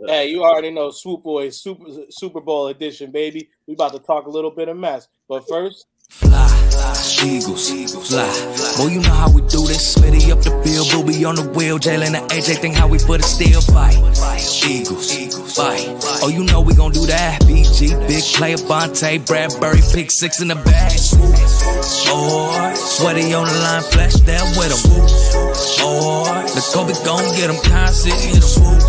Hey, you already know Swoop Boy Super Bowl edition, baby. We about to talk a little bit of mess, but first, Fly, Eagles, fly. Boy, you know how we do this. Smitty up the bill, Booby on the wheel. Jalen and AJ think how we for the steel fight. Eagles, fight. Oh, you know we gon' do that. BG, big player, Bonte, Bradbury, pick six in the bag. Boy, sweaty on the line, flash that with him. Boy, the Kobe gon' get him, constant hit him.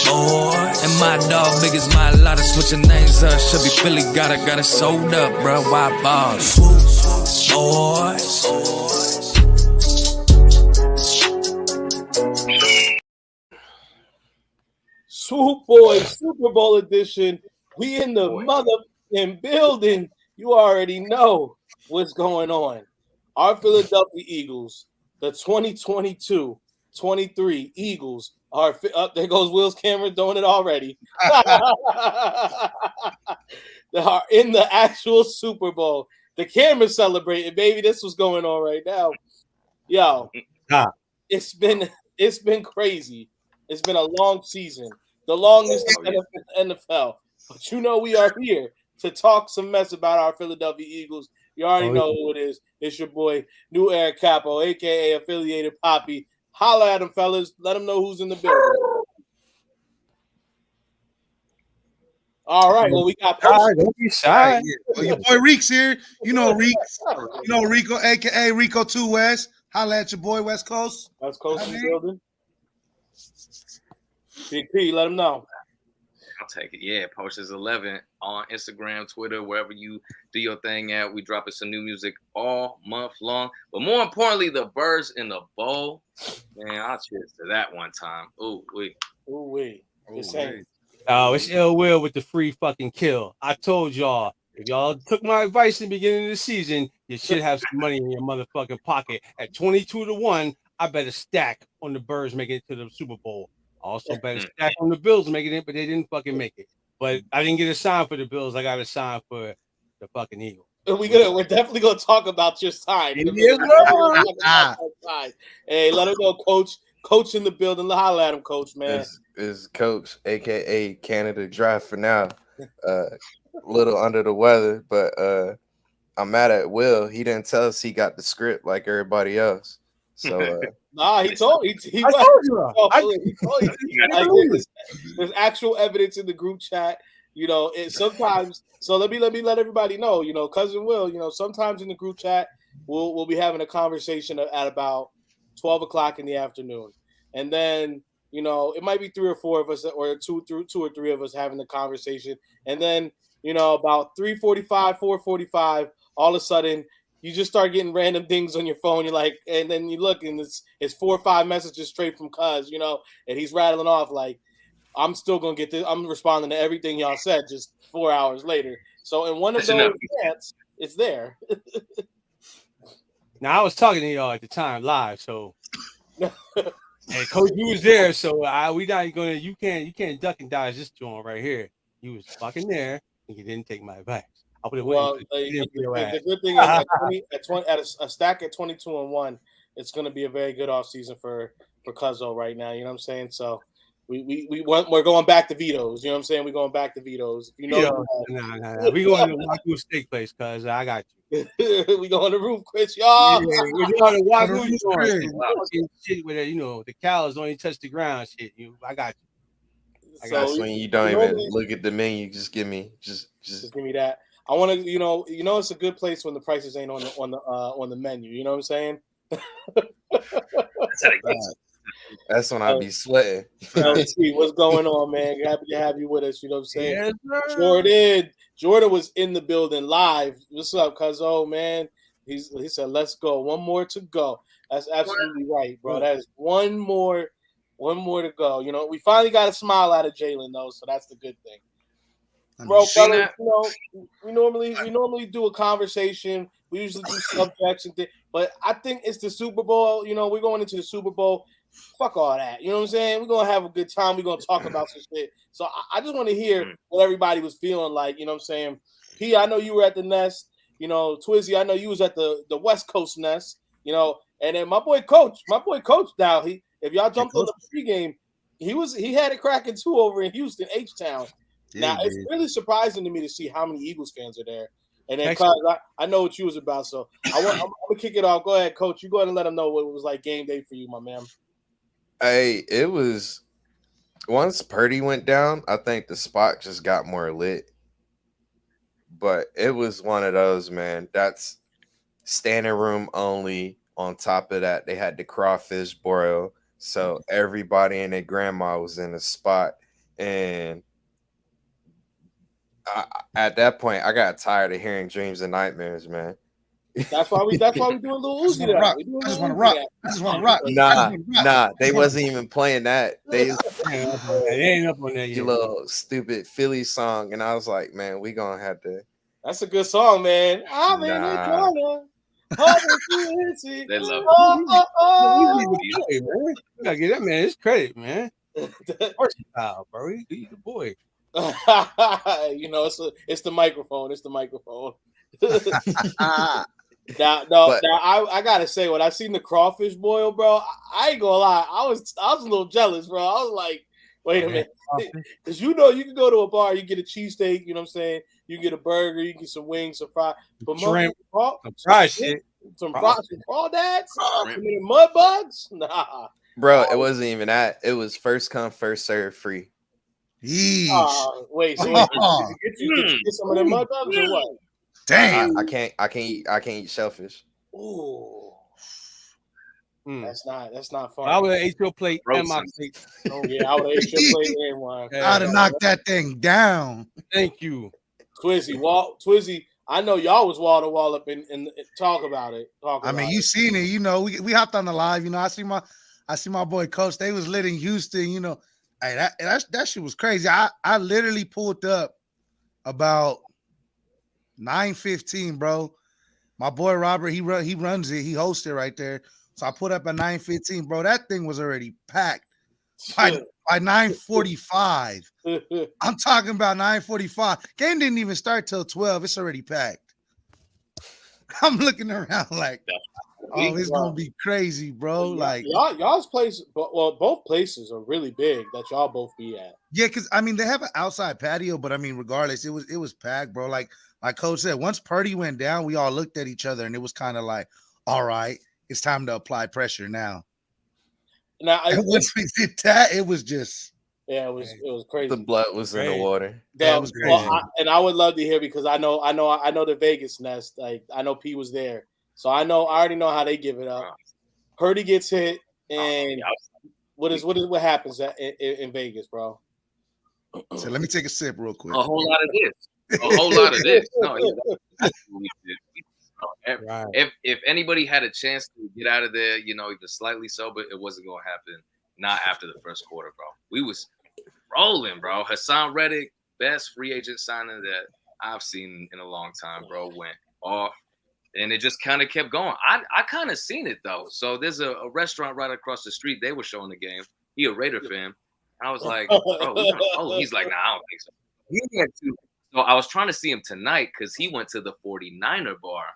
Boy, and my dog big as my lot of switching names up. Should be Philly, got it sold up, bro. Why balls? Boys. Swoop Boy Super Bowl edition. We in the motherfucking building. You already know what's going on. Our Philadelphia Eagles, the 2022-23 Eagles are up. There goes Will's camera doing it already. They are in the actual Super Bowl. The camera's celebrating, baby. This was going on right now. Yo, it's been crazy. It's been a long season, the longest in the NFL. But you know we are here to talk some mess about our Philadelphia Eagles. You already know who it is. It's your boy, New Eric Capo, a.k.a. Affiliated Poppy. Holla at them, fellas. Let them know who's in the building. All right. Well, we got don't be shy. Well, your boy Reeks here. You know Reeks. You know Rico, a.k.a. Rico 2 West. Holla at your boy West Coast. West Coast in the building. Big P, let them know. I'll take it. Yeah, Posters 11 on Instagram, Twitter, wherever you do your thing at. We dropping some new music all month long. But more importantly, the Birds in the Bowl. Man, I'll cheers to that one time. Ooh, wee. Ooh, wee. Oh, it's ill will with the free fucking kill. I told y'all, if y'all took my advice in the beginning of the season, you should have some money in your motherfucking pocket. At 22-1, I better stack on the Birds making it to the Super Bowl. Also better stack on the Bills making it, but they didn't fucking make it. But I didn't get a sign for the Bills. I got a sign for the fucking Eagles. We're definitely gonna talk about your side. Hey, let him know, Coach in the building. Holla at him, Coach, man. This is Coach, aka Canada Dry for now. A little under the weather, but I'm mad at Will. He didn't tell us he got the script like everybody else. So nah, he told you. There's actual evidence in the group chat. You know, sometimes. So let me let everybody know. You know, cousin Will. You know, sometimes in the group chat we'll be having a conversation at about 12 o'clock in the afternoon, and then you know it might be 3 or 4 of us, or two or three of us having the conversation, and then you know about 3:45, 4:45, all of a sudden. You just start getting random things on your phone. You're like, and then you look, and it's 4 or 5 messages straight from Cuz, you know, and he's rattling off like, I'm still gonna get this. I'm responding to everything y'all said just 4 hours later. So in one of those chats, it's there. Now I was talking to y'all at the time live, so and Coach, you was there, so we not gonna. You can't duck and dodge this joint right here. You was fucking there, and you didn't take my advice. The good thing is at a stack at 22-1, it's going to be a very good offseason for Cuzzo right now. You know what I'm saying? So we're going back to vetoes. You know what I'm saying? We're going back to vetoes. You know, no. We going to Wagyu steak place, cuz I got you. We go on the roof, Chris, y'all. Yeah, we going to Wagyu shit with it. You know, the cows don't even touch the ground. Shit, I got you. That's when you don't even look at the menu. Just give me that. I want to, you know, it's a good place when the prices ain't on the menu. You know what I'm saying? That's when I be sweating. Let's see what's going on, man. Happy to have you with us. You know what I'm saying? Yes, Jordan was in the building live. What's up, Cuzzo, man? He said, "Let's go. One more to go." That's absolutely right, bro. That is one more to go. You know, we finally got a smile out of Jalen though, so that's the good thing. Bro, fellas, you know, we normally do a conversation. We usually do subjects and things, but I think it's the Super Bowl. You know, we're going into the Super Bowl. Fuck all that. You know what I'm saying? We're gonna have a good time. We're gonna talk about some shit. So I just want to hear what everybody was feeling like. You know what I'm saying? P, I know you were at the Nest. You know, Twizzy, I know you was at the West Coast Nest. You know, and then my boy Coach now if y'all jumped on the pregame, he had it cracking too over in Houston, H-Town. Now it's really surprising to me to see how many Eagles fans are there. And then I know what you was about, so I'm gonna kick it off. Go ahead, Coach. You go ahead and let them know what it was like game day for you, my man. Hey, it was once Purdy went down, I think the spot just got more lit. But it was one of those, man. That's standing room only. On top of that, they had the crawfish boil, so everybody and their grandma was in the spot. And at that point, I got tired of hearing dreams and nightmares, man. That's why we doing Lil Uzi. I just want to rock. I just want to rock. Nah, they wasn't even playing that. They ain't up on that yet. You little stupid Philly song, and I was like, man, we gonna have to. That's a good song, man. I'm in the corner. They love it. You gotta get that man his credit, man. Versatile, bro. He's the boy. You know, it's the microphone. It's the microphone. Now, I gotta say, when I seen the crawfish boil, bro, I ain't gonna lie, I was a little jealous, bro. I was like, wait a minute, because you know you can go to a bar, you get a cheesesteak, you know what I'm saying? You get a burger, you get some wings, some fries, but shrimp, some fried shit, some crawdads, some mud bugs, nah, bro. It wasn't even that. It was first come, first serve, free. Wait, so did you get some of them mud bugs or what? Damn, I can't eat shellfish. Ooh. That's not fun. I would have ate your plate and my plate. Oh yeah, I would have ate your plate and one. I'd have knocked that thing down. Thank you, Twizzy. I know y'all was wall to wall up and talk about it. You seen it, you know. We hopped on the live, you know. I see my boy Coach. They was lit in Houston, you know. Hey, that shit was crazy. I literally pulled up about 9:15, bro. My boy Robert, he runs it, he hosts it right there. So I put up at 9:15, bro. That thing was already packed by 9:45. I'm talking about 9:45. Game didn't even start till 12. It's already packed. I'm looking around like, oh, it's gonna be crazy, bro. Like y'all's place, well, both places are really big that y'all both be at. Yeah, because they have an outside patio, but regardless, it was packed, bro. Like Coach said, once Purdy went down, we all looked at each other and it was kind of like, all right, it's time to apply pressure now. Once we did that, it was just it was crazy. The blood was in the water. That was crazy. And I would love to hear because I know the Vegas nest. Like I know P was there, so I already know how they give it up. Purdy gets hit, and what happens in Vegas, bro? So let me take a sip real quick. A whole lot of this. No, if anybody had a chance to get out of there, you know, even slightly sober, it wasn't gonna happen. Not after the first quarter, bro. We was rolling, bro. Hassan Reddick, best free agent signing that I've seen in a long time, bro. Went off, and it just kind of kept going. I kind of seen it though. So there's a restaurant right across the street. They were showing the game. He a Raider fan. I was like, bro, he's like, nah, I don't think so. He had to. So I was trying to see him tonight because he went to the 49er bar.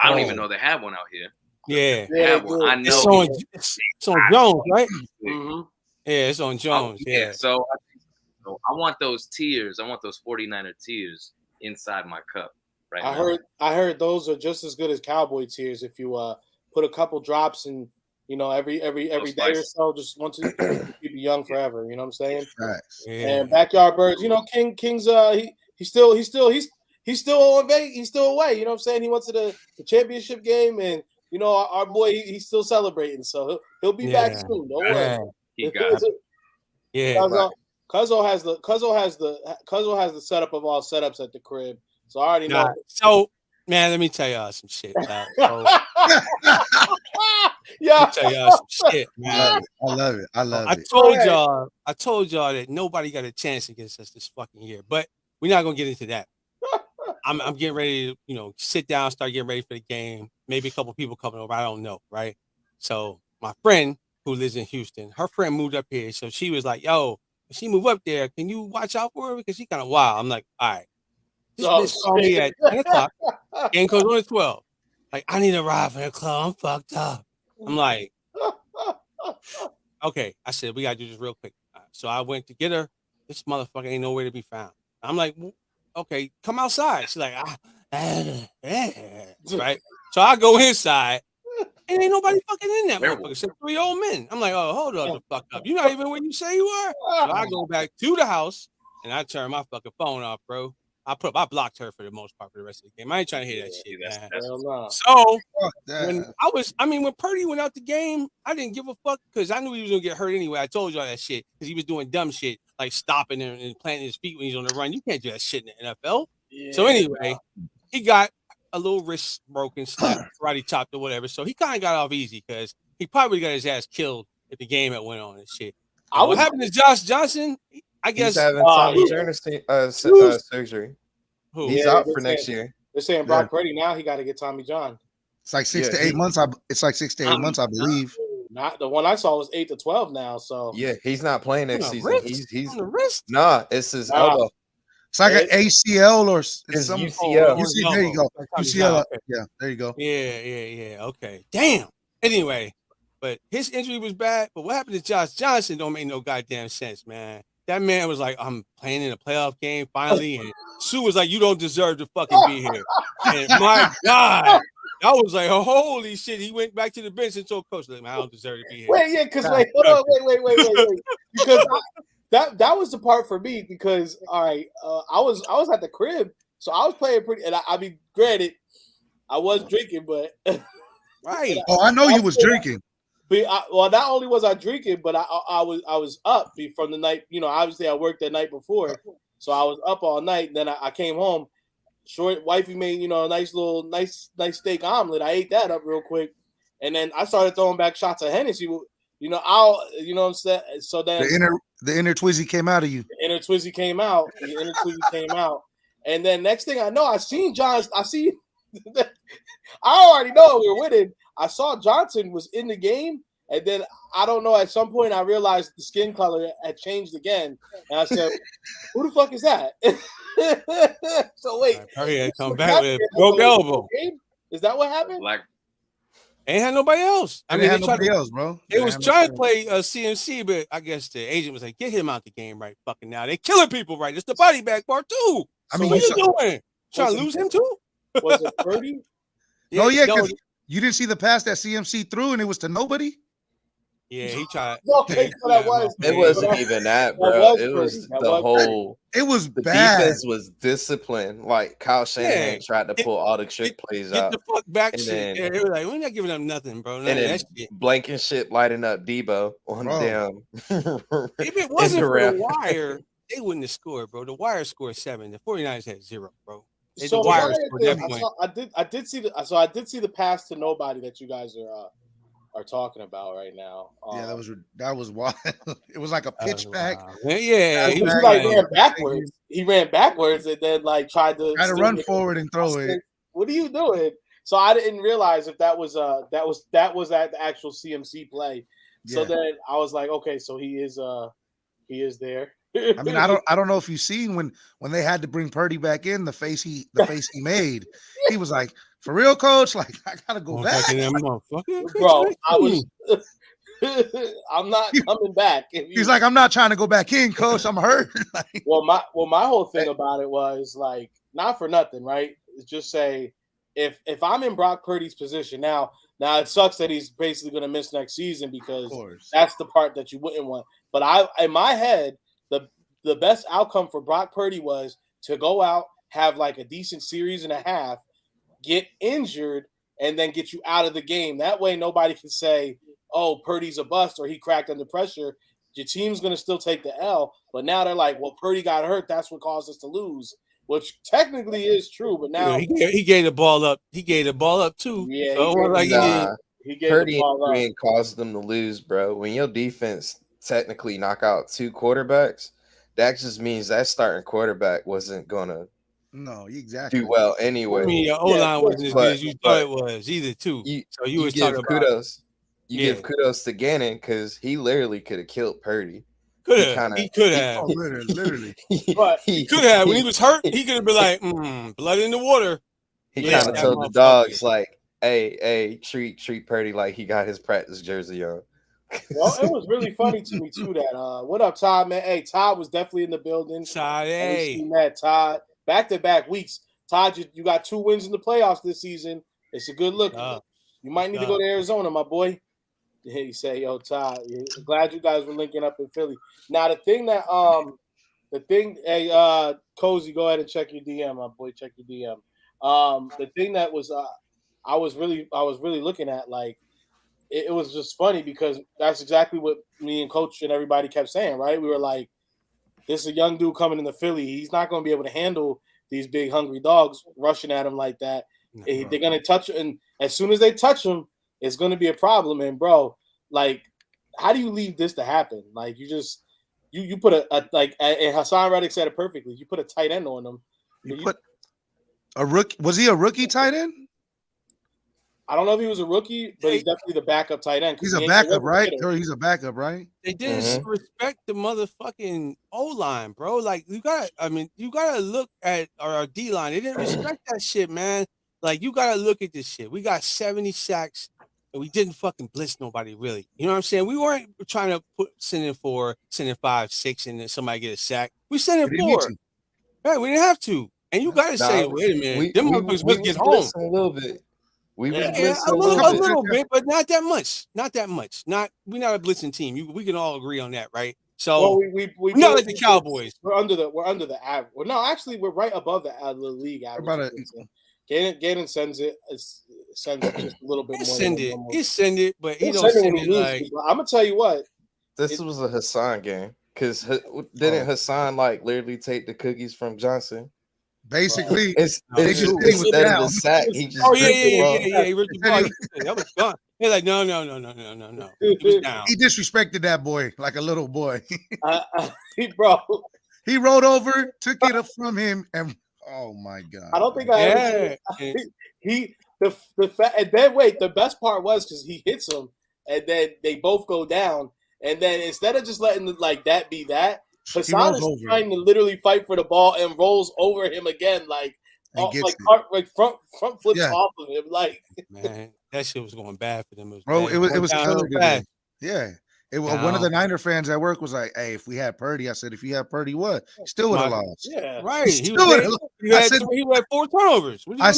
I don't even know they have one out here. Yeah. I know. It's on Jones, right? Mm-hmm. Yeah, it's on Jones. Yeah. So I want those tears. I want those 49er tears inside my cup. Right. I heard those are just as good as Cowboy tears if you put a couple drops in, you know, every day or so. Just want to keep you young forever. You know what I'm saying? Nice. Yeah. And Backyard Birds. You know, King's he's still away. He's still away. You know what I'm saying? He went to the championship game, and you know our boy he's still celebrating. So he'll be back soon. Don't worry. He got it. Yeah. Cuzzo has the setup of all setups at the crib. So I already know. So man, let me tell y'all some shit. Yeah. Let me tell y'all some shit, man. I love it. I told y'all that nobody got a chance against us this fucking year, but we're not gonna get into that. I'm getting ready to, you know, sit down, start getting ready for the game. Maybe a couple people coming over. I don't know, right? So my friend who lives in Houston, her friend moved up here. So she was like, yo, if she move up there, can you watch out for her? Because she kind of wild. I'm like, all right. This bitch called me at 10 o'clock. Game goes on at 12. Like, I need a ride from the club. I'm fucked up. I'm like, Okay, I said we gotta do this real quick. So I went to get her. This motherfucker ain't nowhere to be found. I'm like, okay, come outside. She's like, right. So I go inside, and ain't nobody fucking in that motherfucker. Except 3 old men. I'm like, oh, hold on the fuck up. You're not even where you say you are. So I go back to the house, and I turn my fucking phone off, bro. I blocked her for the most part for the rest of the game. I ain't trying to hear that shit. So when Purdy went out the game, I didn't give a fuck because I knew he was gonna get hurt anyway. I told y'all that shit because he was doing dumb shit like stopping and planting his feet when he's on the run. You can't do that shit in the NFL. Yeah, so anyway, he got a little wrist broken, slapped, karate chopped or whatever. So he kind of got off easy because he probably got his ass killed if the game had went on and shit. What happened to Josh Johnson? I guess he's having Tommy Turner surgery. He's out for next year. They're saying Brock Purdy now he got to get Tommy John. It's like 6 to 8 months. It's like 6 to 8 months, I believe. Not the one I saw was 8 to 12 now. So yeah, he's not playing next season. He's on the wrist. Nah, it's his elbow. It's like an ACL or it's some UCL. There you go. UCL. Okay. Yeah, there you go. Yeah. Okay. Damn. Anyway, but his injury was bad. But what happened to Josh Johnson don't make no goddamn sense, man. That man was like, I'm playing in a playoff game finally. And Sue was like, you don't deserve to fucking be here. And my God. I was like, oh, holy shit. He went back to the bench and told coach, like, I don't deserve to be here. Wait, wait. Because that was the part for me because all right, I was at the crib, so I was playing pretty and I mean, granted, I was drinking, but right. Oh, I know you was drinking. But not only was I drinking, but I was up from the night. You know, obviously I worked the night before, so I was up all night. And then I came home. Wifey made a nice steak omelet. I ate that up real quick, and then I started throwing back shots of Hennessy. What I'm saying. So then the inner Twizzy came out of you. The inner Twizzy came out. And then next thing I know, I already know we were winning. I saw Johnson was in the game, and then I don't know. At some point, I realized the skin color had changed again, and I said, "Who the fuck is that?" So wait, come back with a broke elbow. Is that what happened? Like, ain't had nobody else. I mean, had nobody else, bro. They was trying to play CMC, but I guess the agent was like, "Get him out the game right fucking now. They killing people right. It's the body bag part too." I mean, what you doing? Trying to lose him too? Was it Purdy? Because you didn't see the pass that CMC threw, and it was to nobody. Yeah, he tried. Okay, so that was. It wasn't even that, bro. It was the whole. It was the bad. Defense was disciplined. Like Kyle Shanahan tried to pull all the trick plays out. Get the fuck back, shit. Yeah, they were like, we're not giving them nothing, bro. And then Blankenship lighting up Debo on the damn. If it wasn't for the Wire, they wouldn't have scored, bro. The Wire scored 7. The 49ers had 0, bro. So the Wire scored I did see the pass to nobody that you guys are talking about right now. Yeah, that was wild. It was like a pitch back. Wow. Yeah, he was like ran backwards. He ran backwards and then like tried to run forward and throw it. What are you doing? So I didn't realize if that was at the actual CMC play. So then I was like, okay, so he is there. I mean, I don't know if you've seen when they had to bring Purdy back in, the face he made. He was like, "For real, coach, like I gotta go back." Bro, I'm not coming back. He's like, "I'm not trying to go back in, coach. I'm hurt." Well, my whole thing about it was like, not for nothing, right? Just say if I'm in Brock Purdy's position now it sucks that he's basically going to miss next season because that's the part that you wouldn't want. But in my head, the best outcome for Brock Purdy was to go out, have like a decent series and a half, get injured, and then get you out of the game. That way nobody can say, oh, Purdy's a bust or he cracked under pressure. Your team's going to still take the L. But now they're like, well, Purdy got hurt. That's what caused us to lose, which technically is true. But now he gave the ball up. He gave the ball up too. Yeah, he gave Purdy the ball up. Caused them to lose, bro. When your defense technically knock out 2 quarterbacks, that just means that starting quarterback wasn't gonna do well anyway. I mean, your O-line wasn't as good as you thought it was either, too. So you was talking kudos. Give kudos to Gannon because he literally could have killed Purdy. He could have. Literally. But he could have. When he was hurt, he could have been like, blood in the water. He kind of told the dogs like, hey, treat Purdy like he got his practice jersey on. Well, it was really funny to me too that what up, Todd, man? Hey, Todd was definitely in the building. Todd, hey. That Todd, back-to-back weeks. Todd, you got 2 wins in the playoffs this season. It's a good look. You might need to go to Arizona, my boy. He said, "Yo, Todd, glad you guys were linking up in Philly." Now, hey, Cozy, go ahead and check your DM, my boy. Check your DM. The thing that was, I was really looking at, like, it was just funny because that's exactly what me and Coach and everybody kept saying, right? We were like, this is a young dude coming into Philly. He's not going to be able to handle these big, hungry dogs rushing at him like that. They're going to touch him. And as soon as they touch him, it's going to be a problem. And, bro, like, how do you leave this to happen? Like, you put and Hassan Reddick said it perfectly. You put a tight end on him. You put a rookie. Was he a rookie tight end? I don't know if he was a rookie, but he's definitely the backup tight end. He's a backup, right? Or he's a backup, right? They didn't respect the motherfucking O-line, bro. Like, you gotta look at our D-line. They didn't respect that shit, man. Like, you gotta look at this shit. We got 70 sacks, and we didn't fucking blitz nobody, really. You know what I'm saying? We weren't trying to send in 4, send in 5, 6, and then somebody get a sack. We sent in 4. Right, we didn't have to. And you gotta say, wait a minute, them motherfuckers must get home. A little bit. We a little bit, but not that much. Not that much. We're not a blitzing team. We can all agree on that, right? So we're not like the Cowboys. We're under the average. Well, no, actually, we're right above the league average. Gaden sends it just a little bit more. He send it, but he don't send it like. I'm gonna tell you what. This was a Hassan game because didn't Hassan like literally take the cookies from Johnson? Basically, instead of the sack, he just he ripped the ball. That was gone. He's like, no. He was down. He disrespected that boy like a little boy. Bro, he rolled over, took it up from him, and oh my god! I don't think I ever. And then the best part was because he hits him, and then they both go down, and then instead of just letting that be that. Hassan is trying to literally fight for the ball and rolls over him again, front flips off of him. Like, man, that shit was going bad for them. It was bad. Yeah. One of the Niner fans at work was like, "Hey, if we had Purdy," I said, "If you had Purdy, what? Still would have lost." Yeah, right. He had 4 turnovers. I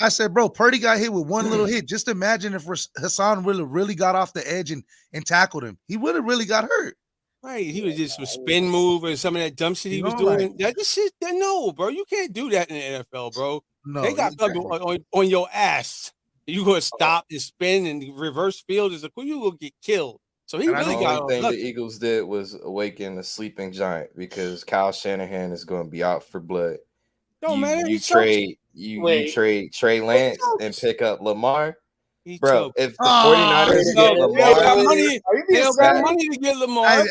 said, bro, Purdy got hit with one little hit. Just imagine if Hassan really got off the edge and tackled him. He would have really got hurt. Right, he was just some spin move and some of that dumb shit he was doing. No, bro, you can't do that in the NFL, bro. No, they got people on your ass. You gonna stop and spin and reverse field you gonna get killed. So he really got. The only thing the Eagles did was awaken a sleeping giant because Kyle Shanahan is going to be out for blood. You trade Trey Lance and pick up Lamar. Bro, if the 49ers get Lamar, they don't got money to get Lamar.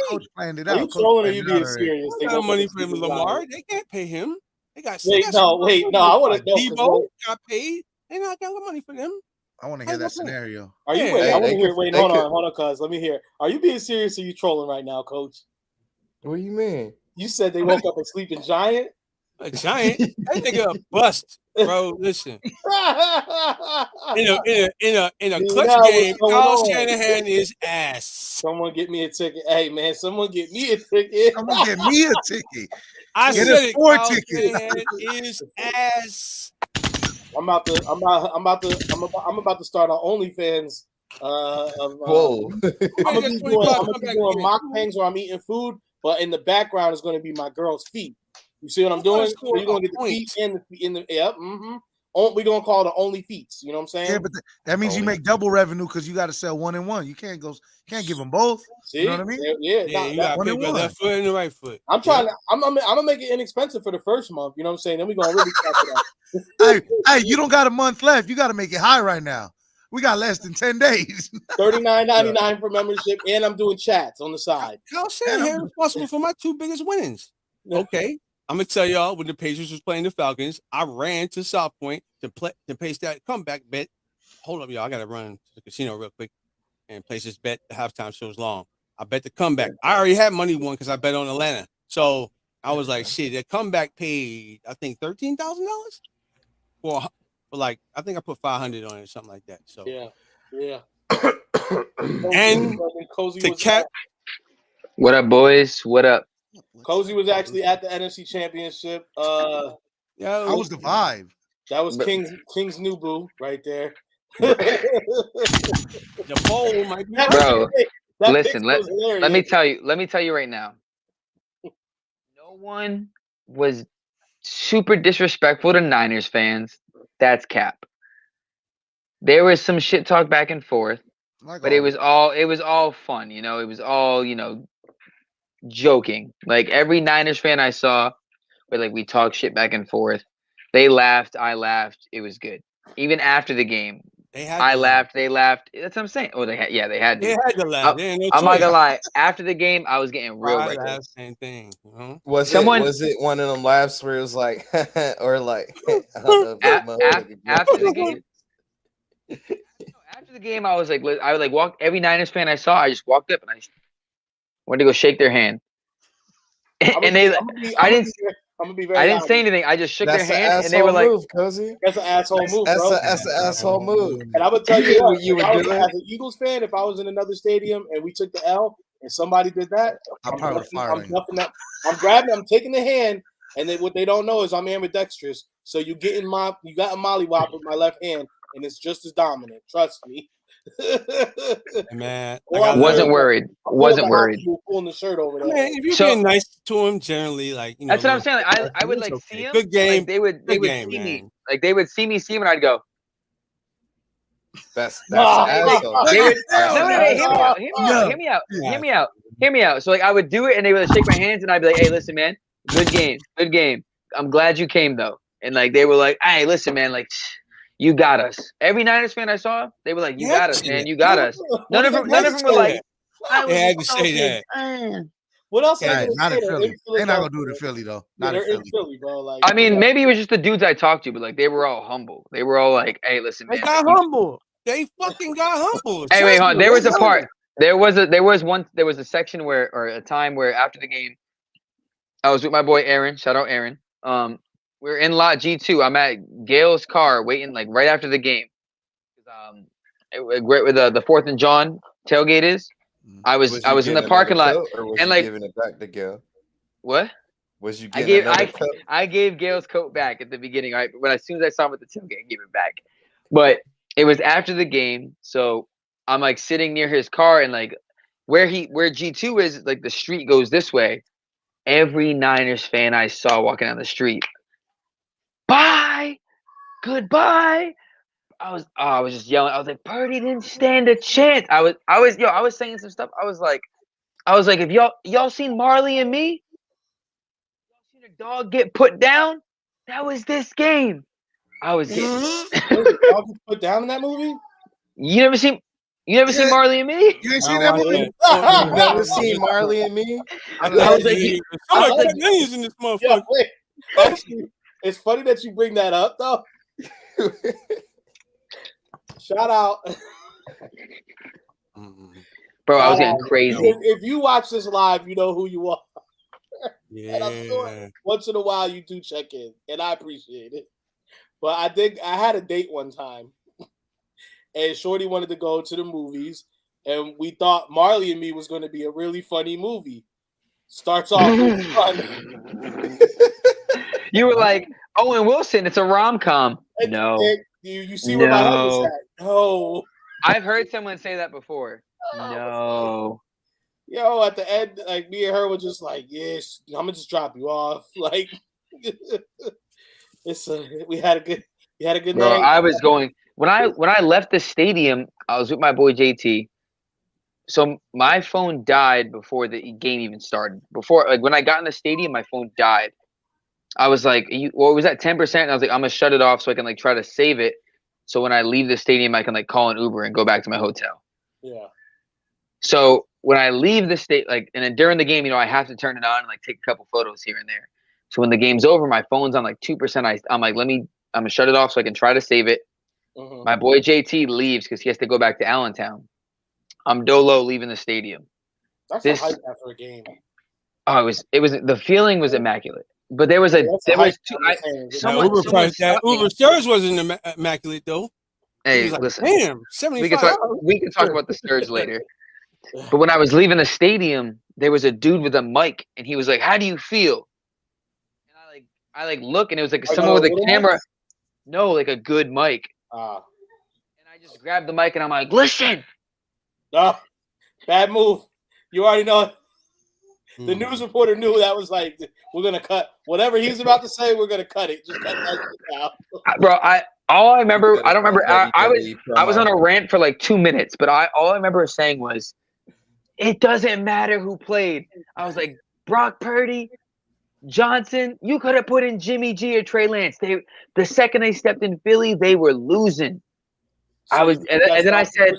Coach planned it out. Are you trolling or you being serious? They got money for Lamar. They can't pay him. They got no. I want to know. Debo got paid. They not got money for them. I want to hear that scenario. Are you? I want to hear. Wait, hold on, cuz let me hear. Are you being serious or are you trolling right now, Coach? What do you mean? You said they woke up a sleeping giant. A giant? That nigga a bust, bro. Listen. In a clutch game, Kyle Shanahan is ass. Someone get me a ticket. Hey man, someone get me a ticket. Someone get me a ticket. I said it. Kyle Shanahan is ass. I'm about to start an OnlyFans. Whoa! I'm gonna be doing mock things where I'm eating food, but in the background is going to be my girl's feet. You see what I'm doing? So you're gonna get the feet in the we're gonna call it the only feats. You know what I'm saying? Yeah, but that means you make double revenue because you got to sell 1 and 1. You can't give them both. See? You know what I mean? Yeah, you got to pick the left foot and the right foot. I'm gonna make it inexpensive for the first month. You know what I'm saying? Then we're gonna really cap it out. hey, you don't got a month left. You got to make it high right now. We got less than 10 days. $39.99 for membership, and I'm doing chats on the side. Kyle Shanahan responsible for my 2 biggest winnings. Okay. I'm gonna tell y'all when the Pacers was playing the Falcons, I ran to South Point to place that comeback bet. Hold up, y'all. I gotta run to the casino real quick and place this bet. The halftime show's long. I bet the comeback. I already had money won because I bet on Atlanta. So I was like, shit, the comeback paid, I think $13,000 for like I think I put 500 on it or something like that. So yeah. And Cozy to was cap. What up, boys? What up? Cozy was actually at the NFC Championship. That was the vibe. That was King's new boo right there. The poll might be bro. Listen, let me tell you right now. No one was super disrespectful to Niners fans. That's cap. There was some shit talk back and forth, but it was all fun, you know. It was all, you know, joking. Like every Niners fan I saw, where like we talked shit back and forth. They laughed, I laughed. It was good. Even after the game, I laughed, they laughed. That's what I'm saying. Oh, they had to. They had to laugh. I'm not gonna lie. After the game, I was getting real reckless. Same thing. Was it one of them laughs where it was like, or like after the game? After the game, I would walk every Niners fan I saw. I just walked up and I wanted to go shake their hand, and I didn't say anything. I just shook their hand, and they were like, Cozy. "That's an asshole move, bro. That's an asshole move." And I'm gonna tell you what, you would do as an Eagles fan, if I was in another stadium and we took the L and somebody did that, I'm taking the hand, and then what they don't know is I'm ambidextrous. So you got a mollywop with my left hand, and it's just as dominant. Trust me. Man, wasn't worried. Pulling the shirt over there. Man, if you're being nice to him, generally, like, you know, that's what I'm saying. Like, I would like see him. Good game. Like, they would see me. Like they would see me, and I'd go. That's asshole. Hear me out. So like I would do it, and they would shake my hands, and I'd be like, "Hey, listen, man, good game. I'm glad you came though." And like they were like, "Hey, listen, man, like." You got us. Every Niners fan I saw, they were like, "You got us, man. You got us." None of them were like, "They had to say that." What else? Not in Philly. They're not gonna do it in Philly though. Not in Philly, bro. Like, I mean, maybe it was just the dudes I talked to, but like they were all humble. They were all like, "Hey, listen, man." They got humble. They fucking got humble. Hey, wait, hold on. There was a part. There was a section or a time where after the game, I was with my boy Aaron. Shout out Aaron. We're in lot G2. I'm at Gail's car waiting like right after the game. Where the 4th and John tailgate is. I was in the parking lot and like giving it back to Gail. What? Was you giving coat? I gave Gail's coat back at the beginning, right? But as soon as I saw him at the tailgate, I gave it back. But it was after the game, so I'm like sitting near his car and like where G2 is, like the street goes this way. Every Niners fan I saw walking down the street. Bye, goodbye. I was just yelling. I was like, Purdy didn't stand a chance. I was saying some stuff. I was like, if y'all seen Marley and Me? Y'all seen a dog get put down? That was this game. I was getting dog put down in that movie. You never seen Marley and Me? You ain't seen that movie? You never seen Marley and Me? I was like, millions in this motherfucker. Actually, it's funny that you bring that up, though. Shout out. Bro, I was getting crazy. If you watch this live, you know who you are. Yeah. And I'm sure once in a while you do check in, and I appreciate it. But I had a date one time, and Shorty wanted to go to the movies, and we thought Marley and Me was going to be a really funny movie. Starts off with fun. You were like, Owen Wilson, it's a rom-com. No. You see where my head is at. No. I've heard someone say that before. No. Yo, at the end, like me and her were just like, yes, I'm gonna just drop you off. Like we had a good Bro, night. I was going when I left the stadium, I was with my boy JT. So my phone died before the game even started. Before, like when I got in the stadium, my phone died. I was like, it was at 10%. And I was like, I'm gonna shut it off so I can like try to save it. So when I leave the stadium, I can like call an Uber and go back to my hotel. Yeah. So when I leave the state, like, and then during the game, I have to turn it on and like take a couple photos here and there. So when the game's over, my phone's on like 2%. I'm like, I'm gonna shut it off so I can try to save it. Mm-hmm. My boy JT leaves because he has to go back to Allentown. I'm dolo leaving the stadium. That's a hype after a game. Oh, it was the feeling was immaculate. But there was Uber surge wasn't immaculate though. Hey, like, listen. damn, 75. We can talk about the Surge later. But when I was leaving the stadium, there was a dude with a mic, and he was like, "How do you feel?" And I look, and it was like someone with a camera. Mic? No, like a good mic. And I just grabbed the mic, and I'm like, "Listen." No, bad move. You already know. The news reporter knew that was like, we're gonna cut whatever he's about to say. We're gonna cut it. Just cut that out, bro. I don't remember. I was on a rant for like 2 minutes, but all I remember saying was, "It doesn't matter who played." I was like, Brock Purdy, Johnson. You could have put in Jimmy G or Trey Lance. The second they stepped in Philly, they were losing. So and then I said,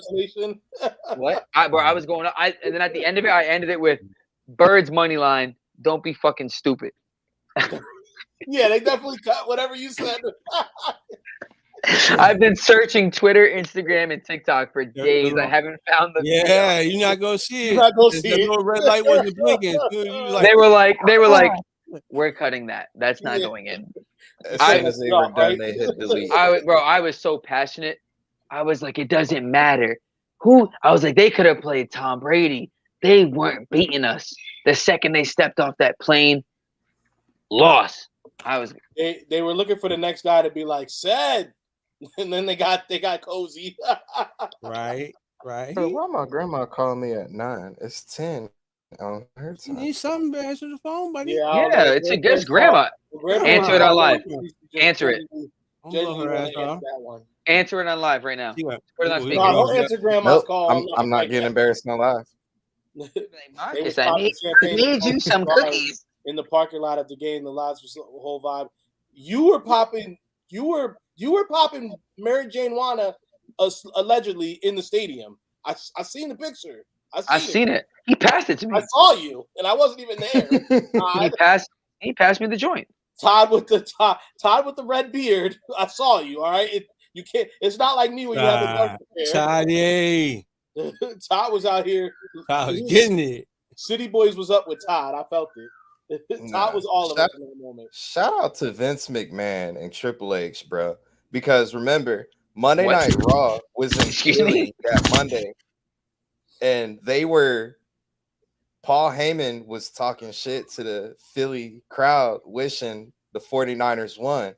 "What?" I was going. And then at the end of it, I ended it with Birds money line. Don't be fucking stupid. Yeah, they definitely cut whatever you said. I've been searching Twitter, Instagram, and TikTok for days. I haven't found the video. You're not gonna see it. You're not gonna see it. The red light wasn't blinking. They were like, we're cutting that. That's not going in. As soon as they were done, they hit delete. I was so passionate. I was like, it doesn't matter who. I was like, they could have played Tom Brady. They weren't beating us. The second they stepped off that plane, lost. They were looking for the next guy to be like said, and then they got cozy. Right. Bro, why my grandma calling me at 9? It's 10 on her time. You need something to answer the phone, buddy. Yeah, it's a guest grandma. Answer it on live. Answer it. Answer it on live right now. Don't answer grandma's call. I'm not getting embarrassed on live. Marcus, I made you some cookies in the parking lot of the game. The lights was the whole vibe. You were popping Mary Jane Wanna allegedly in the stadium. I seen the picture. I seen it. He passed it to me. I saw you, and I wasn't even there. He passed me the joint. Todd with the red beard. I saw you. All right, you can't. It's not like me when you have the dark hair. Todd, Todd was out here. Todd was getting it. City Boys was up with Todd. I felt it. Todd was all of it in that moment. Shout out to Vince McMahon and Triple H, bro. Because remember, Monday Night Raw was in Philly that Monday. And Paul Heyman was talking shit to the Philly crowd, wishing the 49ers won.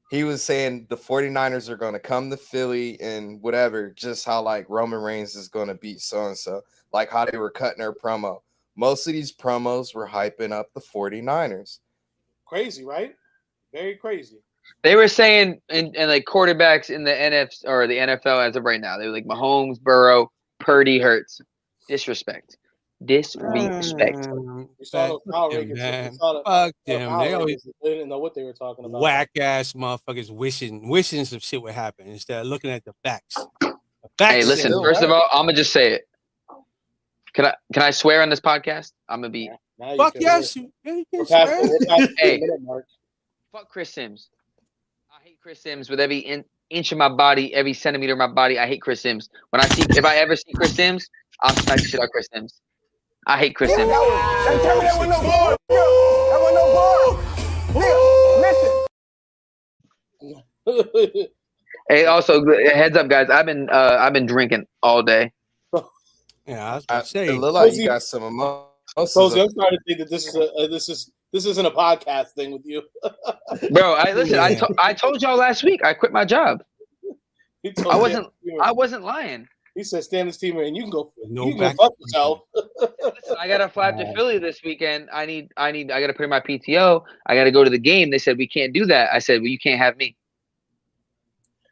He was saying the 49ers are going to come to Philly and whatever, just how like Roman Reigns is going to beat so-and-so, like how they were cutting their promo. Most of these promos were hyping up the 49ers. Crazy, right? Very crazy. They were saying, and like quarterbacks in the NFC or the NFL as of right now, they were like Mahomes, Burrow, Purdy, Hurts. Disrespect. You saw those power rankings. Fuck them. They always didn't know what they were talking about. Whack ass motherfuckers wishing some shit would happen instead of looking at the facts. Hey, listen. First of all, I'm gonna just say it. Can I swear on this podcast? I'm gonna be. Fuck yes. You can swear. Hey, fuck Chris Sims. I hate Chris Sims with every inch of my body, every centimeter of my body. I hate Chris Sims. If I ever see Chris Sims, I'll smack the shit out of Chris Sims. I hate Chris Sims. Tell me that wasn't no bar. That wasn't no bar. Hey, also heads up, guys. I've been drinking all day. Yeah, I was about to say. It look like you got some emotions. I'm starting to think that this isn't a podcast thing with you, bro. I told y'all last week I quit my job. I wasn't lying. He said, "Stand this team and you can go. No, you can go fuck yourself." Listen, I gotta fly up to Philly this weekend. I gotta put in my PTO. I gotta go to the game. They said we can't do that. I said, well, you can't have me.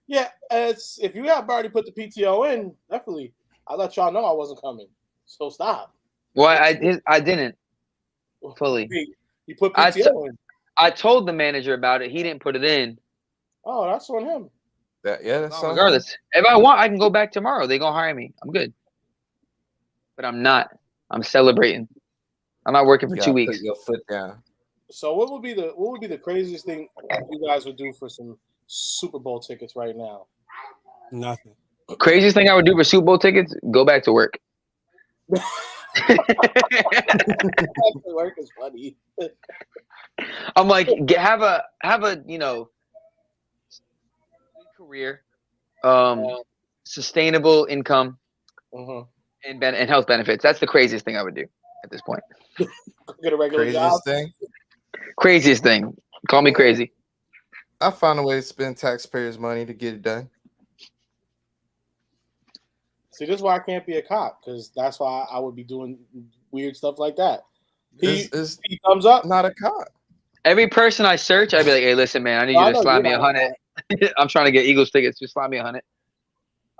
Yeah, if you have already put the PTO in, definitely. I let y'all know I wasn't coming. So stop. Well, I didn't fully. You put PTO in. I told the manager about it. He didn't put it in. Oh, that's on him. That's regardless. If I want, I can go back tomorrow. They're gonna hire me. I'm good. But I'm not. I'm celebrating. I'm not working for 2 weeks. Put your foot down. So what would be the craziest thing you guys would do for some Super Bowl tickets right now? Nothing. Craziest thing I would do for Super Bowl tickets? Go back to work. Work is funny. I'm like, have a career, sustainable income Uh-huh. and health benefits. That's the craziest thing I would do at this point. Get a regular job. Craziest thing. Craziest thing. Call me crazy. I found a way to spend taxpayers' money to get it done. See, this is why I can't be a cop, because that's why I would be doing weird stuff like that. P thumbs up. Not a cop. Every person I search, I'd be like, "Hey, listen, man, I need you to slide me 100. I'm trying to get Eagles tickets. Just slide me 100."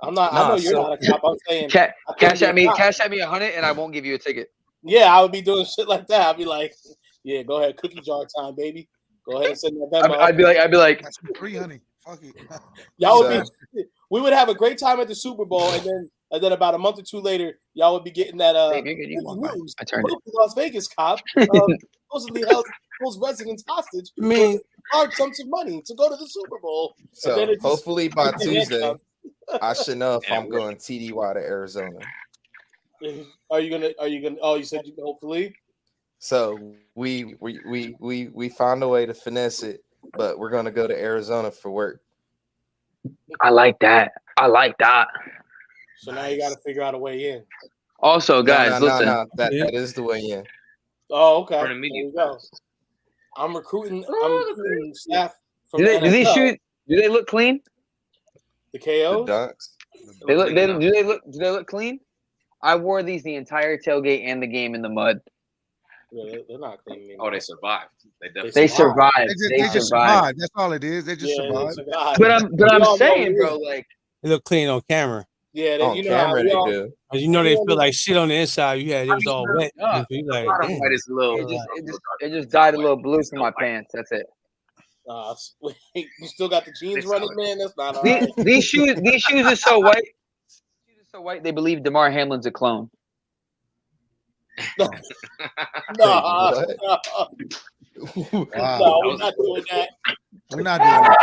I'm not. I know you're not a cop. I'm saying cash at me 100, and I won't give you a ticket. Yeah, I would be doing shit like that. I'd be like, "Yeah, go ahead, cookie jar time, baby. Go ahead and send that memo." I'd be like, That's free, honey. Fuck it. Y'all would be. We would have a great time at the Super Bowl, and then about a month or two later, y'all would be getting that news. I turned it. Las Vegas cop supposedly held those residents hostage. I mean, large sums of money to go to the Super Bowl. So hopefully by Tuesday, I should know if I'm going TDY to Arizona. Are you gonna? Oh, you said you hopefully. So we found a way to finesse it, but we're gonna go to Arizona for work. I like that. So now you got to figure out a way in. Also, guys, listen. No, that is the way in. Oh, okay. There you go. I'm recruiting staff from do they look clean? The KOs? The dunks. Do they look clean? I wore these the entire tailgate and the game in the mud. Yeah, they're not clean anymore. Oh, they survived. They survived. They just survived. That's all it is. They just survived. But I'm saying, bro, like they look clean on camera. Yeah, on camera they do. You know they feel like shit on the inside. It was all wet. Like, it just dyed a little blue from my pants. That's it. You still got the jeans running, man. That's not all right. These shoes are so white. They believe DeMar Hamlin's a clone. No, Wow. No, we're not doing that. We're not doing that.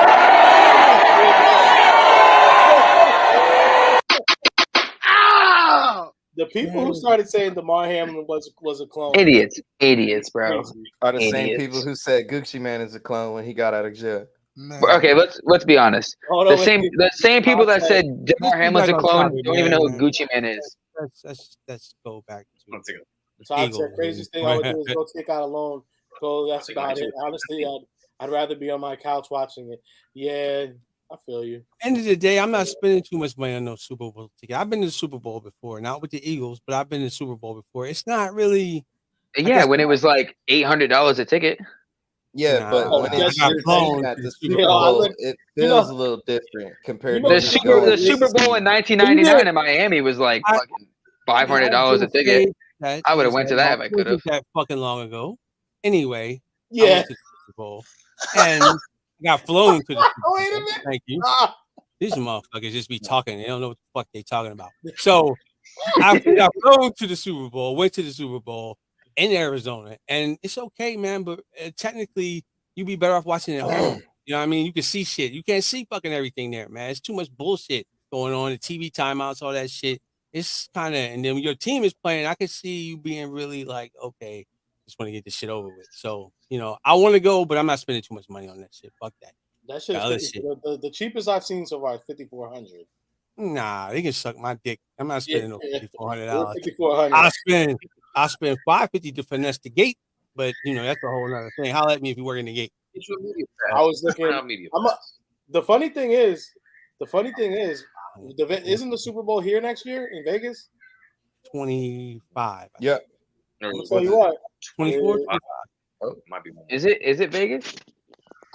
The people who started saying DeMar Hamlin was a clone. Idiots, bro. Are the same people who said Gucci Man is a clone when he got out of jail. Man. Okay, let's be honest. The same people that said DeMar Hamlin's a clone don't even know who Gucci Man is. Let's go back to so I'd say craziest thing I would do is go take out a loan. So that's about it. Honestly, I'd rather be on my couch watching it. Yeah, I feel you. End of the day, I'm not spending too much money on no Super Bowl ticket. I've been to the Super Bowl before, not with the Eagles, but I've been to the Super Bowl before. It's not really. Yeah, when it was like $800 a ticket. Yeah, but when it's at the Super Bowl, it feels a little different compared to the Super Bowl in 1999 in Miami was like fucking $500 a ticket. I would have went to that if I could have. That fucking long ago. Anyway, yeah. I went to the Super Bowl and got flown to the Super Bowl. Wait a minute. Thank you. These motherfuckers just be talking. They don't know what the fuck they talking about. So I got flown to the Super Bowl, went to the Super Bowl in Arizona, and it's okay, man. But technically, you'd be better off watching it at home. You know what I mean? You can see shit. You can't see fucking everything there, man. It's too much bullshit going on. The TV timeouts, all that shit. It's kind of, and then when your team is playing, I can see you being really like, okay, just want to get this shit over with. So, I want to go, but I'm not spending too much money on that shit. Fuck that. That shit is the cheapest I've seen so far is $5,400. Nah, they can suck my dick. I'm not spending no $5,400. $5,400. I spend $550 to finesse the gate, but that's a whole other thing. Holler at me if you work in the gate. I was looking. The funny thing is, isn't the Super Bowl here next year in Vegas? 25. Yeah. I'm gonna tell you what. 24. Might be more. Is it Vegas?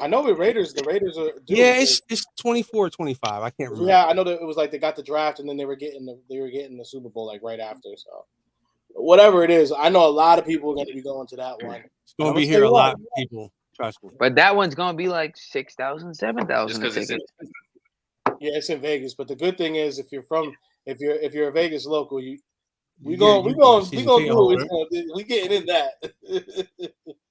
I know the Raiders are. Yeah, it's 24, 25. I can't remember. Yeah, I know that it was like they got the draft and then they were getting the Super Bowl like right after. So whatever it is, I know a lot of people are going to be going to that one. It's going to be here a lot of people. Trust me. But that one's going to be like 6,000, 7,000. Yeah, it's in Vegas. But the good thing is, if you're a Vegas local, we going to do it. We getting in that.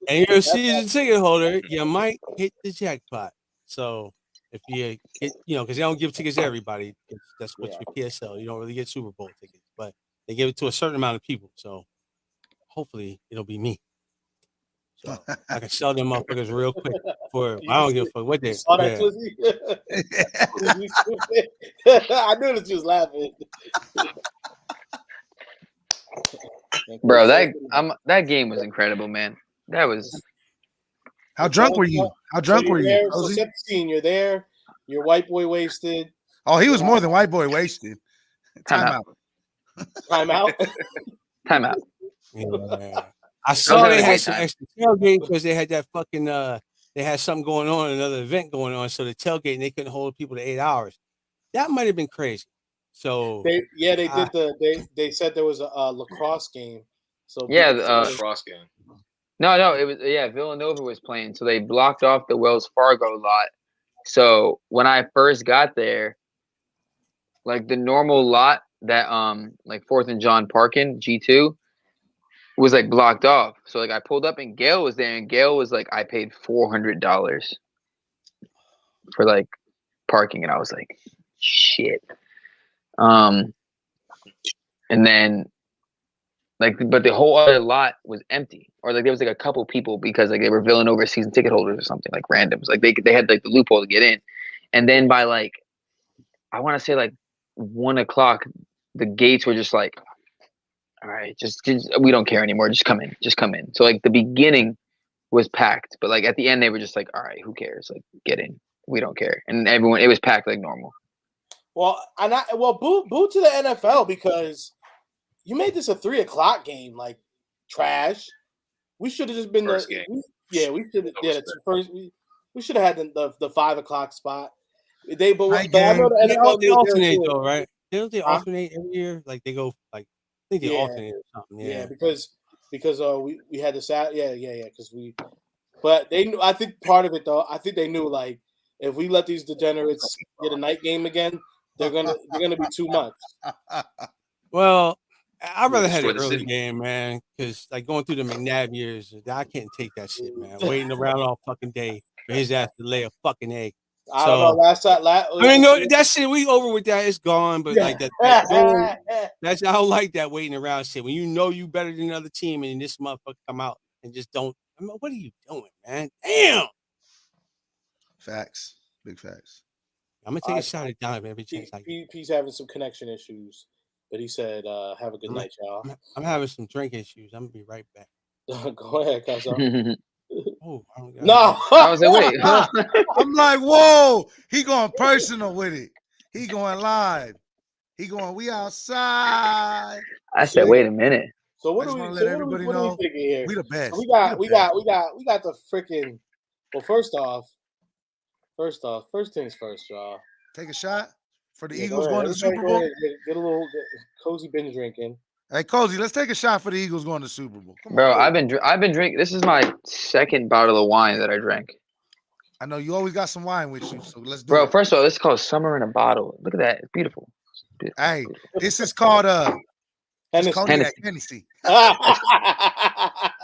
And you're a season ticket holder, you might hit the jackpot. So if you get, because they don't give tickets to everybody. That's what your PSL. You don't really get Super Bowl tickets, but they give it to a certain amount of people. So hopefully it'll be me. So I can sell them motherfuckers real quick. I don't give a fuck what they. Saw that, Twizzy? I knew that you was laughing. Bro, that game was incredible, man. That was. How drunk were you? How drunk were you? So set the scene. You're there. You're white boy wasted. Oh, he was more than white boy wasted. Time out. Time out. Time out. Yeah. I saw they had some extra tailgate because they had that fucking they had something going on, another event going on. So the tailgate and they couldn't hold people to 8 hours. That might have been crazy. So they said there was a lacrosse game. So lacrosse game. No, it was Villanova was playing, so they blocked off the Wells Fargo lot. So when I first got there, like the normal lot that like 4th and John Parkin G2 was like blocked off. So like I pulled up and Gail was there, and Gail was like, I paid $400 for like parking, and I was like, shit. And then like, but the whole other lot was empty, or like there was like a couple people because like they were Villanova season ticket holders or something, like randoms. Like they had like the loophole to get in, and then by like I want to say like 1 o'clock, the gates were just like, all right, just we don't care anymore. Just come in. So like the beginning was packed, but like at the end they were just like, all right, who cares? Like get in. We don't care. And everyone, it was packed like normal. Well, boo to the NFL because you made this a 3 o'clock game, like trash. We should have just been first game. We should have. Yeah, we should have had the 5 o'clock spot. I know the NFL they alternate though, right? Don't they alternate every year? Like they go like I think they alternate or something. Yeah, because we had the Sat. Yeah. Because but they knew. I think part of it though. I think they knew like if we let these degenerates get a night game again, they're gonna be too much. Well, I'd rather have an early game, man, because like going through the McNabb years, I can't take that shit, man. Waiting around all fucking day for his ass to lay a fucking egg. I don't know. That shit, we over with that. It's gone. But like that's I don't like that waiting around shit. When you know you better than another team and this motherfucker come out and just don't. I mean, what are you doing, man? Damn. Facts. Big facts. I'm gonna take a shot at Donovan every chance I get. He's having some connection issues, but he said, "Have a good night, y'all." I'm having some drink issues. I'm gonna be right back. Go ahead, Cuzzo. Oh, no! I was like, wait. I'm like, whoa! He going personal with it. He going live. He going. We outside. I said, wait a minute. So what do we thinking here? We the best. So we got the freaking. Well, first things first, y'all. Take a shot for the Eagles going to the Super Bowl. Get a little cozy binge drinking. Hey, Cozy, let's take a shot for the Eagles going to the Super Bowl. Bro, I've been drinking. This is my second bottle of wine that I drank. I know you always got some wine with you, so let's do it. Bro, first of all, this is called Summer in a Bottle. Look at that. It's beautiful. Hey, this is called Hennessy.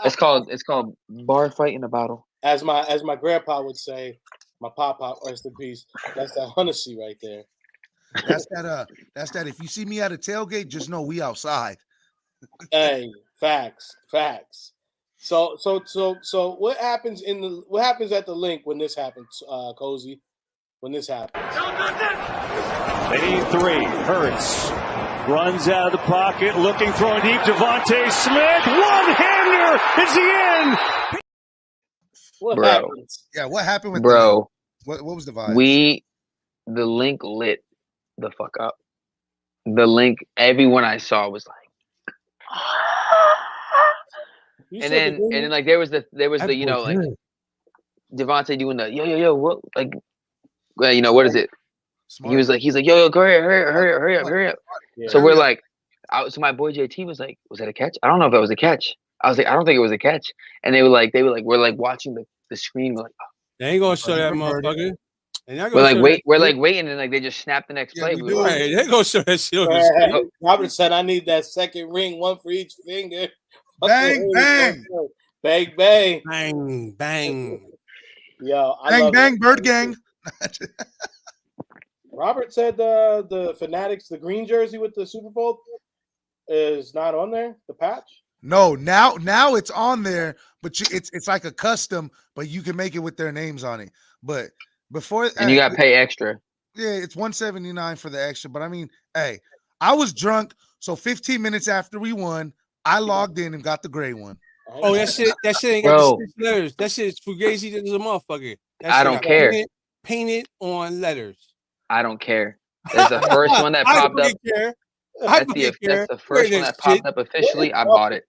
It's called Bar Fight in a Bottle. As my grandpa would say, my papa, rest in peace. That's that Hennessy right there. That's that. If you see me at a tailgate, just know we outside. Hey, facts. So what happens at the link when this happens, Cozy? When this happens. They need 3. Hurts runs out of the pocket, looking, throwing deep. Devontae Smith, one-hander. It's the end. What happens? Yeah, what happened with bro? What was the vibe? The link lit the fuck up. The link, everyone I saw was like, and then like there was the you know like Devontae doing the yo what like you know what is it? Smart. He's like yo go ahead, hurry up. Yeah. So we're like, so my boy JT was like, was that a catch? I don't know if that was a catch. I was like, I don't think it was a catch. And we're like we're like watching the screen. We're like, oh. They ain't gonna show that motherfucker. We're like waiting, and like they just snap the next play. Right. They gonna show that shit. Robert said, "I need that second ring, one for each finger." Bang bang, bang bang, bang bang. Yo, bang bird gang. Robert said the Fanatics, the green jersey with the Super Bowl, is not on there. The patch. No, now it's on there, but it's like a custom, but you can make it with their names on it. But before, and you got to pay extra. Yeah, it's $179 for the extra. But I mean, hey, I was drunk, so 15 minutes after we won, I logged in and got the gray one. Oh, that shit ain't got the stitch letters. That shit's fugazi as a motherfucker. I don't care. Painted on letters. I don't care. That's the first one that popped up. That's the first one that popped up officially. I bought it.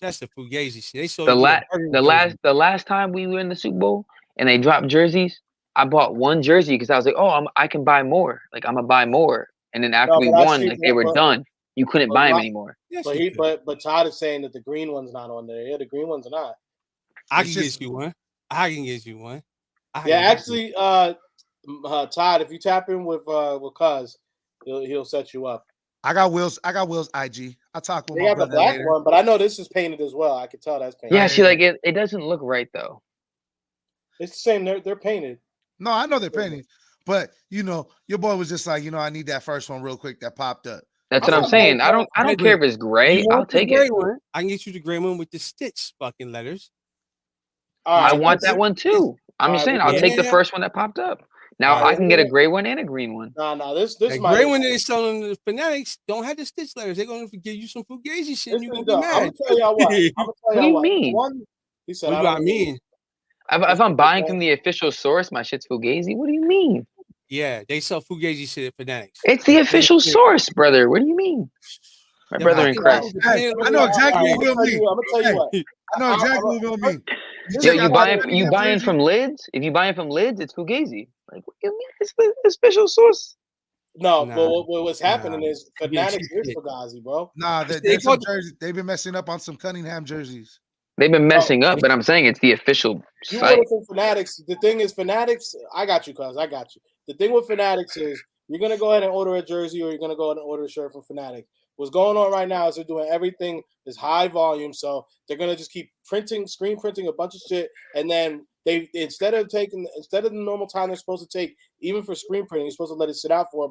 That's the fugazi shit. They sold the last time we were in the Super Bowl and they dropped jerseys, I bought one jersey because I was like, oh, I can buy more. Like I'm gonna buy more. And then after we won, like they were done. You couldn't buy them anymore. But Todd is saying that the green one's not on there. Yeah, the green one's not. I can get you one. Yeah, actually, Todd, if you tap in with Cuz, he'll set you up. I got Will's IG. I talk with my brother. They got the black one, but I know this is painted as well. I can tell that's painted. Yeah, see, like it doesn't look right though. It's the same. They're painted. No, I know they're painted, but your boy was just like, I need that first one real quick that popped up. That's what I'm saying. I don't care if it's gray. I'll take it. One? I can get you the gray one with the stitch fucking letters. I want that one too. I'm just saying I'll take the first one that popped up. Now I can get a gray one and a green one. No, this gray one that they're selling the Fanatics don't have the stitch letters. They're gonna give you some fugazi shit. And you're gonna be mad. I'm gonna tell y'all what. What do you mean? He said, what do I mean? If I'm buying from the official source, my shit's fugazi. What do you mean? Yeah, they sell fugazi shit at Fanatics. It's the official source, brother. What do you mean? My brother in Christ. I know exactly what Will mean. I'm gonna tell you what. I know exactly what Will mean. Yo, you buying from Lids? If you buying from Lids, it's fugazi. Like, what do you mean? It's the official source. No, but what's happening is Fanatics is fugazi, bro. Nah, jerseys. They've been messing up on some Cunningham jerseys. They've been messing up, but I'm saying it's the official site. Fanatics. The thing is, Fanatics. I got you, cuz. I got you. The thing with Fanatics is you're gonna go ahead and order a jersey, or you're gonna go ahead and order a shirt from Fanatics. What's going on right now is they're doing everything is high volume, so they're gonna just keep screen printing a bunch of shit, and then they instead of the normal time they're supposed to take, even for screen printing, you're supposed to let it sit out for a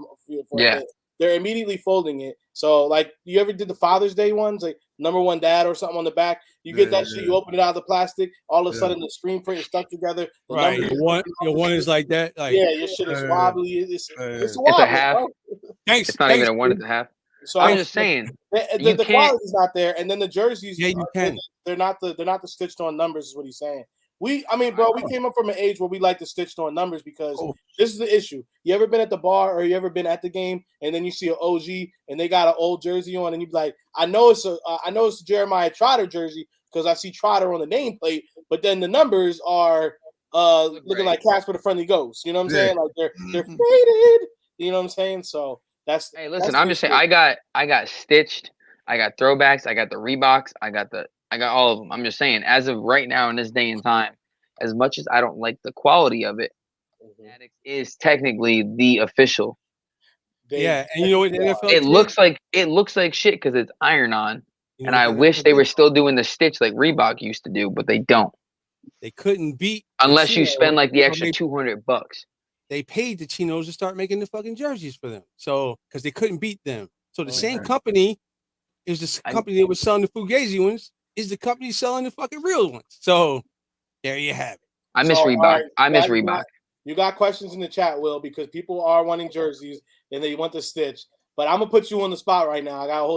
bit. They're immediately folding it. So, like, you ever did the Father's Day ones, like number one dad or something on the back? You get that shit, you open it out of the plastic, all of a sudden the screen print is stuck together. Right, your one is like that. Like, yeah, your shit is wobbly. It's wobbly, it's a half. Bro. Thanks. It's not even a one, it's a half. So I'm just saying the quality's not there, and then the jerseys, you can. They're not the stitched on numbers, is what he's saying. We came up from an age where we like the stitched on numbers because this is the issue. You ever been at the bar or you ever been at the game and then you see an OG and they got an old jersey on and you be like, I know it's a Jeremiah Trotter jersey because I see Trotter on the nameplate, but then the numbers are looking like Casper the Friendly Ghost. You know what I'm saying? Like they're faded. You know what I'm saying? So that's I'm just saying I got stitched, I got throwbacks, I got the Reeboks, I got all of them. I'm just saying, as of right now in this day and time, as much as I don't like the quality of it, Fanatics is technically the official. Yeah, and you know what the NFL it looks like shit because it's iron on, and I wish they were still doing the stitch like Reebok used to do, but they don't. They couldn't beat unless you spend like the extra $200. They paid the Chinos to start making the fucking jerseys for them, so because they couldn't beat them. So the same company is the company that was selling the Fugazi ones. Is the company selling the fucking real ones? So there you have it. I miss Reebok. Right, I miss Reebok. You got questions in the chat, Will, because people are wanting jerseys and they want the stitch. But I'm gonna put you on the spot right now. I gotta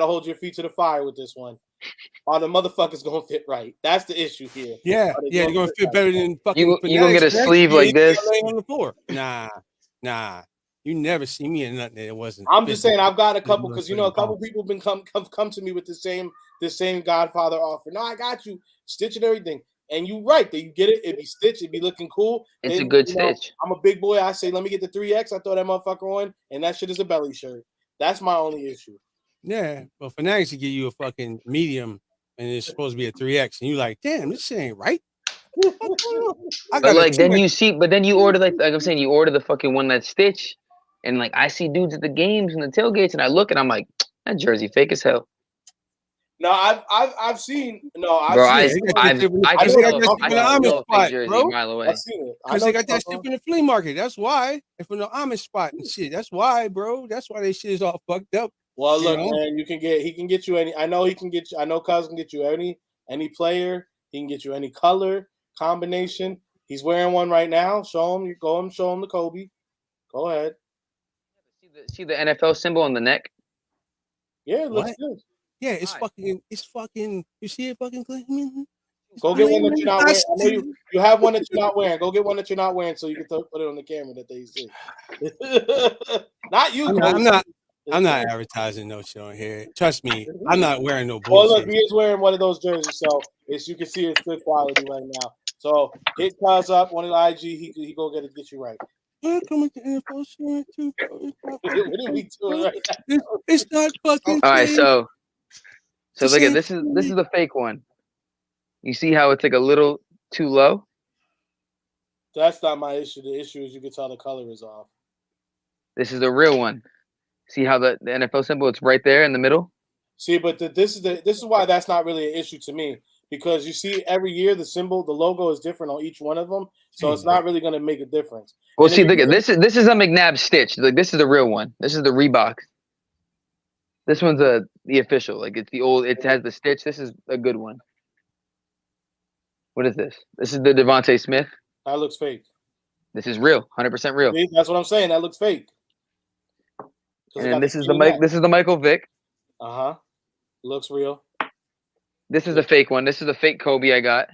hold your feet to the fire with this one. Are the motherfuckers gonna fit right? That's the issue here. Yeah, they're gonna fit better than fucking. You gonna get a sleeve like this? On the floor. Nah. You never see me in nothing that it wasn't. I'm just saying I've got a couple because a couple people been come to me with the same Godfather offer. No, I got you stitching everything, and you right that you get it. It be stitched. It be looking cool. It's a good stitch. I'm a big boy. I say let me get the 3X. I throw that motherfucker on, and that shit is a belly shirt. That's my only issue. Yeah, well, Fanatics to give you a fucking medium, and it's supposed to be a 3X, and you like, damn, this shit ain't right. But like then you order like I'm saying, you order the fucking one that's stitched. And like I see dudes at the games and the tailgates, and I look and I'm like, that jersey fake as hell. No, I've seen. No, I can tell a fake jersey by the way. I've seen it because they got that shit in the flea market. That's why. If from the Amish spot and shit. That's why, bro. That's why they shit is all fucked up. Well, look, man, he can get you any. I know he can get you. I know Cuz can get you any any player. He can get you any color combination. He's wearing one right now. Show him. You go and show him the Kobe. Go ahead. See the NFL symbol on the neck? Yeah, it looks good. Yeah, it's fucking. You see it, fucking clean. Go get one that you're not wearing. I know you have one that you're not wearing. Go get one that you're not wearing so you can put it on the camera that they see. Not you. I'm not advertising no shit on here. Trust me, I'm not wearing no bullshit. Well, look, he is wearing one of those jerseys, so you can see it's good quality right now. So hit Cuz up on his IG. He go get you right. Come with the NFL shirt too. What are we doing right now? It's not fucking. All right, so look at this is the fake one. You see how it's like a little too low? That's not my issue. The issue is you can tell the color is off. This is the real one. See how the NFL symbol? It's right there in the middle. See, but this is why that's not really an issue to me, because you see every year the symbol, the logo is different on each one of them, so it's not really going to make a difference. Well, see, look at this is a McNabb stitch. Like this is the real one. This is the Reebok. This one's the official. Like it's the old. It has the stitch. This is a good one. What is this? This is the Devontae Smith. That looks fake. This is real, 100% real. See, that's what I'm saying. That looks fake. And this is the Michael Vick. Looks real. This is a fake one. This is a fake Kobe I got.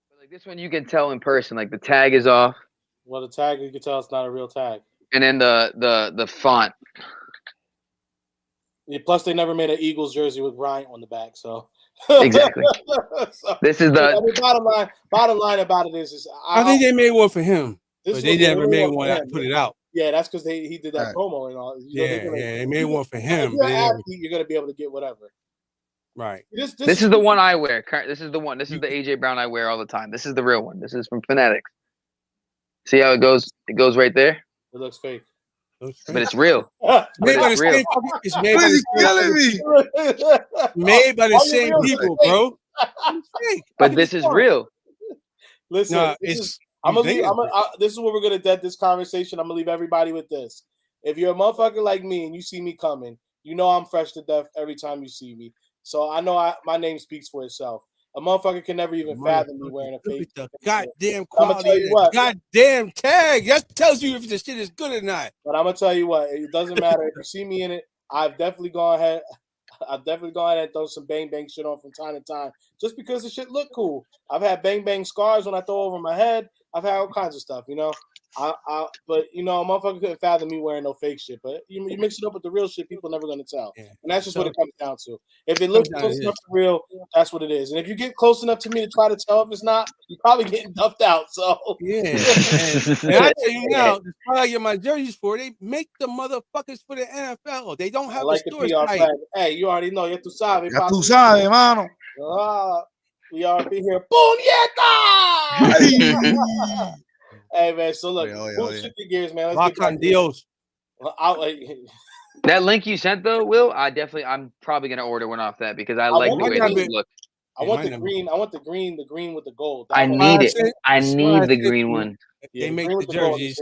But like this one, you can tell in person. Like the tag is off. Well, the tag you can tell it's not a real tag. And then the font. Yeah, plus, they never made an Eagles jersey with Bryant on the back, so. Exactly. So, this is the bottom line about it is I think they made one for him, but they never made one that put it out. Yeah, that's because he did that promo and all. They made one for him. You're gonna be able to get whatever. Right. This is the one I wear. This is the one. This is the AJ Brown I wear all the time. This is the real one. This is from Fanatics. See how it goes? It goes right there. It looks fake. But it's real. It's made by the same people, bro. But this is real. Listen, this is what we're gonna dead this conversation. I'm gonna leave everybody with this. If you're a motherfucker like me and you see me coming, you know I'm fresh to death every time you see me. So I know my name speaks for itself. A motherfucker can never even fathom me wearing a fake. Goddamn quality. Goddamn tag. That tells you if the shit is good or not. But I'm gonna tell you what, it doesn't matter if you see me in it. I've definitely gone ahead and throw some bang bang shit on from time to time, just because the shit look cool. I've had bang bang scars when I throw over my head. I've had all kinds of stuff, you know. But you know, a motherfucker couldn't fathom me wearing no fake shit. But you mix it up with the real shit, people never gonna tell. Yeah. And that's just what it comes down to. If it looks close enough to real, that's what it is. And if you get close enough to me to try to tell if it's not, you're probably getting duffed out. So yeah. And I tell you now, the spot I get my jerseys for, they make the motherfuckers for the NFL. They don't have the stores right. Hey, you already know. Ya tú sabes. Ya tú sabes, mano. We are be here. Puñeta! Hey man, so look, shift your gears, man. Let's get deals. That link you sent though, Will, I'm probably gonna order one off that because I like the way those look. I want the green. I want the green with the gold. I need it. I need the green one. They make the jerseys.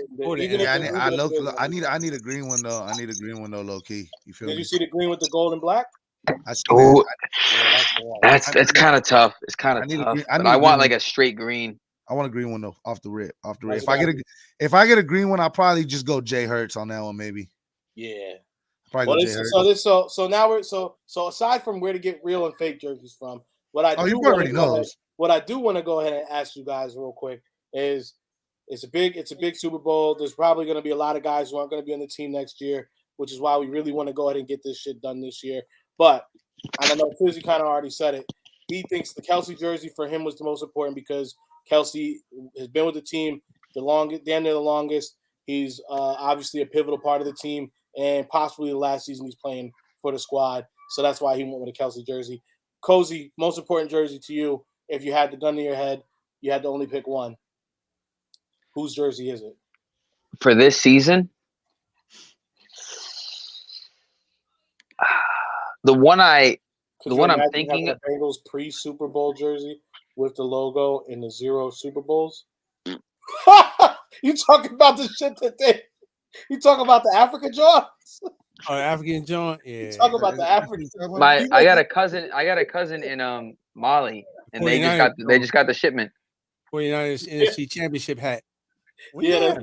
I need a green one though. I need a green one though, low key. You feel me? Did you see the green with the gold and black? Oh, that's kind of tough. It's kind of tough. I want like a straight green. I want a green one though, off the rip. If I get a green one, I'll probably just go Jay Hurts on that one, maybe. Yeah. Probably go Jay Hurts. So now so aside from where to get real and fake jerseys from, what I do want to go ahead and ask you guys real quick is it's a big Super Bowl. There's probably going to be a lot of guys who aren't going to be on the team next year, which is why we really want to go ahead and get this shit done this year. But I don't know, Fizzy kind of already said it. He thinks the Kelsey jersey for him was the most important because Kelsey has been with the team damn near the longest. He's obviously a pivotal part of the team, and possibly the last season he's playing for the squad. So that's why he went with a Kelsey jersey. Cozy, most important jersey to you. If you had the gun to your head, you had to only pick one. Whose jersey is it? For this season? The one I'm thinking of. Bengals pre-Super Bowl jersey with the logo in the 0 Super Bowls. You talking about the shit you talking about the Africa Jaws? Oh, African joint. Yeah. Talk about the African. I got a cousin in Mali, and they just got the shipment. 49ers NFC Championship hat. When Yeah. that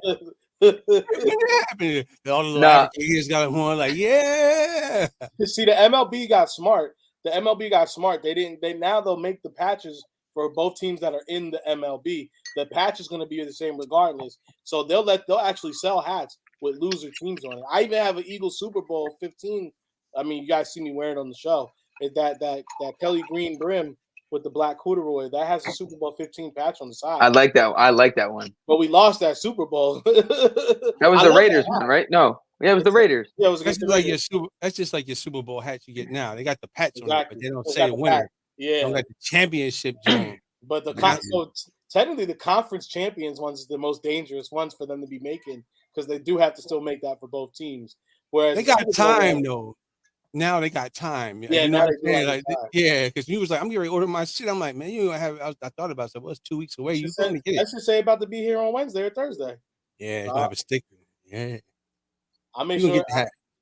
happened? All the little Africans got one like, yeah. See, the MLB got smart. Now they'll make the patches for both teams that are in the MLB. The patch is going to be the same regardless. So they'll actually sell hats with loser teams on it. I even have an Eagles Super Bowl 15. I mean, you guys see me wearing it on the show. That Kelly green brim with the black corduroy that has a Super Bowl 15 patch on the side. I like that one. But we lost that Super Bowl. That was the Raiders one, right? No, yeah, it was the Raiders. Yeah, it was that's just like your Super Bowl hat you get now. They got the patch on it, but they don't say the winner. Yeah, they don't got the championship joint. But so technically, the conference champions ones is the most dangerous ones for them to be making because they do have to still make that for both teams. Whereas they got time though. Now they got time. Yeah, you know what I'm saying? Like, yeah, because you was like, I'm getting ready to order my shit. I'm like, man, you don't have. I thought about it. Well, it's 2 weeks away. You going to get it? I should say about to be here on Wednesday or Thursday. Yeah, you have a sticker. Yeah, I make sure.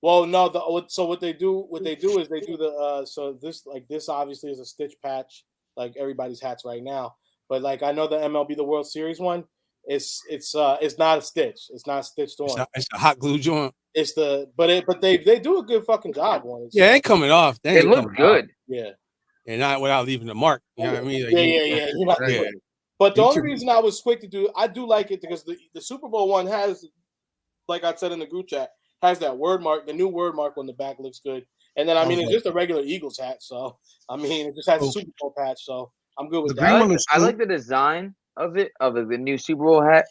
Well, no. So what they do is they do the so this obviously is a stitch patch like everybody's hats right now. But like I know the MLB the World Series one, it's not a stitch. It's not stitched on. It's a hot glue joint. It's but they do a good fucking job on it. Yeah, it ain't coming off. They look good. Off. Yeah, and not without leaving the mark. You know what I mean? Like, yeah. But the only reason I was quick to do, I do like it because the Super Bowl one has, like I said in the group chat, has that word mark. The new word mark on the back looks good. And then it's just a regular Eagles hat. So I mean, it just has a Super Bowl patch. So I'm good with that. I like the design of the new Super Bowl hat.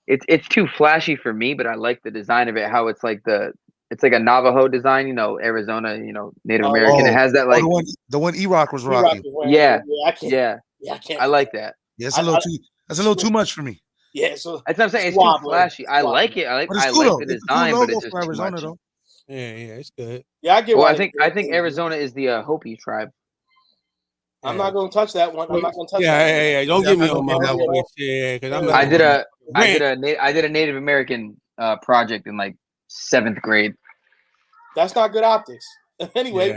It's too flashy for me, but I like the design of it. How it's like a Navajo design, Arizona, Native American. It has that like the one E-Rock was rocking. Yeah. I can't. I like that. Yeah, it's a little too much for me. Yeah, so that's what I'm saying. It's too flashy. I like it. I like the design, but it's just too Arizona much. though. Yeah, it's good. Yeah, I get. Well, I think Arizona is the Hopi tribe. I'm not going to touch that one. I'm not going to touch that. Yeah. Don't get me on my way. Yeah, because I did a Native American project in like 7th grade. That's not good optics. Anyway,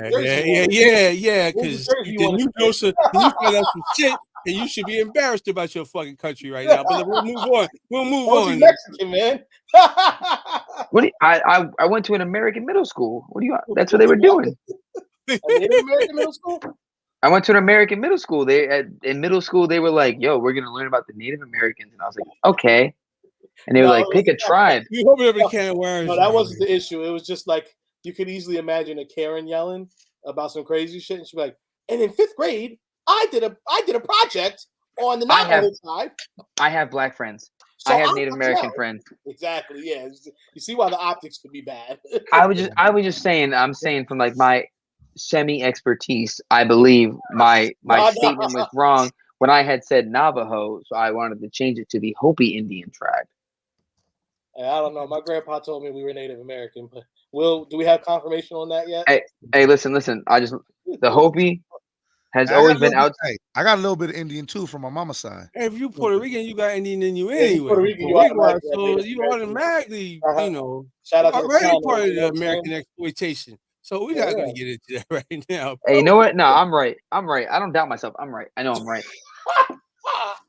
yeah. Because you know some shit, and you should be embarrassed about your fucking country right now. But we'll move on. We'll move on. Mexican man. I went to an American middle school. What do you? That's what they were doing. Native American middle school. I went to an American middle school. In middle school, they were like, "Yo, we're gonna learn about the Native Americans," and I was like, "Okay." And they were like, "Pick a tribe." You hope you can't wear. No, that wasn't the issue. It was just like you could easily imagine a Karen yelling about some crazy shit, and she'd be like, "And in 5th grade, I did a project on the Navajo tribe." I have black friends. So I have Native American friends. Exactly. Yeah. You see why the optics could be bad. I was just saying. I'm saying from like my semi-expertise, I believe my statement was wrong when I had said Navajo, so I wanted to change it to the Hopi Indian tribe. I don't know. My grandpa told me we were Native American, but do we have confirmation on that yet? Hey, listen. The Hopi has always been out. I got a little bit of Indian too from my mama's side. Hey, if you Puerto Rican, you got Indian in you anyway. Puerto Rican, so you automatically, shout out already part of the American exploitation. So we're not going to get into that right now. Hey, you know what? No, I'm right. I don't doubt myself. I'm right. I know I'm right.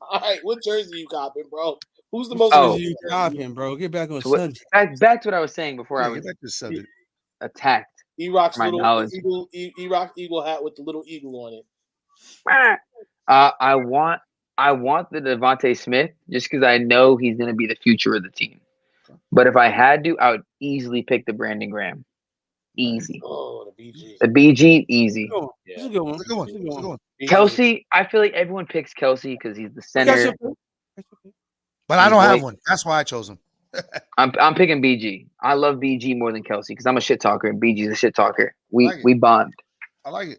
All right, what jersey you copping, bro? Who's the most jersey you copping, bro? Get back on subject. Back to what I was saying before I was attacked. E-Rock's little E-Rock Eagle hat with the little eagle on it. I want the Devontae Smith just because I know he's going to be the future of the team. But if I had to, I would easily pick the Brandon Graham. Easy. Oh, the BG. The BG, easy. It's a good one. Kelsey, I feel like everyone picks Kelsey because he's the center. But I don't have one. That's why I chose him. I'm picking BG. I love BG more than Kelsey because I'm a shit talker and BG's a shit talker. We bond. I like it.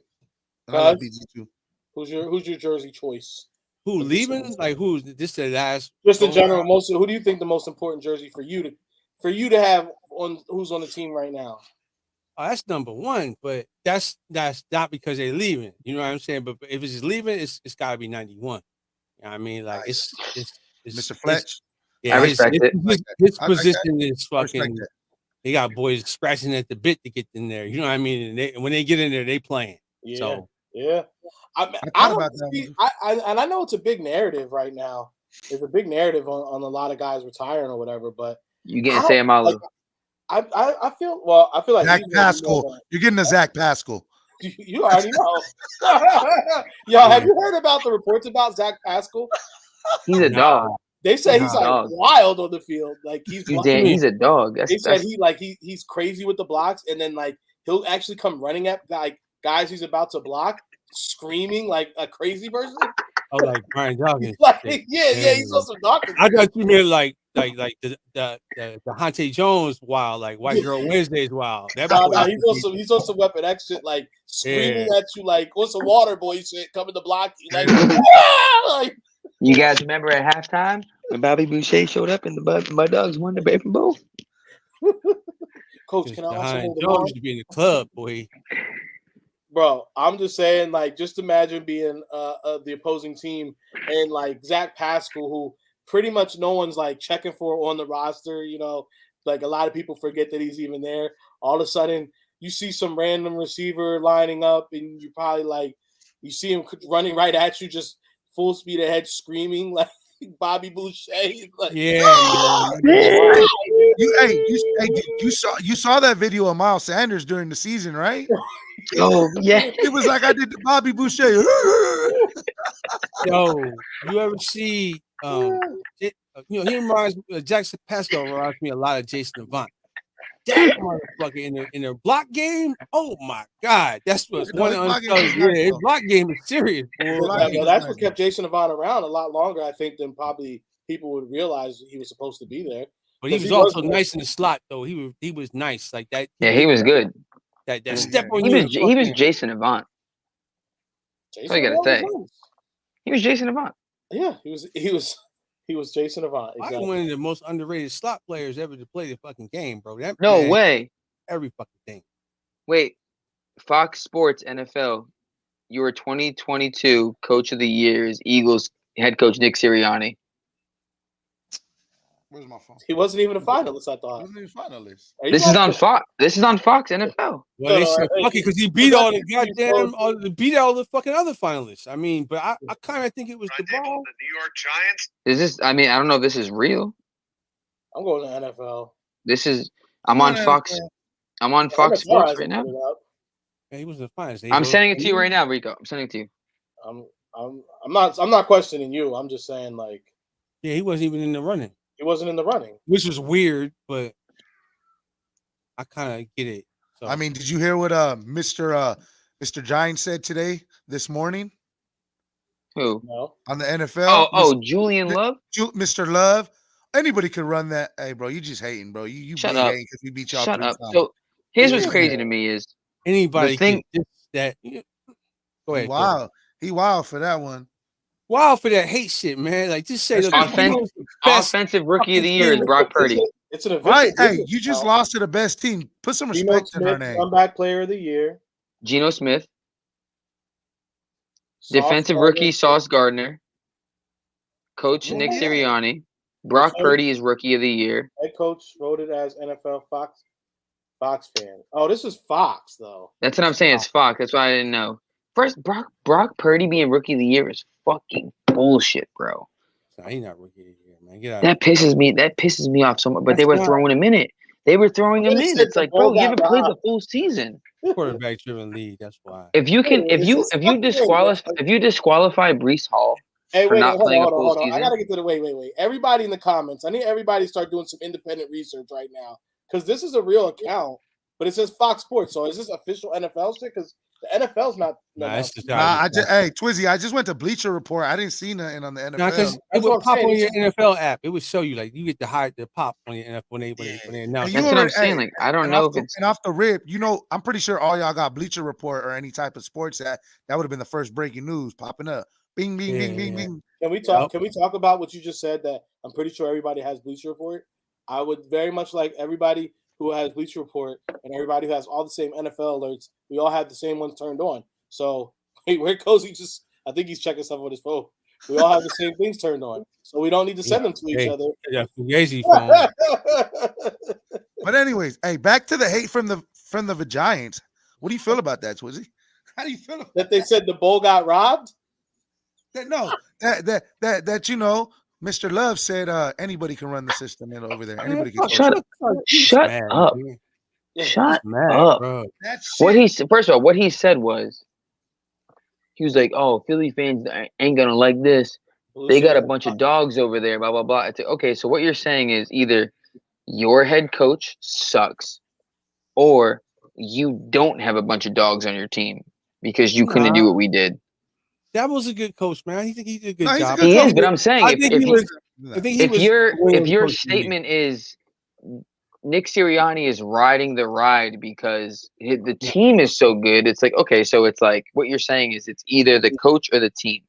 And I love BG too. Who's your jersey choice? Who leaving? Like who's this? The last. Just in general, who do you think the most important jersey for you to have on? Who's on the team right now? Oh, that's number one, but that's not because they're leaving. You know what I'm saying? But if it's leaving, it's got to be 91. You know what I mean? Like it's Mr. Fletch. I respect it. His position is fucking. They got boys scratching at the bit to get in there. You know what I mean? And when they get in there, they playing. Yeah, so yeah. I thought about that. and I know it's a big narrative right now. There's a big narrative on a lot of guys retiring or whatever, but You getting Sam Alou? I feel like Zach Pascal. You're getting a Zach Pascal. You already know. Yo, have you heard about the reports about Zach Pascal? He's a dog. They say he's like wild on the field. Like he's a dog. They said he's crazy with the blocks, and then like he'll actually come running at like guys he's about to block, screaming like a crazy person. Oh, like Brian Dawkins. He's on some Dawkins. I thought you meant like the Hante Jones wild, like White Girl Wednesdays wild. He's on some Weapon X shit, like screaming at you, like what's a water boy shit coming to block you, like. You guys remember at halftime when Bobby Boucher showed up and the Mud Dogs won the Baby Bowl? Coach, can I also hold Jones should be in the club, boy. Bro, I'm just saying, like, just imagine being the opposing team and like Zach Pascal, who pretty much no one's like checking for on the roster. You know, like a lot of people forget that he's even there. All of a sudden, you see some random receiver lining up, and you probably like you see him running right at you, just full speed ahead, screaming like Bobby Boucher. Like, You saw that video of Miles Sanders during the season, right? Oh yeah, it was like I did the Bobby Boucher. Yo, you ever see? He reminds Jackson Pascal reminds me a lot of Jason Avant. That motherfucker in their block game. Oh my God, that's what's one his block game is serious. That's what kept Jason Avant around a lot longer, I think, than probably people would realize he was supposed to be there. But he was also nice in the slot, though. He was nice like that. Yeah, he was good. That step on he was Jason Avant. That's all you gotta say. He was Jason Avant. Yeah, he was Jason Avant. Exactly. One of the most underrated slot players ever to play the fucking game, bro. No way. Every fucking thing. Wait, Fox Sports NFL. You were 2022 Coach of the Year is Eagles head coach Nick Sirianni. Where's my phone? He wasn't even a finalist, I thought. He wasn't even a finalist. This is on Fox. This is on Fox NFL. Well, they said fuck it because he beat all the goddamn, beat all the fucking other finalists. I mean, but I kind of think it was the ball. The New York Giants. Is this? I mean, I don't know if this is real. I'm going to NFL. This is. I'm on Fox. I'm on Fox Sports right now. Yeah, he was the finalist. I'm sending it to you right now, Rico. I'm sending it to you. I'm not questioning you. I'm just saying, like. Yeah, he wasn't even in the running. He wasn't in the running, which was weird, but I kind of get it. So. I mean, did you hear what Mr. Giants said this morning? Who? No. On the NFL? Oh, Julian Love? Mr. Love. Anybody could run that. Hey, bro, you just hating, bro. You shut up because we beat y'all. Shut up. So here's what's crazy to me is anybody can that. Go ahead. Wow, he wild for that one. Wow for that hate shit, man. Like just say offensive rookie of the year is Brock Purdy. It's an right. Hey, you just lost to the best team. Put some respect in our name. Comeback player of the year. Geno Smith. Defensive rookie Sauce Gardner. Coach Nick Sirianni. Brock Purdy is rookie of the year. Head coach voted as NFL Fox fan. Oh, this is Fox though. That's what I'm saying. It's Fox. That's why I didn't know. First, Brock Purdy being rookie of the year is fucking bullshit, bro. No, he's not rookie of the year, man. Get out. That pisses me off so much. But they were throwing him in it. They were throwing him in. It's like, bro, you haven't played the full season. Quarterback driven league. That's why. If you disqualify Breece Hall for not playing a full season, I gotta get to the wait. Everybody in the comments, I need everybody to start doing some independent research right now because this is a real account, but it says Fox Sports. So is this official NFL shit? Because the NFL's not. Hey, Twizzy, I just went to Bleacher Report. I didn't see nothing on the NFL. No, because it would pop on your NFL app. It would show you like you get the pop on your NFL when they announce. That's what I'm saying. Like I don't know if it's off the rip. You know, I'm pretty sure all y'all got Bleacher Report or any type of sports that would have been the first breaking news popping up. Bing, bing, bing, bing, bing. Can we talk? Can we talk about what you just said? That I'm pretty sure everybody has Bleacher Report. I would very much like everybody who has Bleacher Report and everybody who has all the same NFL alerts. We all have the same ones turned on. So where goes he? I think he's checking stuff on his phone. We all have the same things turned on, so we don't need to send them to each other. Yeah, Fugazi phone. But anyways, hey, back to the hate from the Giants. What do you feel about that, Twizzy? How do you feel about that they said the Bowl got robbed? that? No, that Mr. Love said anybody can run the system in over there. Anybody can. Shut up. Shut up. Bro. First of all, what he said was, he was like, "Oh, Philly fans ain't gonna like this. They got a bunch of dogs over there." Blah blah blah. I said, okay, so what you're saying is either your head coach sucks, or you don't have a bunch of dogs on your team because you couldn't do what we did. That was a good coach, man. He did a good job. He is, but I'm saying if your statement is Nick Sirianni is riding the ride because the team is so good, it's like, okay, so it's like what you're saying is it's either the coach or the team.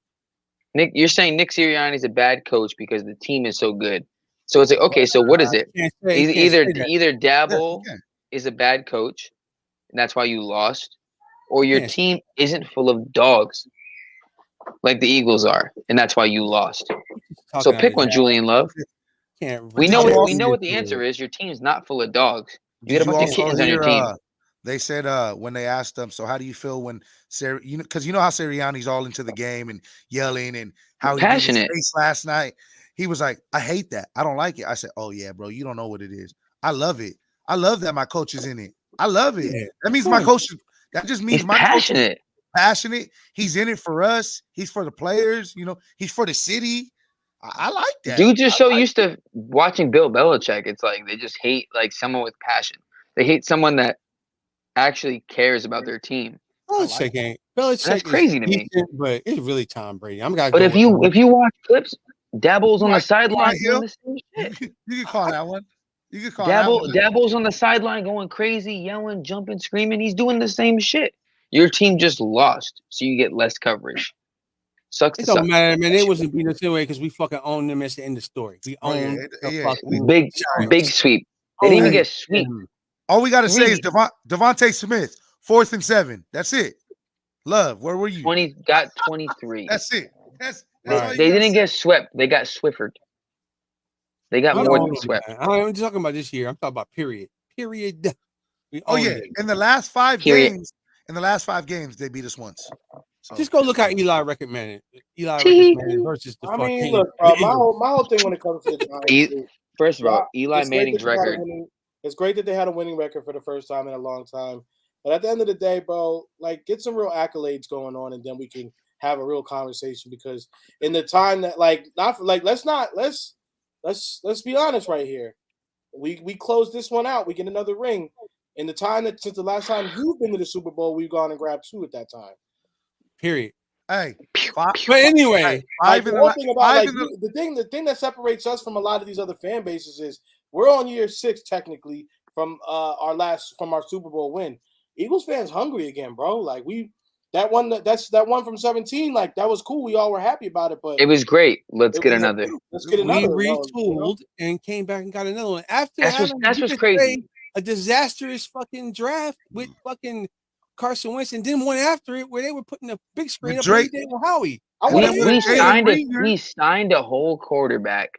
Nick, you're saying Nick Sirianni is a bad coach because the team is so good. So it's like, okay, so what is it? Either Dabble is a bad coach, and that's why you lost, or your team isn't full of dogs like the Eagles are, and that's why you lost. So pick one, Julian Love. We know what the answer is. Your team's not full of dogs. You got a bunch of kittens on your team. They said when they asked them, so how do you feel when because you know how Sirianni's all into the game and yelling and how he passionate did his face last night. He was like, I hate that. I don't like it. I said, oh yeah, bro, you don't know what it is. I love it. I love that my coach is in it. I love it. Yeah. That means my coach. That just means my passionate. Coach passionate. He's in it for us. He's for the players. You know, he's for the city. I like that. Dude, just so used to watching Bill Belichick. It's like they just hate like someone with passion. They hate someone that actually cares about their team. Belichick ain't. That's crazy to me. But it's really Tom Brady. But if you watch clips, Dabble's on the sideline doing the same shit. You can call that one. You can call that one. Dabble's on the sideline going crazy, yelling, jumping, screaming. He's doing the same shit. Your team just lost, so you get less coverage. Sucks. It don't matter, man. They wasn't beating us anyway because we fucking own them. That's the end of the story. We own big sweep. They didn't even get sweep. All we gotta say is Devontae Smith, 4th and 7. That's it. Love, where were you? 23. That's it. That's they didn't get swept. They got Swiffered. They got more than swept. I'm talking about this year. I'm talking about period. In the last 5 games. In the last 5 games, they beat us once. So. Just go look how Eli recommended. Versus the fucking. Look, bro, my whole thing when it comes to the Giants. First of all, Eli Manning's record. It's great that they had a winning record for the first time in a long time. But at the end of the day, bro, like get some real accolades going on, and then we can have a real conversation. Because in the time that let's be honest right here. We close this one out. We get another ring. In the time that since the last time you've been to the Super Bowl, we've gone and grabbed 2 at that time. Period. Hey, but anyway, the thing that separates us from a lot of these other fan bases is we're on year 6 technically from our Super Bowl win. Eagles fans hungry again, bro. Like that one from 17, like that was cool. We all were happy about it, but it was great. Let's get another. We retooled and came back and got another one. After that's what's crazy. A disastrous fucking draft with fucking Carson Wentz, and then one after it where they were putting a big screen up with Daniel Howie. We signed a whole quarterback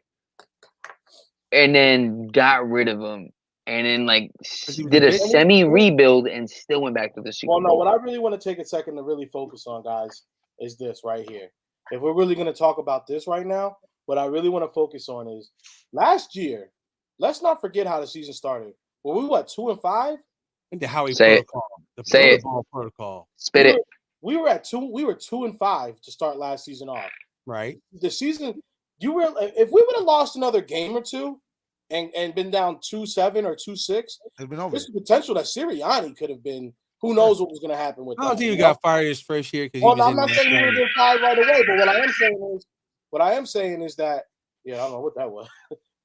and then got rid of him, and then like did a semi-rebuild and still went back to the Super Bowl. Well, no, what I really want to take a second to really focus on, guys, is this right here. If we're really going to talk about this right now, what I really want to focus on is last year. Let's not forget how the season started. Were we 2-5? The Howie Say protocol. It. Say it. Protocol. Spit it. We were 2-5 to start last season off. Right. The season if we would have lost another game or two and been down 2-7 or 2-6, there's potential that Sirianni could have been. Who knows what was going to happen with that? I don't think he got fired his first year because I'm not saying he would have been fired right away, but what I am saying is that I don't know what that was.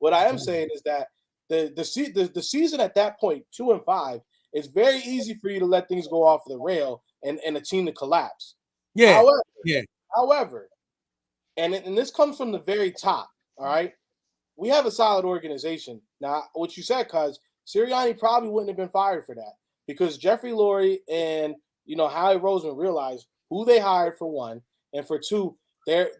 What I am saying is that the season at that point, 2-5, it's very easy for you to let things go off the rail and a team to collapse. Yeah. However, and this comes from the very top, all right? We have a solid organization. Now, what you said, cuz Sirianni probably wouldn't have been fired for that because Jeffrey Lurie and, Howie Roseman realized who they hired for one, and for two, they're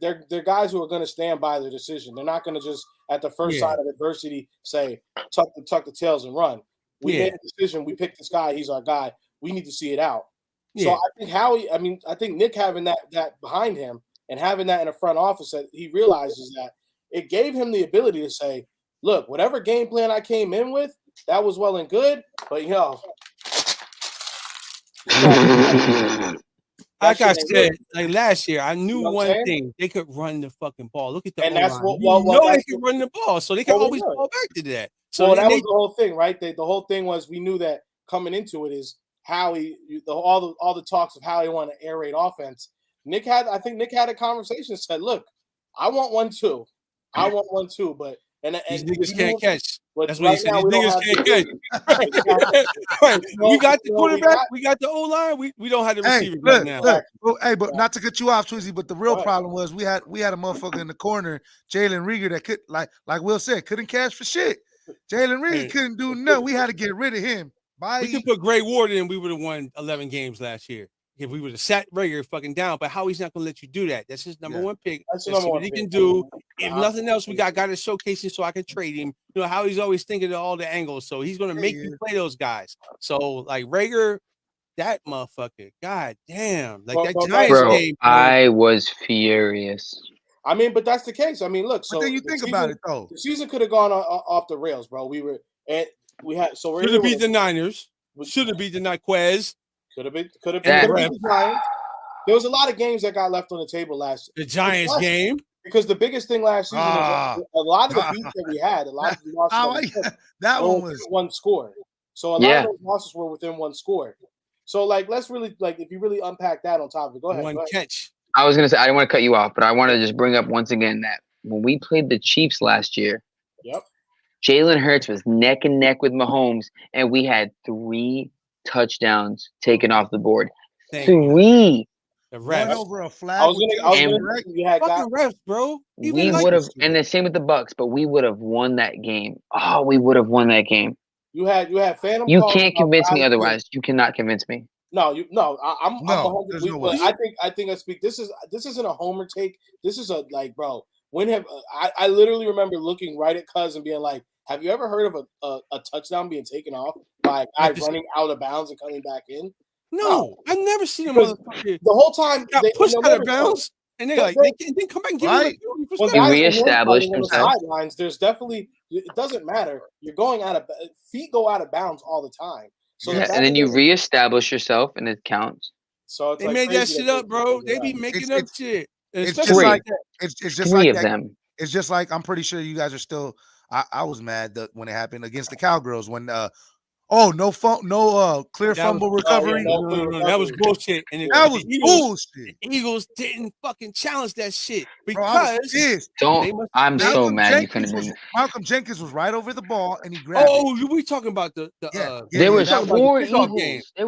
guys who are going to stand by their decision. They're not going to just at the first sign of adversity say tuck the tails and run. We made a decision. We picked this guy. He's our guy. We need to see it out. Yeah. So I think Nick having that behind him and having that in the front office, that he realizes that it gave him the ability to say, look, whatever game plan I came in with, that was well and good, but like I said, like last year, I knew one thing: they could run the fucking ball. Look at the and that's what they could run the ball, so they can always fall back to that. So that was the whole thing, right? The whole thing was we knew that coming into it is how all the talks of how he wanted to aerate offense. I think Nick had a conversation and said, "Look, I want 1-2, but these niggas can't catch." That's what right he said. These niggas can't catch. Right. We got the quarterback. We got the O-line. We don't have the receiver right now. But not to cut you off, Twizzy, but the real problem was we had a motherfucker in the corner, Jalen Reagor, that could, like Will said, couldn't catch for shit. Jalen Reagor couldn't do nothing. We had to get rid of him. We could put Gray Ward in, we would have won 11 games last year. If we would have sat Reagor fucking down, but Howie's not going to let you do that. That's his number one pick. That's what he can do. If nothing else, we got to showcase him so I can trade him. You know, Howie's always thinking of all the angles, so he's going to make you play those guys. So, like, Reagor, that motherfucker, god damn. Like, that Giants game. I was furious. I mean, but that's the case. I mean, look. So then you think about it, though. The season could have gone off the rails, bro. We had so should have beat the Niners. Should have beat the Naquez. Could have been the Giants. There was a lot of games that got left on the table last year. The Giants game. Because the biggest thing last season was a lot of the beats that we had, a lot of the losses that one was one score. So a lot of those losses were within one score. So let's really if you really unpack that on top of it. Go ahead. One catch. I was gonna say I didn't want to cut you off, but I want to just bring up once again that when we played the Chiefs last year, Jalen Hurts was neck and neck with Mahomes, and we had 3 touchdowns taken off the board. 3. The refs over a flag. fucking refs, bro. We would have, and the same with the Bucks, but we would have won that game. Oh, we would have won that game. You had Phantom. You can't convince me otherwise. You cannot convince me. I'm I think I speak. This isn't a homer take. This is a bro. I literally remember looking right at Cuz and being like, have you ever heard of a touchdown being taken off by a guy running out of bounds and coming back in? No, I've never seen a motherfucker. The whole time they pushed out of bounds, and they didn't come back and give him. He reestablished himself. Sidelines, there's definitely it doesn't matter. You're going feet go out of bounds all the time. So and then you reestablish yourself, and it counts. So they made that shit up, bro. They be making up shit. It's just like them. It's just like I'm pretty sure you guys are still. I was mad that when it happened against the Cowgirls when clear fumble recovery. No, that was bullshit. And that was bullshit. The Eagles didn't fucking challenge that shit because I'm so mad you couldn't do. Malcolm Jenkins was right over the ball and he grabbed. We talking about the there was 4 Eagles games. That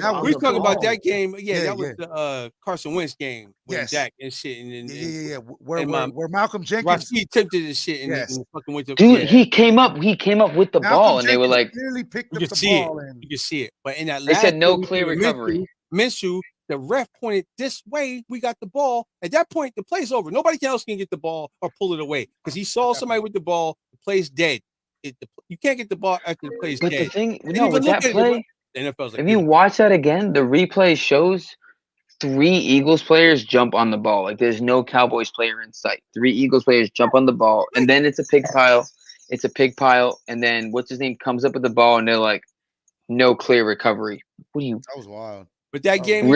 one. We talking about that game. That was the Carson Wentz game with Dak and shit. And where Malcolm Jenkins he tempted his shit and fucking went to. Dude, he came up with the ball and they were like. Picked you up can the see ball it. You can see it. But in that they said no clear recovery. Minshew, the ref pointed this way. We got the ball. At that point, the play's over. Nobody else can get the ball or pull it away because he saw somebody with the ball. The play's dead. You can't get the ball after the play's dead. But the thing, with that play, the NFL's like, if you watch that again, the replay shows 3 Eagles players jump on the ball. Like there's no Cowboys player in sight. 3 Eagles players jump on the ball, and then it's a pig pile. It's a pig pile, and then what's his name comes up with the ball, and they're like, "No clear recovery." What do you? That was wild. But that game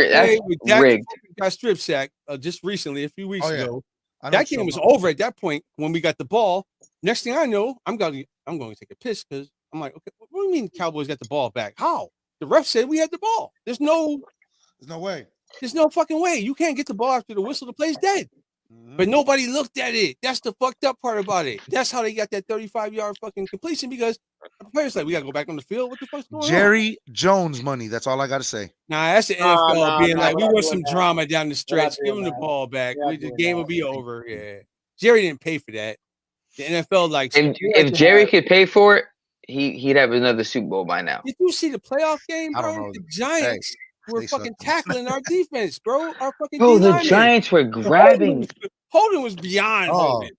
got strip sacked just recently, a few weeks ago. That game was over at that point when we got the ball. Next thing I know, I'm going to take a piss because I'm like, okay, what do you mean Cowboys got the ball back? How? The ref said we had the ball. There's no way. There's no fucking way. You can't get the ball after the whistle. The play's dead. But nobody looked at it. That's the fucked up part about it. That's how they got that 35-yard fucking completion because the players like, we got to go back on the field. What the fuck's going on? Jerry Jones money. That's all I got to say. Nah, that's the NFL being like, we want some drama down the stretch. Give him the ball back. The game will be over. Yeah. Jerry didn't pay for that. The NFL like. If Jerry could pay for it, he'd have another Super Bowl by now. Did you see the playoff game, bro? I don't know. The Giants. Hey. We're fucking tackling our defense, bro. Our fucking the Giants were grabbing. Holden was beyond Holden.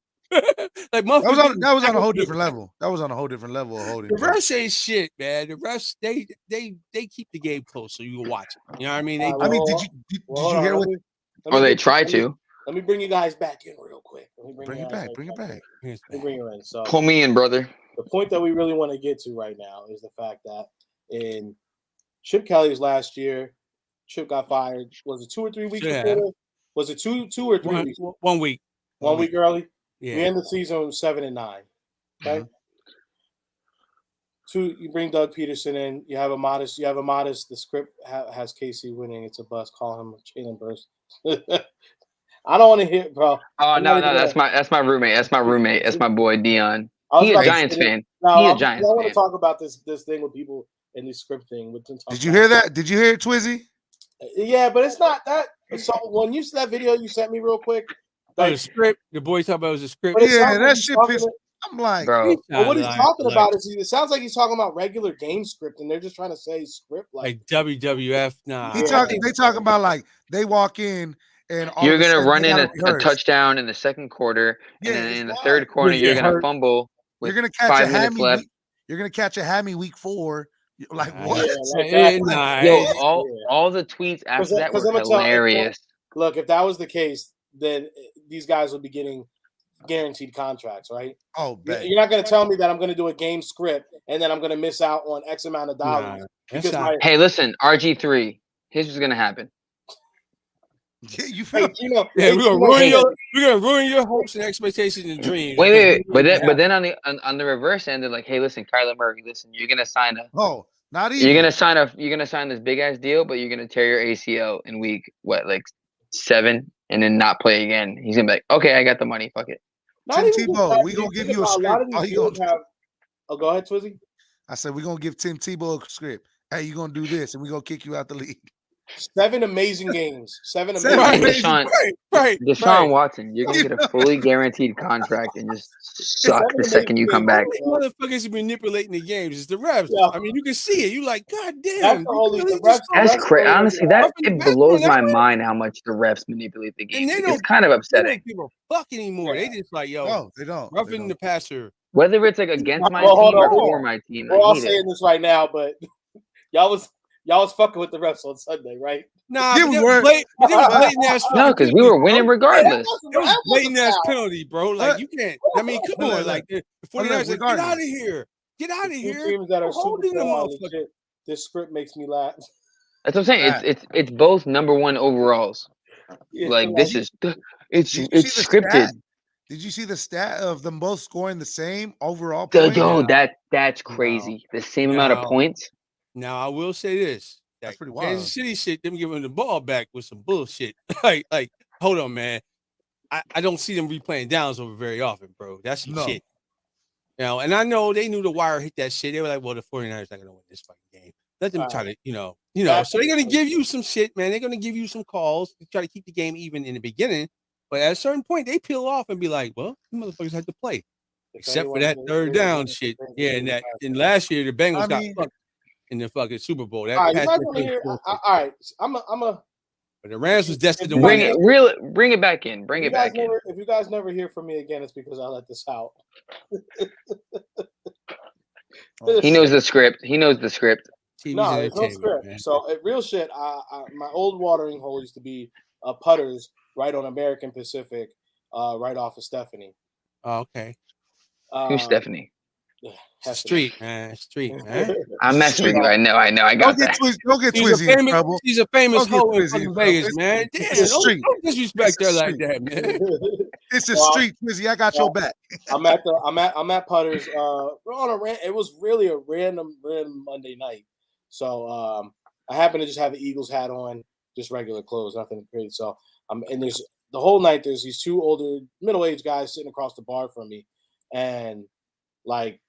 Like that was on a whole different level. That was on a whole different level of holding. The refs ain't shit, man. The refs they keep the game close so you can watch it. You know what I mean? Did you hear what? Or they try to. Let me bring you guys back in real quick. Bring it back. Bring it back. Bring it in. So pull me in, brother. The point that we really want to get to right now is the fact that in Chip Kelly's last year, Chip got fired. Was it 2 or 3 weeks before? Was it two or 3 weeks? 1 week. 1 week early. Yeah. We end the season 7-9. Okay. Mm-hmm. You bring Doug Peterson in. You have a modest. The script has KC winning. It's a bust. Call him Jalen Burst. I don't want to hear, bro. Oh no, that's my roommate. That's my roommate. That's my boy Dion. He's a Giants fan. He's a Giants fan. I want to talk about this thing with people in this script thing. Did you hear that? Did you hear it, Twizzy? Yeah, but it's not that. So when you see that video you sent me real quick, the script. The boy talking about it was a script. Yeah, that shit pissed. I'm like, bro. But what he's talking about is it sounds like he's talking about regular game script, and they're just trying to say script like WWF. Nah, they talking about like they walk in. And you're gonna run in a touchdown in the second quarter, and then in the third quarter you're gonna fumble. You're gonna catch 5 minutes left. You're gonna catch a hammy week 4. Like what? Yo, all the tweets after that were hilarious. Look, if that was the case, then these guys would be getting guaranteed contracts, right? Oh, you're not gonna tell me that I'm gonna do a game script and then I'm gonna miss out on X amount of dollars. Hey, listen, RG3, here's what's gonna happen. Yeah, you feel we're gonna ruin your hopes and expectations and dreams. Wait. But then on the reverse end, they're like, hey, listen, Kyler Murray, listen, you're gonna sign you're gonna sign this big ass deal, but you're gonna tear your ACL in week 7 and then not play again. He's gonna be like, okay, I got the money, fuck it. Tim Tebow, we gonna give you a script. Go ahead, Twizzy. I said we're gonna give Tim Tebow a script. Hey, you're gonna do this, and we're gonna kick you out the league. 7 amazing games. 7 amazing games. Deshaun Watson, you're gonna get a fully guaranteed contract and just suck the second you come back. Motherfuckers manipulating the games. It's the refs. Yeah. I mean, you can see it. You like, God damn. That's crazy. Honestly, it blows my mind how much the refs manipulate the game. It's kind of upsetting. They don't fuck anymore. They just like, yo, no, they don't. Roughing the passer. Whether it's like against my team or for my team. We're all saying this right now, but y'all was fucking with the refs on Sunday, right? Nah, they were blatant ass. No, because we were winning regardless. It was blatant ass penalty, bro. Like you can't. I mean, come on, like the 49ers, like, get out of here, get out of here. Teams that are holding them up. This script makes me laugh. That's what I'm saying. It's both number 1 overalls. Yeah, like this is it's scripted. Did you see the stat of them both scoring the same overall? Yo, that's crazy. The same amount of points. Now I will say this: that's pretty wild. Kansas City shit, them giving the ball back with some bullshit. like, hold on, man. I don't see them replaying downs over very often, bro. That's some shit. You know, and I know they knew the wire hit that shit. They were like, well, the 49ers not gonna win this fucking game. Let them try to, you know. So they're gonna give you some shit, man. They're gonna give you some calls to try to keep the game even in the beginning. But at a certain point, they peel off and be like, well, you motherfuckers had to play. Except for that third down shit. Yeah, and last year the Bengals got fucked in the fucking Super Bowl. All right, I'm a. But the Rams was destined to win. Bring it back in. Bring it back in. If you guys never hear from me again, it's because I let this out. He knows the script. No, there's no script. Man. So real shit. My old watering hole used to be Putters right on American Pacific, right off of Stephanie. Oh, okay. Who's Stephanie? Street, man. I'm messing with you. I know. I got that. Don't get Twizzy. She's a famous hoe in Vegas, man. Damn, don't disrespect her like that, man. It's a street, Twizzy. I got your back. I'm at Putters. We're on a rant. It was really a random Monday night. So I happen to just have the Eagles hat on, just regular clothes, nothing crazy. So and there's the whole night. There's these 2 older, middle-aged guys sitting across the bar from me, and like.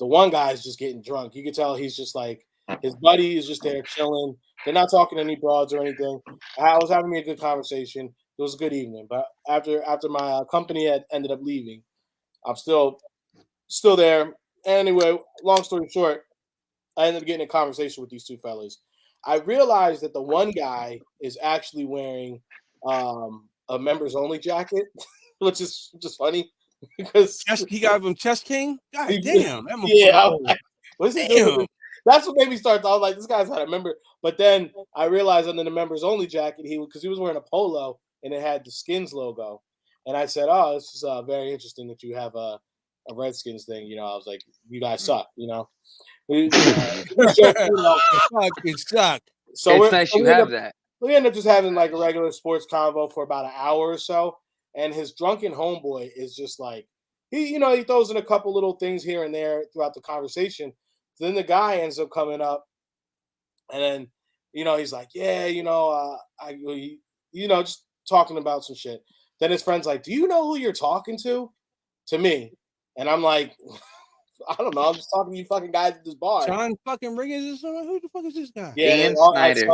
The one guy is just getting drunk. You can tell he's just like his buddy is just there chilling. They're not talking to any broads or anything. I was having a good conversation. It was a good evening. But after my company had ended up leaving, I'm still there. Anyway, long story short, I ended up getting a conversation with these 2 fellas. I realized that the one guy is actually wearing a members only jacket, which is just funny. because he got him Chess King. God He- damn. That yeah, motherfucker- I'm like, what's he doing? Damn. That's what made me start. I was like, this guy's had a member. But then I realized under the members only jacket, because he was wearing a polo and it had the Skins logo. And I said, oh, this is very interesting that you have a Redskins thing. You know, I was like, you guys suck. You know, Fucking suck. So It's nice you have that. We ended up just having like a regular sports convo for about an hour or so. And his drunken homeboy is just like, he throws in a couple little things here and there throughout the conversation. Then the guy ends up coming up, and then he's like, yeah, just talking about some shit. Then his friend's like, do you know who you're talking to me? And I'm like, I don't know. I'm just talking to you fucking guys at this bar. John fucking Riggins or something? Who the fuck is this guy? Yeah, Dan Snyder.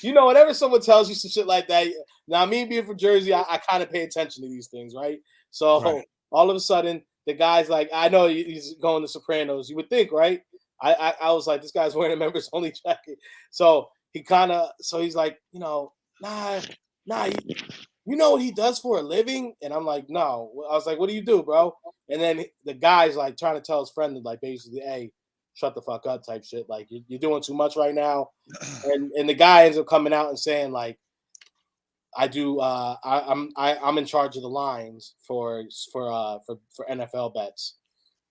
Whenever someone tells you some shit like that, now me being from Jersey, I kind of pay attention to these things, right? So all of a sudden, the guy's like, I know he's going to Sopranos. You would think, right? I was like, this guy's wearing a members only jacket. So he's like, nah, you know what he does for a living? And I'm like, no. I was like, what do you do, bro? And then the guy's like trying to tell his friend, like, basically, hey, shut the fuck up type shit. Like, you're doing too much right now. And the guy ends up coming out and saying, like, I do. I'm in charge of the lines for NFL bets.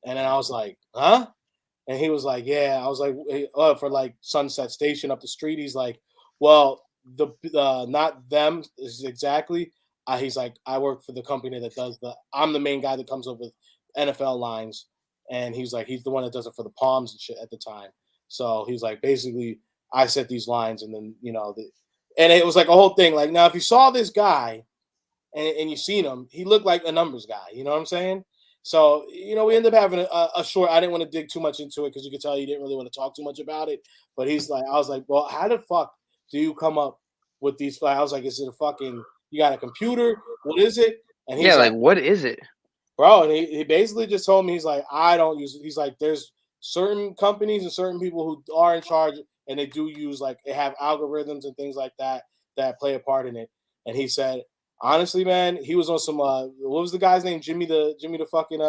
And then I was like, huh? And he was like, yeah. I was like, for like Sunset Station up the street. He's like, well, not them is exactly. He's like, I work for the company that does I'm the main guy that comes up with NFL lines. And he's like, he's the one that does it for the Palms and shit at the time. So he's like, basically, I set these lines, and then and it was like a whole thing. Like, now, if you saw this guy and you seen him, he looked like a numbers guy. You know what I'm saying? So, we ended up having a short. I didn't want to dig too much into it because you could tell he didn't really want to talk too much about it. But I was like, well, how the fuck do you come up with these? I was like, is it you got a computer? What is it? And he's like, what is it? Bro, and he basically just told me, he's like, I don't use it. He's like, there's certain companies and certain people who are in charge, and they do use, like, they have algorithms and things like that play a part in it. And he said, honestly, man, he was on some what was the guy's name? Jimmy the fucking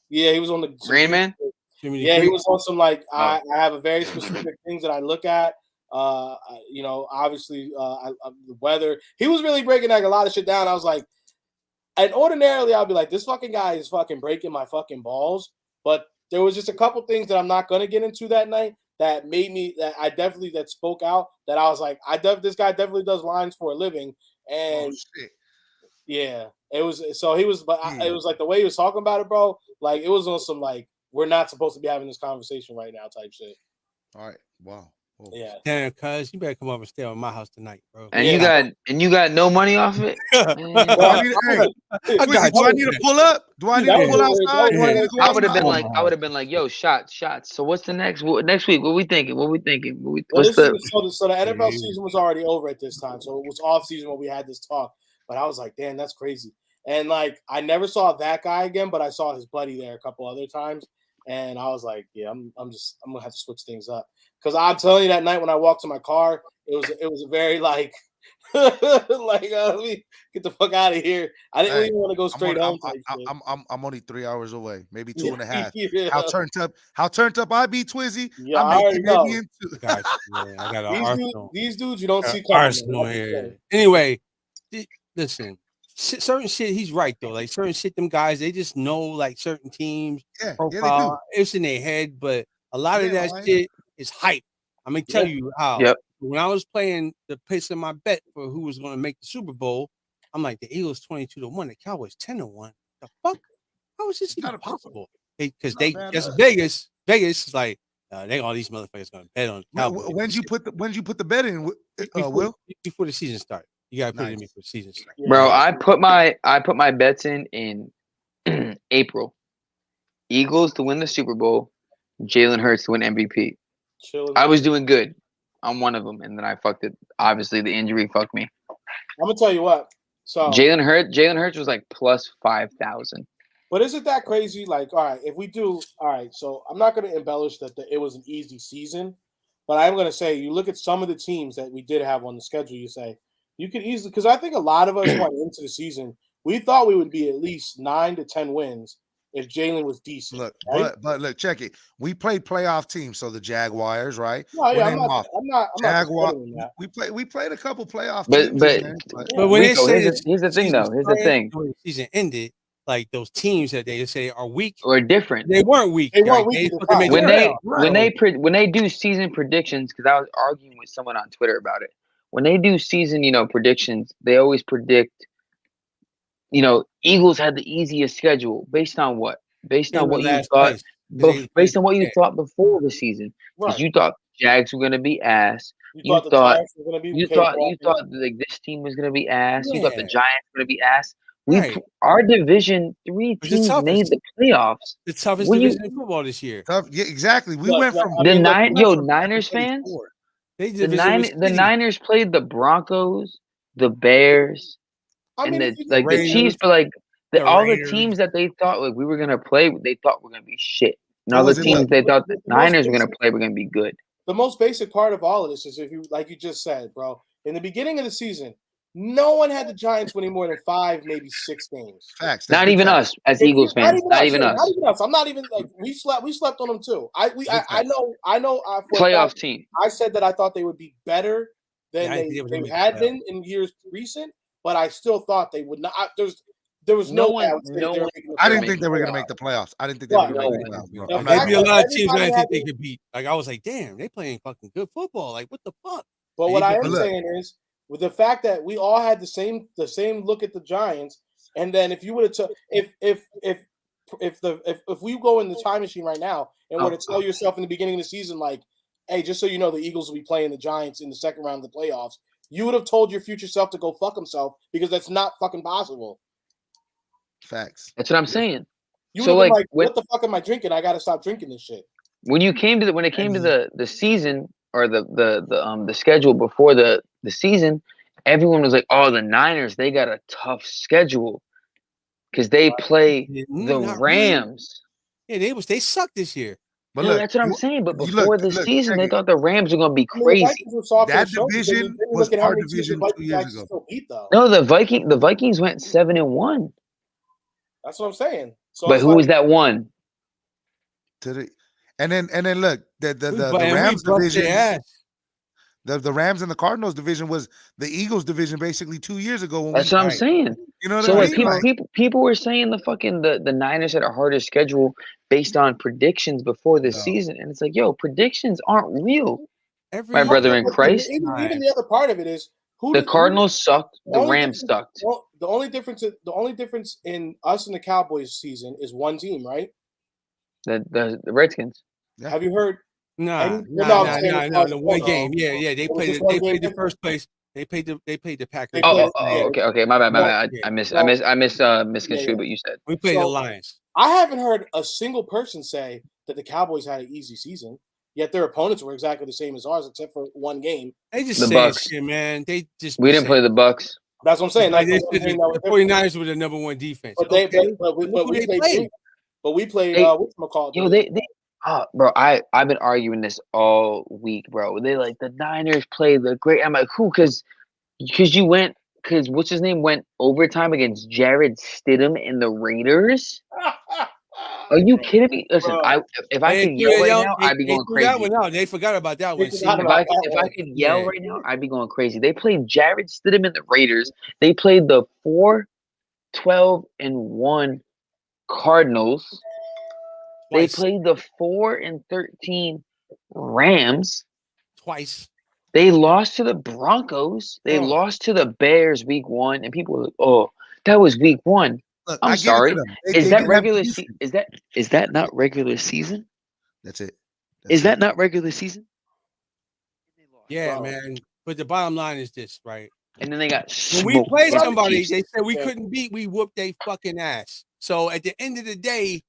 he was on the Rain Man. Yeah, he was on some like I have a very specific things that I look at. Obviously, the weather. He was really breaking like a lot of shit down. I was like, and ordinarily I'll be like, this fucking guy is fucking breaking my fucking balls. But there was just a couple things that I'm not gonna get into that night that made me that spoke out. That I was like, this guy definitely does lines for a living. And yeah, it was. So he was, but it was like the way he was talking about it, bro. Like, it was on some like, we're not supposed to be having this conversation right now type shit. All right. Wow. Oh. Yeah. Damn, cuz you better come over and stay at my house tonight, bro. And you got no money off it? Do I need to pull up? Do I need to pull outside? I would have been like, yo, shots. So what's the next week? What we thinking? So the NFL season was already over at this time, so it was off season when we had this talk. But I was like, damn, that's crazy. And like, I never saw that guy again, but I saw his buddy there a couple other times, and I was like, yeah, I'm gonna have to switch things up. Because I'm telling you, that night when I walked to my car, it was a very like, let me get the fuck out of here. I didn't even want to go straight home. I'm only 3 hours away, maybe 2.5. Yeah. How turned up I be, Twizzy? Yeah, I already know. I got these dudes you don't see Arsenal here. Anyway, listen. Certain shit, he's right though. Like certain shit, them guys, they just know like certain teams. Profile. It's in their head, but a lot of that shit is hype. I'm gonna tell you how. Yep. When I was playing the place of my bet for who was going to make the Super Bowl, I'm like, the Eagles 22-1, the Cowboys 10-1. The fuck? How is this even possible? Because that's Vegas. Vegas is like, all these motherfuckers gonna bet on the Cowboys. When'd you put the bet in, Will? Before the season started. You gotta put it in before the season started. Bro, I put my bets in April. Eagles to win the Super Bowl, Jalen Hurts to win MVP. I was doing good on one of them, and then I fucked it. Obviously, the injury fucked me. I'm gonna tell you what. So Jalen Hurts was like plus 5,000. But isn't that crazy? Like, all right, if we do, all right. So I'm not gonna embellish that it was an easy season, but I'm gonna say you look at some of the teams that we did have on the schedule. You say you could easily, because I think a lot of us went into the season we thought we would be at least 9 to 10 wins if Jalen was decent. Look, right? but look, check it. We played playoff teams, so the Jaguars, right? No, yeah, Winning off. I'm not Jaguar. disputing that. We played a couple playoff But teams, but man. But when they Rico, say here's the thing though. Here's the thing. When the season ended, like those teams that they say are weak, We're different. they weren't weak. They weren't right? weak They at the fucking made time. the When they do season predictions, because I was arguing with someone on Twitter about it. When they do season, predictions, they always predict. Eagles had the easiest schedule based on what? Based on what you thought. Based on what you thought before the season, because Right. you thought Jags were gonna be ass. You thought the Giants were going to be you thought like this team was gonna be ass. You thought the Yeah. Giants were gonna be ass. Right. Our division, 3 It's the teams toughest. made the playoffs. the toughest When you- division in football this year. Tough. Yeah, exactly. We Look, went look, from I mean, look, Niners fans. 24. They The division was shitty. Niners played the Broncos, the Bears, I mean, and if you the Raiders, Chiefs. But like the all Raiders. the teams that they thought like we were gonna play, they thought were gonna be shit. And What all the was it teams like? they thought the The most Niners were gonna basic- play were gonna be good. the most basic part of all of this is if you, like you just said, bro, in the beginning of the season, no one had the Giants winning more than 5, maybe 6 games. Facts. Not even us as Eagles fans. Not even us. Not even us. I'm not even like we slept on them too. I know. For a Playoff fact, team. I said that I thought they would be better than Yeah, I think they were gonna they make had the been in years recent, but I still thought they would not. There was no way I would say no they were one- making the I didn't playoffs. think they were going to make the playoffs. I didn't think they Right. were going to make No the playoffs, bro. The I'm fact not- Maybe a that lot of teams I everybody didn't had think they could beat. Like I was like, damn, they playing fucking good football. Like what the fuck? But what I am But look. saying is, with the fact that we all had the same look at the Giants, and then if you would have if we go in the time machine right now and were to tell yourself in the beginning of the season, like, hey, just so you know, the Eagles will be playing the Giants in the second round of the playoffs, you would have told your future self to go fuck himself because that's not fucking possible. Facts. That's what I'm saying. You So, would have been like, like, what the fuck am I drinking? I got to stop drinking this shit. When it came to the season or the schedule before the season, everyone was like, "Oh, the Niners, they got a tough schedule because they play the Not really. Rams." Yeah, they sucked this year. But No, look, that's what I'm saying. But you before look- the look, season, check they it. thought the Rams were gonna be I mean, the crazy. Vikings were soft That for the show because division then you was look at how our many teams the division 2 Vikings years actually ago. still beat, though. No, the Vikings went 7-1. That's what I'm saying. So But it's who like, was that one? And then look, the We Rams bust their division, ass. the Rams and the Cardinals division was the Eagles division basically 2 years ago. When That's what I'm right. saying. You know what So I like mean? people were saying the Niners had a harder schedule based on predictions before the No. season, and it's like, yo, predictions aren't real. Every My brother in but Christ. even the other part of it is The Cardinals sucked. The Rams sucked. The only difference in us and the Cowboys season is one team, right? The Redskins. Yeah. Have you heard? No, No, the one game. Yeah, It they was played just one they played game the first place. They played the Packers. They played- Okay. My bad. Yeah. I misconstrued Yeah. what you said. We played the So- Lions. I haven't heard a single person say that the Cowboys had an easy season, yet their opponents were exactly the same as ours, except for one game. They just The saying Bucks. shit, man. They just We didn't play the Bucks. That's what I'm saying. Like That's they the one said thing that was the different. 49ers were the number one defense. But they, Okay. but we Look who they played. played. But we played. Hey, Whatchamacallit? Yo, bro, I've been arguing this all week, bro. They like the Niners play the great. I'm like, who? Because what's his name went overtime against Jared Stidham and the Raiders. Are you kidding me? Listen, Bro. if I could yell right now, I'd be They going threw that crazy. one out. They forgot about that one. They See, forgot If about I that if one. I could yell Yeah. right now, I'd be going crazy. They played Jared Stidham and the Raiders. They played the 4-12-1 Cardinals. They Twice. played the 4-13 Rams. Twice. They lost to the Broncos. They Oh. lost to the Bears week 1, and people were like, "Oh, that was week 1." Look, I'm I give it to sorry. them. Is They that didn't have regular? the Se- is that not regular season? That's it. Is that not regular season? Yeah, Bro. man. But the bottom line is this, right? And then they got When we smoked played by the somebody, Chiefs. they said we Yeah. couldn't beat. We whooped their fucking ass. So at the end of the day,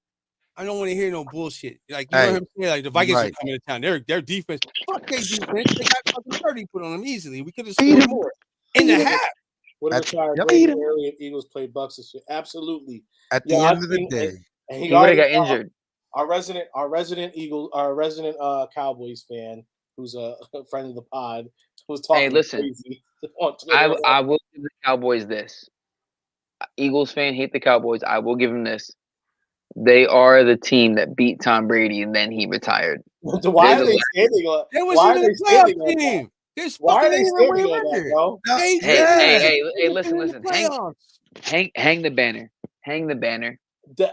I don't want to hear no bullshit. Like you Hey, heard him say, like the Vikings right. are coming to town. Their defense, fuck their defense. They got fucking 30 put on them easily. We could have Beat scored 'em. more in the half. Would have That's- retired yep. great early if Eagles played Bucks this year. Absolutely. At the Yeah, end of the day, And He would have got already- injured. Our resident Cowboys fan, who's a friend of the pod, was talking listen. crazy on Twitter. I will give the Cowboys this. Eagles fan hate the Cowboys. I will give them this. They are the team that beat Tom Brady and then he retired. Why are they standing on? Why are they standing on that? Why are they standing on that, bro? Hey, listen. Hang the banner. Hang the banner.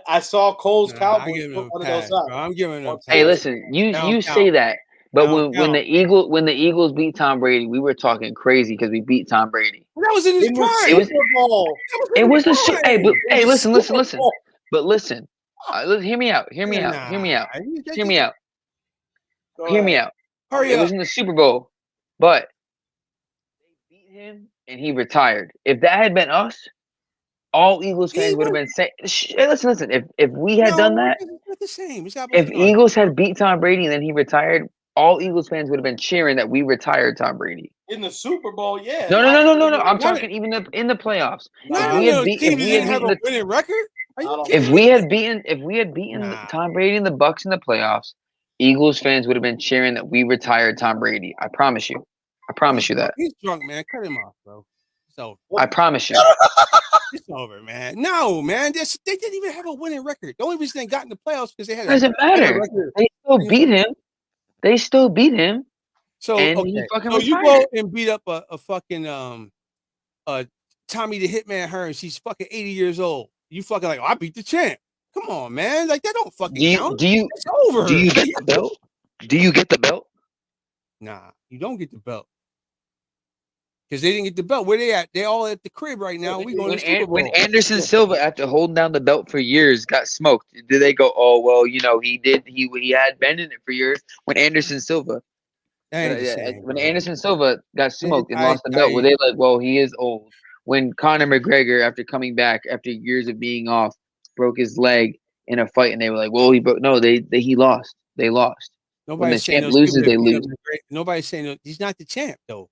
I saw Cole's Cowboys put one of those up. I'm giving them. Hey, listen, you say that, but when the Eagles beat Tom Brady, we were talking crazy because we beat Tom Brady. That was in his prime. It was the shit. Hey, listen. But listen, hear me out. Hear me out. Hurry It was in the Super Bowl, but they beat him and he retired. If that had been us, all Eagles fans would have been saying, hey, listen. If we had done that, it's the same. If Eagles had beat Tom Brady and then he retired, all Eagles fans would have been cheering that we retired Tom Brady. In the Super Bowl, yeah. No. I'm talking even in the playoffs. If we had beaten Tom Brady and the Bucs in the playoffs, Eagles fans would have been cheering that we retired Tom Brady. I promise you. That. He's drunk, man. Cut him off, bro. So I promise you. It's over, man. No, man. They didn't even have a winning record. The only reason they got in the playoffs because they had. Doesn't matter. They still beat him. So and okay. So you go and beat up a fucking Tommy the Hitman Hearns. He's fucking 80 years old. You fucking like, I beat the champ. Come on, man. Like that don't fucking count. It's over. Do you get the belt? Do you get the belt? Nah, you don't get the belt. Because they didn't get the belt. Where they at? They all at the crib right now. We going to the Super Bowl. When Anderson Silva, after holding down the belt for years, got smoked, did they go, oh well, he had been in it for years? When Anderson Silva, Anderson Silva got smoked and lost the belt, were they like, well, he is old? When Conor McGregor, after coming back after years of being off, broke his leg in a fight, and they were like, well, he broke. No, he lost. They lost. When the champ loses, they lose. Nobody's saying he's not the champ though.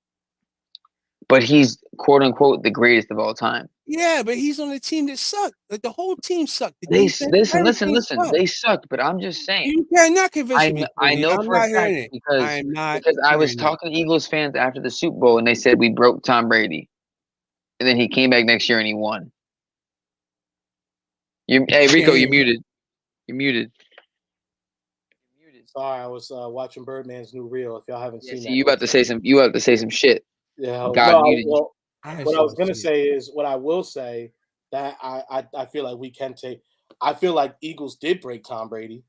But he's quote unquote the greatest of all time. Yeah, but he's on a team that sucked. Like the whole team sucked. Listen. They sucked. But I'm just saying. You cannot convince me. I know for a fact because I was talking to Eagles fans after the Super Bowl and they said we broke Tom Brady, and then he came back next year and he won. Hey Rico, you're muted. You're muted. Sorry, I was watching Birdman's new reel. If y'all haven't seen that, you about to say some shit. Yeah, God muted you. What I was gonna say is, what I will say that I feel like we can take. I feel like Eagles did break Tom Brady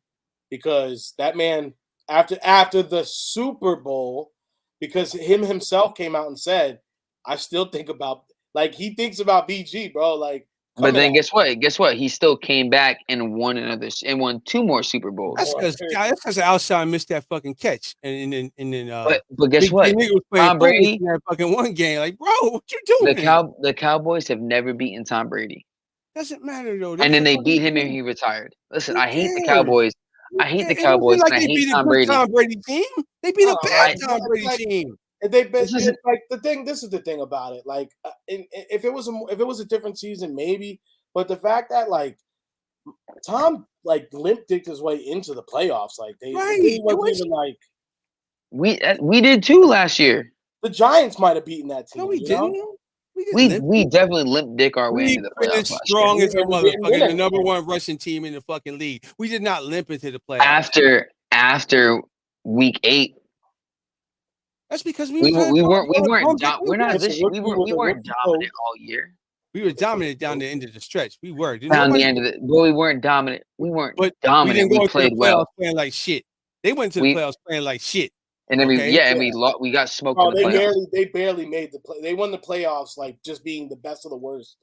because that man after the Super Bowl, because himself came out and said, I still think about he thinks about BG, bro. But then guess what? He still came back and won won 2 more Super Bowls. That's because Alshon missed that fucking catch, and then. But guess what? Tom Brady that fucking one game. Like, bro, what you doing? The Cowboys have never beaten Tom Brady. Doesn't matter though. And then they beat him and he retired. Listen, I hate the Cowboys. I hate the Cowboys. And I hate Tom Brady. Tom Brady team. They beat a bad Tom Brady team. This is the thing about it. If it was a different season, maybe. But the fact that Tom limp dicked his way into the playoffs, we did too last year. The Giants might have beaten that team. No, we didn't. We definitely limp dick our way into the playoffs. Strong as a motherfucker, the number 1 rushing team in the fucking league. We did not limp into the playoffs after week 8. That's because we weren't dominant all year. We were dominant down the end of the stretch. We were. We weren't dominant. We weren't dominant. We played well. Playing like shit. They went to the playoffs playing like shit. And then we got smoked in the playoffs. They barely made the play. They won the playoffs just being the best of the worst.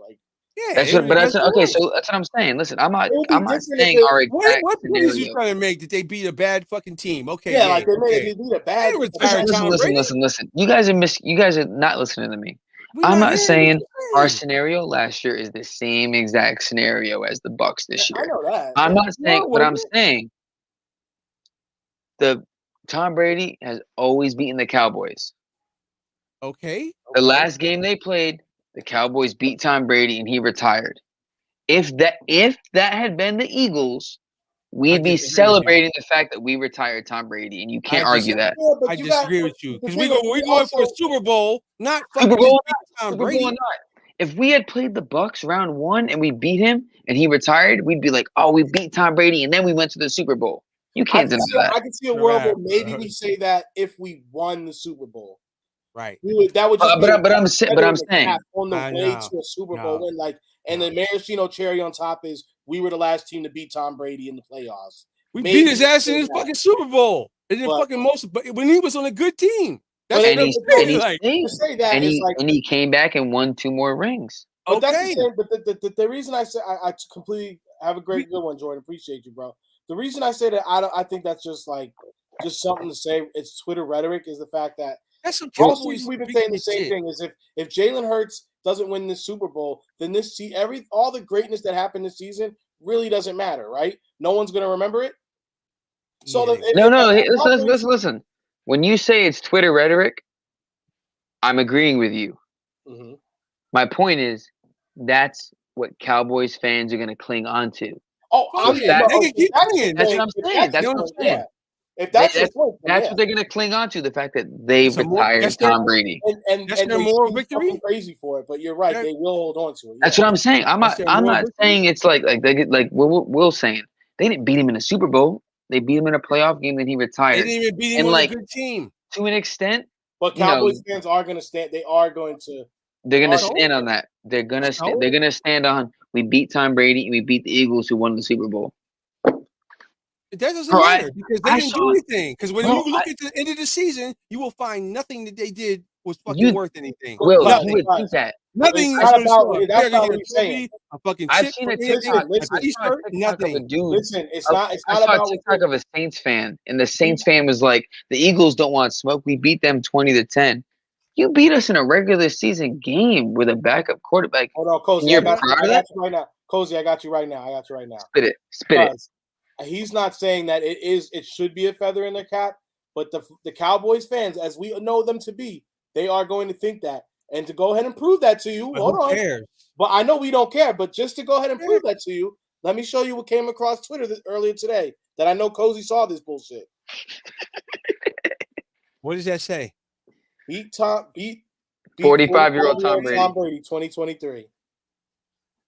So that's what I'm saying. Listen, I'm not saying our exact what scenario. You trying to make that they beat a bad fucking team? Okay, they beat a bad. Listen. You guys are not listening to me. I'm not saying our scenario last year is the same exact scenario as the Bucs this year. I know that. I'm not saying, but I'm saying the Tom Brady has always beaten the Cowboys. Okay. The last game they played, the Cowboys beat Tom Brady and he retired. If that had been the Eagles, we'd be celebrating the fact that we retired Tom Brady, and you can't argue that. I disagree with you because we're going for a Super Bowl, not Super Bowl, Tom Brady. Super Bowl not. if we had played the Bucks round 1 and we beat him and he retired, we'd be like, oh, we beat Tom Brady and then we went to the Super Bowl. You can't deny that. I can see a world where maybe we say that if we won the Super Bowl. Right. That would just but I'm saying on the way to a Super Bowl win, and the maraschino cherry on top is we were the last team to beat Tom Brady in the playoffs. We beat his ass in his fucking Super Bowl. And then but when he was on a good team. That's and he came back and won 2 more rings. But that's the same. But the reason I say I completely have a good one, Jordan. Appreciate you, bro. The reason I say that I think that's just something to say. It's Twitter rhetoric. Is the fact that all season we've been saying the same thing. Is if Jalen Hurts doesn't win this Super Bowl, then all the greatness that happened this season really doesn't matter, right? No one's gonna remember it. So listen. When you say it's Twitter rhetoric, I'm agreeing with you. Mm-hmm. My point is, that's what Cowboys fans are going to cling on to. That's what I'm saying. That's what I'm saying. If that's what they're going to cling on to, the fact that they retired Tom Brady. And their moral victory. Crazy for it, but you're right. They will hold on to it. That's what I'm saying. I'm not saying it's like Will saying they didn't beat him in a Super Bowl. They beat him in a playoff game, and he retired. They didn't even beat him on a good team. To an extent. But Cowboys fans are going to stand. They are going to. They're going to stand on that. They're going to stand on. We beat Tom Brady and we beat the Eagles, who won the Super Bowl. That doesn't matter because they didn't do anything. Because when you look at the end of the season, you will find nothing that they did was fucking worth anything. Will, you would think that. Nothing. That's not what you're saying. A fucking I've seen a TikTok. Nothing. Listen, it's not about a TikTok of a Saints fan, and the Saints fan was like, "The Eagles don't want smoke. We beat them 20-10. You beat us in a regular season game with a backup quarterback." Hold on, Cozy. I got you right now. Cozy, I got you right now. Spit it. He's not saying that it should be a feather in their cap, but the Cowboys fans, as we know them to be, they are going to think that. And to go ahead and prove that to you, hold on. Cares? But I know we don't care. But just to go ahead and prove that to you, let me show you what came across Twitter earlier today. That I know Cozy saw this bullshit. What does that say? Beat 45-year-old Tom Brady. 2023.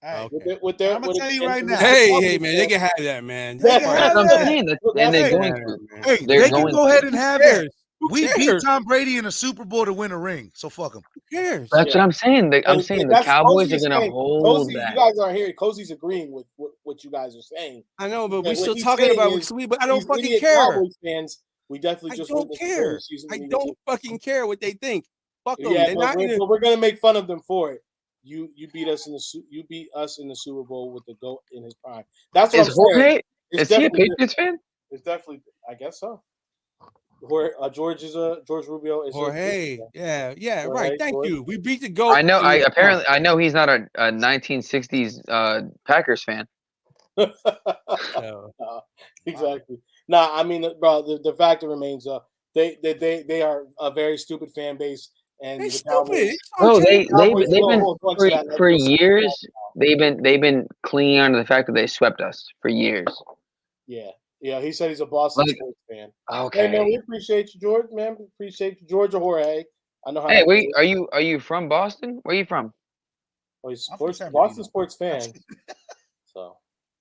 Right. Okay. I'm gonna tell you right now. Hey, man, they can have that, man. That's what I'm saying. And they're going to. Hey, they can go ahead and have that. We beat Tom Brady in a Super Bowl to win a ring, so fuck him. Who cares? That's what I'm saying. I'm saying the Cowboys are going to hold that. You guys aren't hearing. Cozy's agreeing with what you guys are saying. I know, but we're still talking about it. But I don't fucking care. Cowboys fans, we definitely just don't care. I don't fucking care what they think. Fuck them. Yeah, but we're gonna make fun of them for it. You beat us in the Super Bowl with the GOAT in his prime. That's what I'm saying. Is he a Patriots fan? It's definitely, I guess so. George Rubio is. Jorge, yeah, Jorge, right. Thank George. you. We beat the GOAT. I know. I know he's not a 1960s Packers fan. Exactly. Nah, I mean, bro, the fact remains, they are a very stupid fan base, and they're the Cowboys. They've been for years. They've been clinging on to the fact that they swept us for years. Yeah, he said he's a Boston sports fan. Okay, hey, man, we appreciate you, George. Man, we appreciate you, George or Jorge. I know how. Hey, wait, are you from Boston? Where are you from? Oh, he's Boston sports fan. So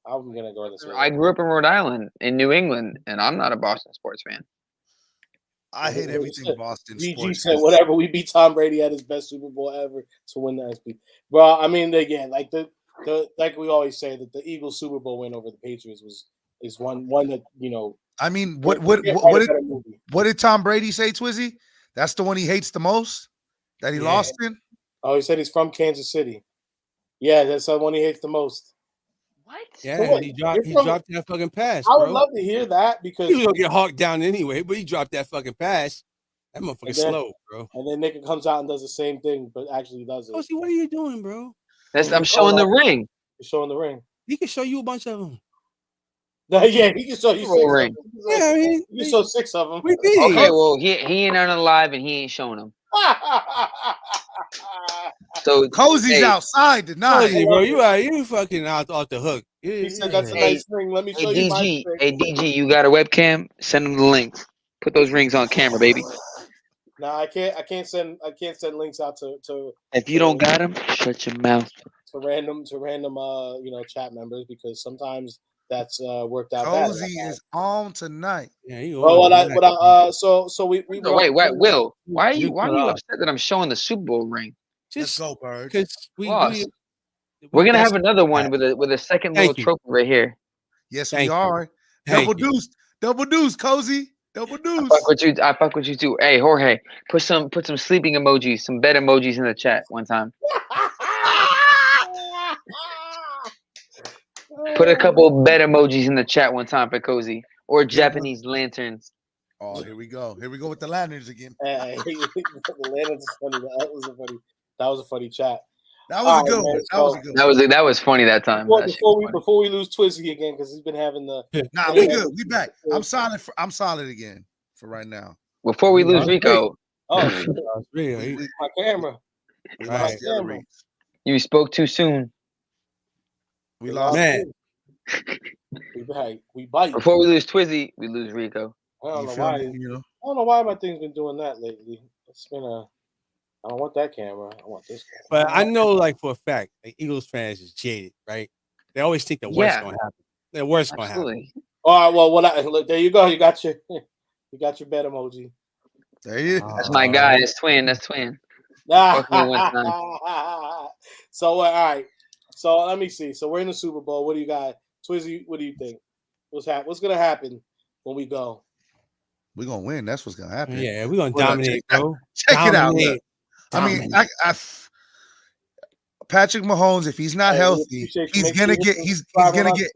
I'm gonna go this way. I grew up in Rhode Island, in New England, and I'm not a Boston sports fan. I hate everything Boston sports. GG said whatever. We beat Tom Brady at his best Super Bowl ever to win the SP. Bro, I mean, again, like like we always say that the Eagles Super Bowl win over the Patriots is one that, you know. I mean, what did Tom Brady say, Twizzy? That's the one he hates the most that he lost in? Oh, he said he's from Kansas City. Yeah, that's the one he hates the most. What? Yeah, so he dropped that fucking pass. I would love to hear that because he was gonna get hawked down anyway, but he dropped that fucking pass. That motherfucker slow, bro. And then Nick comes out and does the same thing, but actually does it. What are you doing, bro? I'm showing the ring. You're showing the ring. He can show you a bunch of them. Yeah, he can show you 6 ring. Yeah, I mean, you can show 6 of them. Okay, well, he ain't on alive and he ain't showing them. So Cozy's outside tonight, bro. You fucking out the hook. He said that's a nice ring. Let me show you my ring. Hey, DG, you got a webcam? Send him the link. Put those rings on camera, baby. No, I can't send links out to If you don't got them, shut your mouth. To random chat members, because sometimes that's worked out bad. Cozy is on tonight. Yeah, you so we wait, Will, why are you upset that I'm showing the Super Bowl ring? Let's go, Bird. Because we're gonna have another one with a second little trophy right here. Yes, we are. Double deuce, Cozy. Double deuce. I fuck with you too. Hey, Jorge, put some sleeping emojis, some bed emojis in the chat one time. Put a couple bed emojis in the chat one time for Cozy, or Japanese lanterns. Oh, here we go. Here we go with the lanterns again. Hey, the lanterns is funny. That was a funny chat. That was a good one. That was funny that time. Before we lose Twizzy again, because he's been having the. Nah, we good. We back. I'm solid again for right now. Before we lose Rico. Oh, my camera. We lost the other rings. You spoke too soon. We lost. Man. We bite. Before we lose Twizzy, we lose Rico. I don't know why my thing's been doing that lately. It's been I don't want that camera. I want this camera. But I know, like, for a fact, like, Eagles fans is jaded, right? They always think the worst going to happen. The worst going to happen. All right. Well, look, there you go. You got your bed emoji. There you. That's my guy. That's twin. So all right. So let me see. So we're in the Super Bowl. What do you got, Twizzy? What do you think? What's gonna happen when we go? We're gonna win. That's what's gonna happen. Yeah, we're gonna dominate, bro. Check it out. Look. I mean, Patrick Mahomes, if he's not healthy, he's gonna get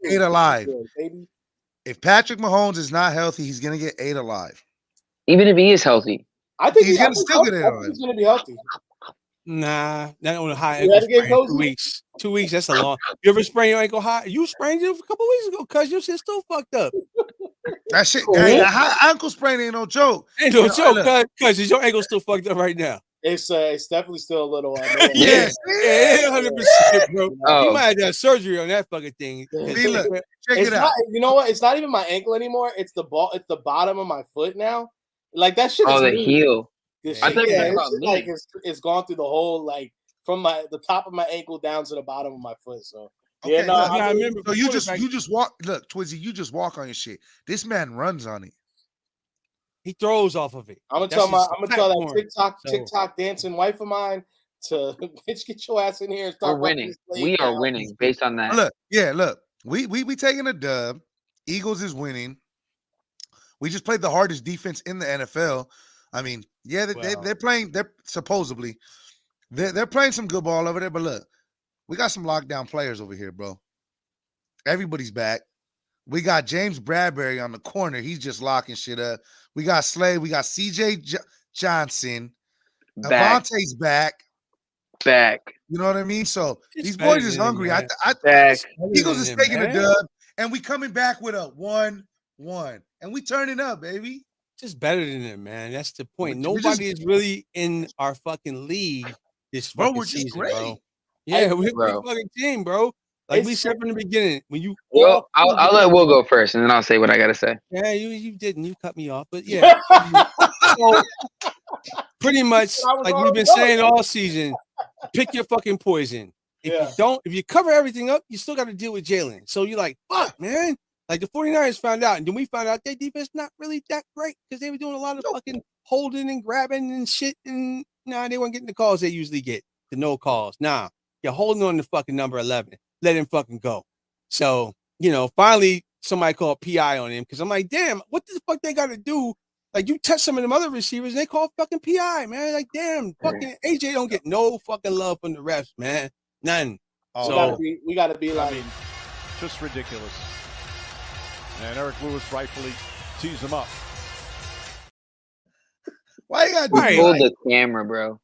8 alive. If Patrick Mahomes is not healthy, he's gonna get 8 alive. Even if he is healthy, I think he's gonna still get 8 alive. He's gonna be healthy. Nah, not on a high ankle sprain. 2 weeks. 2 weeks. That's a long. You ever sprain your ankle high? You sprained it a couple weeks ago, cuz your shit's still fucked up. That shit, hey, a high ankle sprain ain't no joke. Ain't no joke, cuz is your ankle still fucked up right now? It's definitely still a little. Yeah, 100%, bro. You might have done surgery on that fucking thing. See, look, check it out. You know what? It's not even my ankle anymore. It's the ball. It's the bottom of my foot now. Like that shit. The heel. I think it's gone through the whole, like, from the top of my ankle down to the bottom of my foot. So okay, I remember. So you just walk. Look, Twizzy, you just walk on your shit. This man runs on it. He throws off of it. I'm gonna tell that TikTok dancing wife of mine to bitch, get your ass in here and start. We're winning. We are winning based on that. Look. We taking a dub. Eagles is winning. We just played the hardest defense in the NFL. I mean, yeah, they're playing. They're supposedly they're playing some good ball over there. But look, we got some lockdown players over here, bro. Everybody's back. We got James Bradbury on the corner. He's just locking shit up. We got Slade. We got CJ Johnson. Avante's back. You know what I mean? So these boys is hungry. Eagles is taking a dub, and we coming back with a 1-1, and we turning up, baby. Just better than them, man. That's the point. Nobody is really in our fucking league this fucking we're just season, great. bro. Yeah, we're a fucking team, bro. Like we said from the beginning, when you I'll let Will go first, and then I'll say what I gotta say. Yeah, you didn't. You cut me off, but yeah. So, pretty much, like we've been saying all season, pick your fucking poison. If you cover everything up, you still got to deal with Jalen. So you're like, fuck, man. Like the 49ers found out, and then we found out their defense not really that great because they were doing a lot of fucking holding and grabbing and shit, and they weren't getting the calls they usually get. The no calls. Nah, you're holding on to fucking number 11. Let him fucking go. So, finally somebody called PI on him because I'm like, damn, what the fuck they got to do? Like, you touch some of them other receivers, and they call fucking PI, man. Like, damn, fucking AJ don't get no fucking love from the refs, man. None. So we got to be like, just ridiculous. And Eric Lewis rightfully tees him up. Why you got to hold the camera, bro?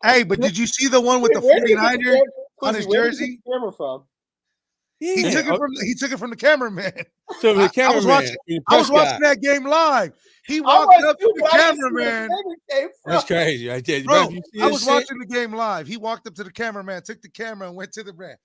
Hey, but did you see the one with the 49er on his jersey? Camera from? He took it from the cameraman. So the cameraman. I was watching that game live. He walked up to the cameraman. That's crazy. I did. Bro, I was watching the game live. He walked up to the cameraman, took the camera, and went to the brand.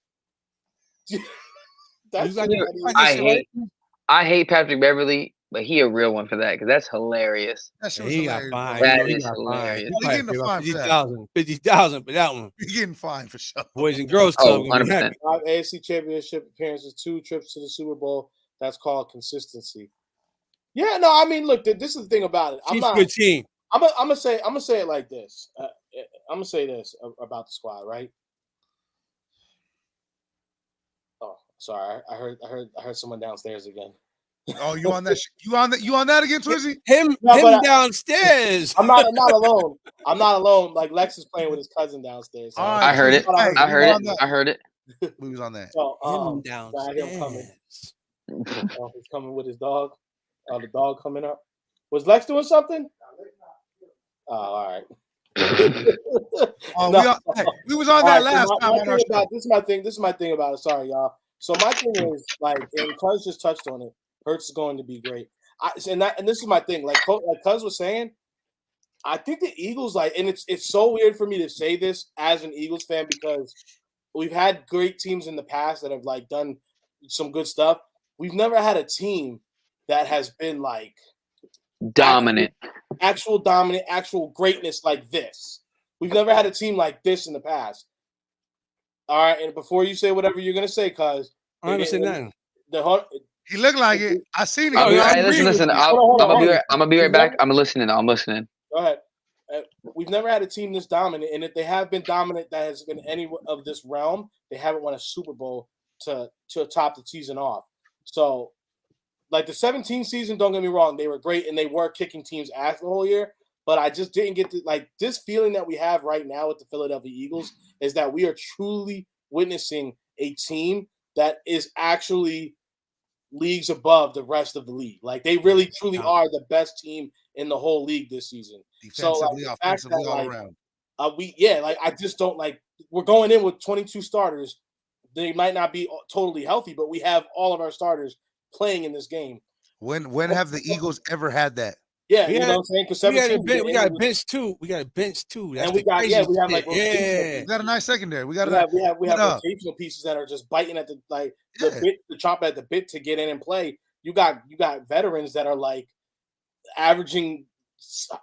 I hate Patrick Beverly, but he a real one for that because that's hilarious. That shit Yeah, was he got hilarious, fined. bro. That He is got hilarious. fined. He getting the fine for that. 50,000 for that one. He getting fined for sure. Boys and Girls Oh, Club. gonna be 100%. happy. 5 AFC Championship appearances, 2 trips to the Super Bowl. That's called consistency. Yeah, no, I mean, look, this is the thing about it. Chiefs good team. I'm gonna say it like this. I'm gonna say this about the squad, right? Oh, sorry, I heard someone downstairs again. Oh, you on that? You on that again, Twizzy? Him downstairs. I'm not alone. I'm not alone. Like Lex is playing with his cousin downstairs. So I heard it. I heard it. We was on that. So, Him I hear him coming. downstairs. He's coming with his dog. The dog coming up. Was Lex doing something? Oh, all right. We was on that last time on our show. This is my thing about it. Sorry, y'all. So my thing is like, and Cuz just touched on it. Hurts is going to be great. And this is my thing. Like Cuz was saying, I think the Eagles and it's so weird for me to say this as an Eagles fan because we've had great teams in the past that have like done some good stuff. We've never had a team that has been like dominant, actual greatness like this. We've never had a team like this in the past. All right, and before you say whatever you're gonna say, Cuz I don't say nothing. He looked like it. I seen it. Listen. I'm gonna be right back. I'm listening. Go ahead. We've never had a team this dominant, and if they have been dominant, that has been any of this realm. They haven't won a Super Bowl to top the season off. So, like the 17 season, don't get me wrong, they were great and they were kicking teams' ass the whole year. But I just didn't get this feeling that we have right now with the Philadelphia Eagles is that we are truly witnessing a team that is actually leagues above the rest of the league. Like they really truly are the best team in the whole league this season. Defensively, offensively, all around. I just don't we're going in with 22 starters. They might not be totally healthy, but we have all of our starters playing in this game. When have the Eagles ever had that? Yeah, you know what I'm saying? Because we got a bench too. We got a bench too. That's and we got we got a nice secondary. We have rotational pieces that are just biting at the bit, the chop at the bit to get in and play. You got veterans that are like averaging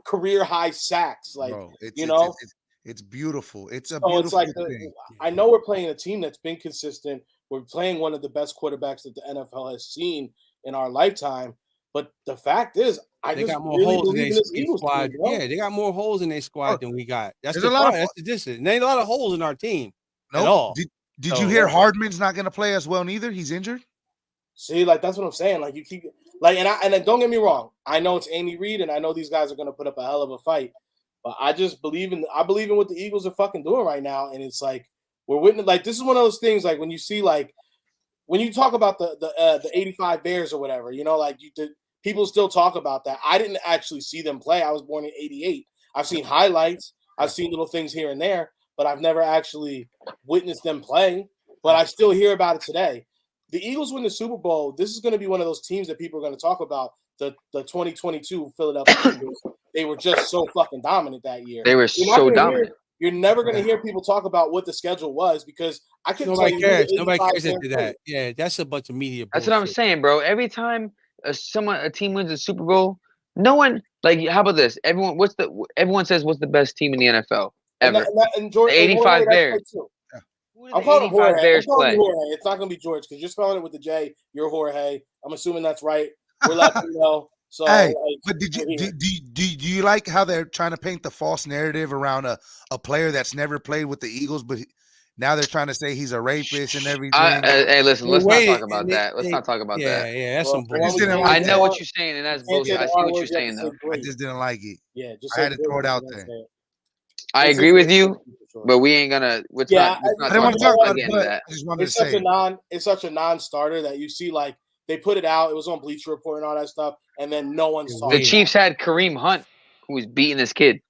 career high sacks. Like bro, it's beautiful. It's a beautiful thing. I know we're playing a team that's been consistent. We're playing one of the best quarterbacks that the NFL has seen in our lifetime. But the fact is, they got more holes in their squad. Yeah, they got more holes in their squad than we got. That's the problem. That's the distance. There ain't a lot of holes in our team at all. Did you hear Hardman's not going to play as well neither? He's injured. See, that's what I'm saying. Like you keep and don't get me wrong. I know it's Andy Reid, and I know these guys are going to put up a hell of a fight. But I just believe in what the Eagles are fucking doing right now, and it's like we're witnessing. This is one of those things. Like when you see when you talk about the 85 Bears or whatever, people still talk about that. I didn't actually see them play. I was born in 88. I've seen highlights. I've seen little things here and there, but I've never actually witnessed them play. But I still hear about it today. The Eagles win the Super Bowl. This is going to be one of those teams that people are going to talk about. The 2022 Philadelphia Eagles. They were just so fucking dominant that year. They were so dominant. You're never going to hear people talk about what the schedule was because I couldn't tell you. Nobody cares after that. Yeah, that's a bunch of media. That's what I'm saying, bro. Every time a team wins a Super Bowl, no one how about this? Everyone says what's the best team in the NFL ever? And Jordan, the 85 Bears. I'm calling Jorge. Bears play. It's not going to be George because you're spelling it with the J. You're Jorge. I'm assuming that's right. We're letting you know. So, but do you like how they're trying to paint the false narrative around a player that's never played with the Eagles, but now they're trying to say he's a rapist and everything? Hey, listen, let's not talk about that. Let's not talk about that. Yeah, that's some bullshit. I know what you're saying, and that's bullshit. I see what you're saying, though. I just didn't like it. Yeah, I had to throw it out there. I agree with you, but we ain't gonna. I didn't want to talk about it, but I just wanted to say it's such a non-starter that you see they put it out. It was on Bleacher Report and all that stuff, and then no one's talking. The Chiefs had Kareem Hunt, who was beating this kid.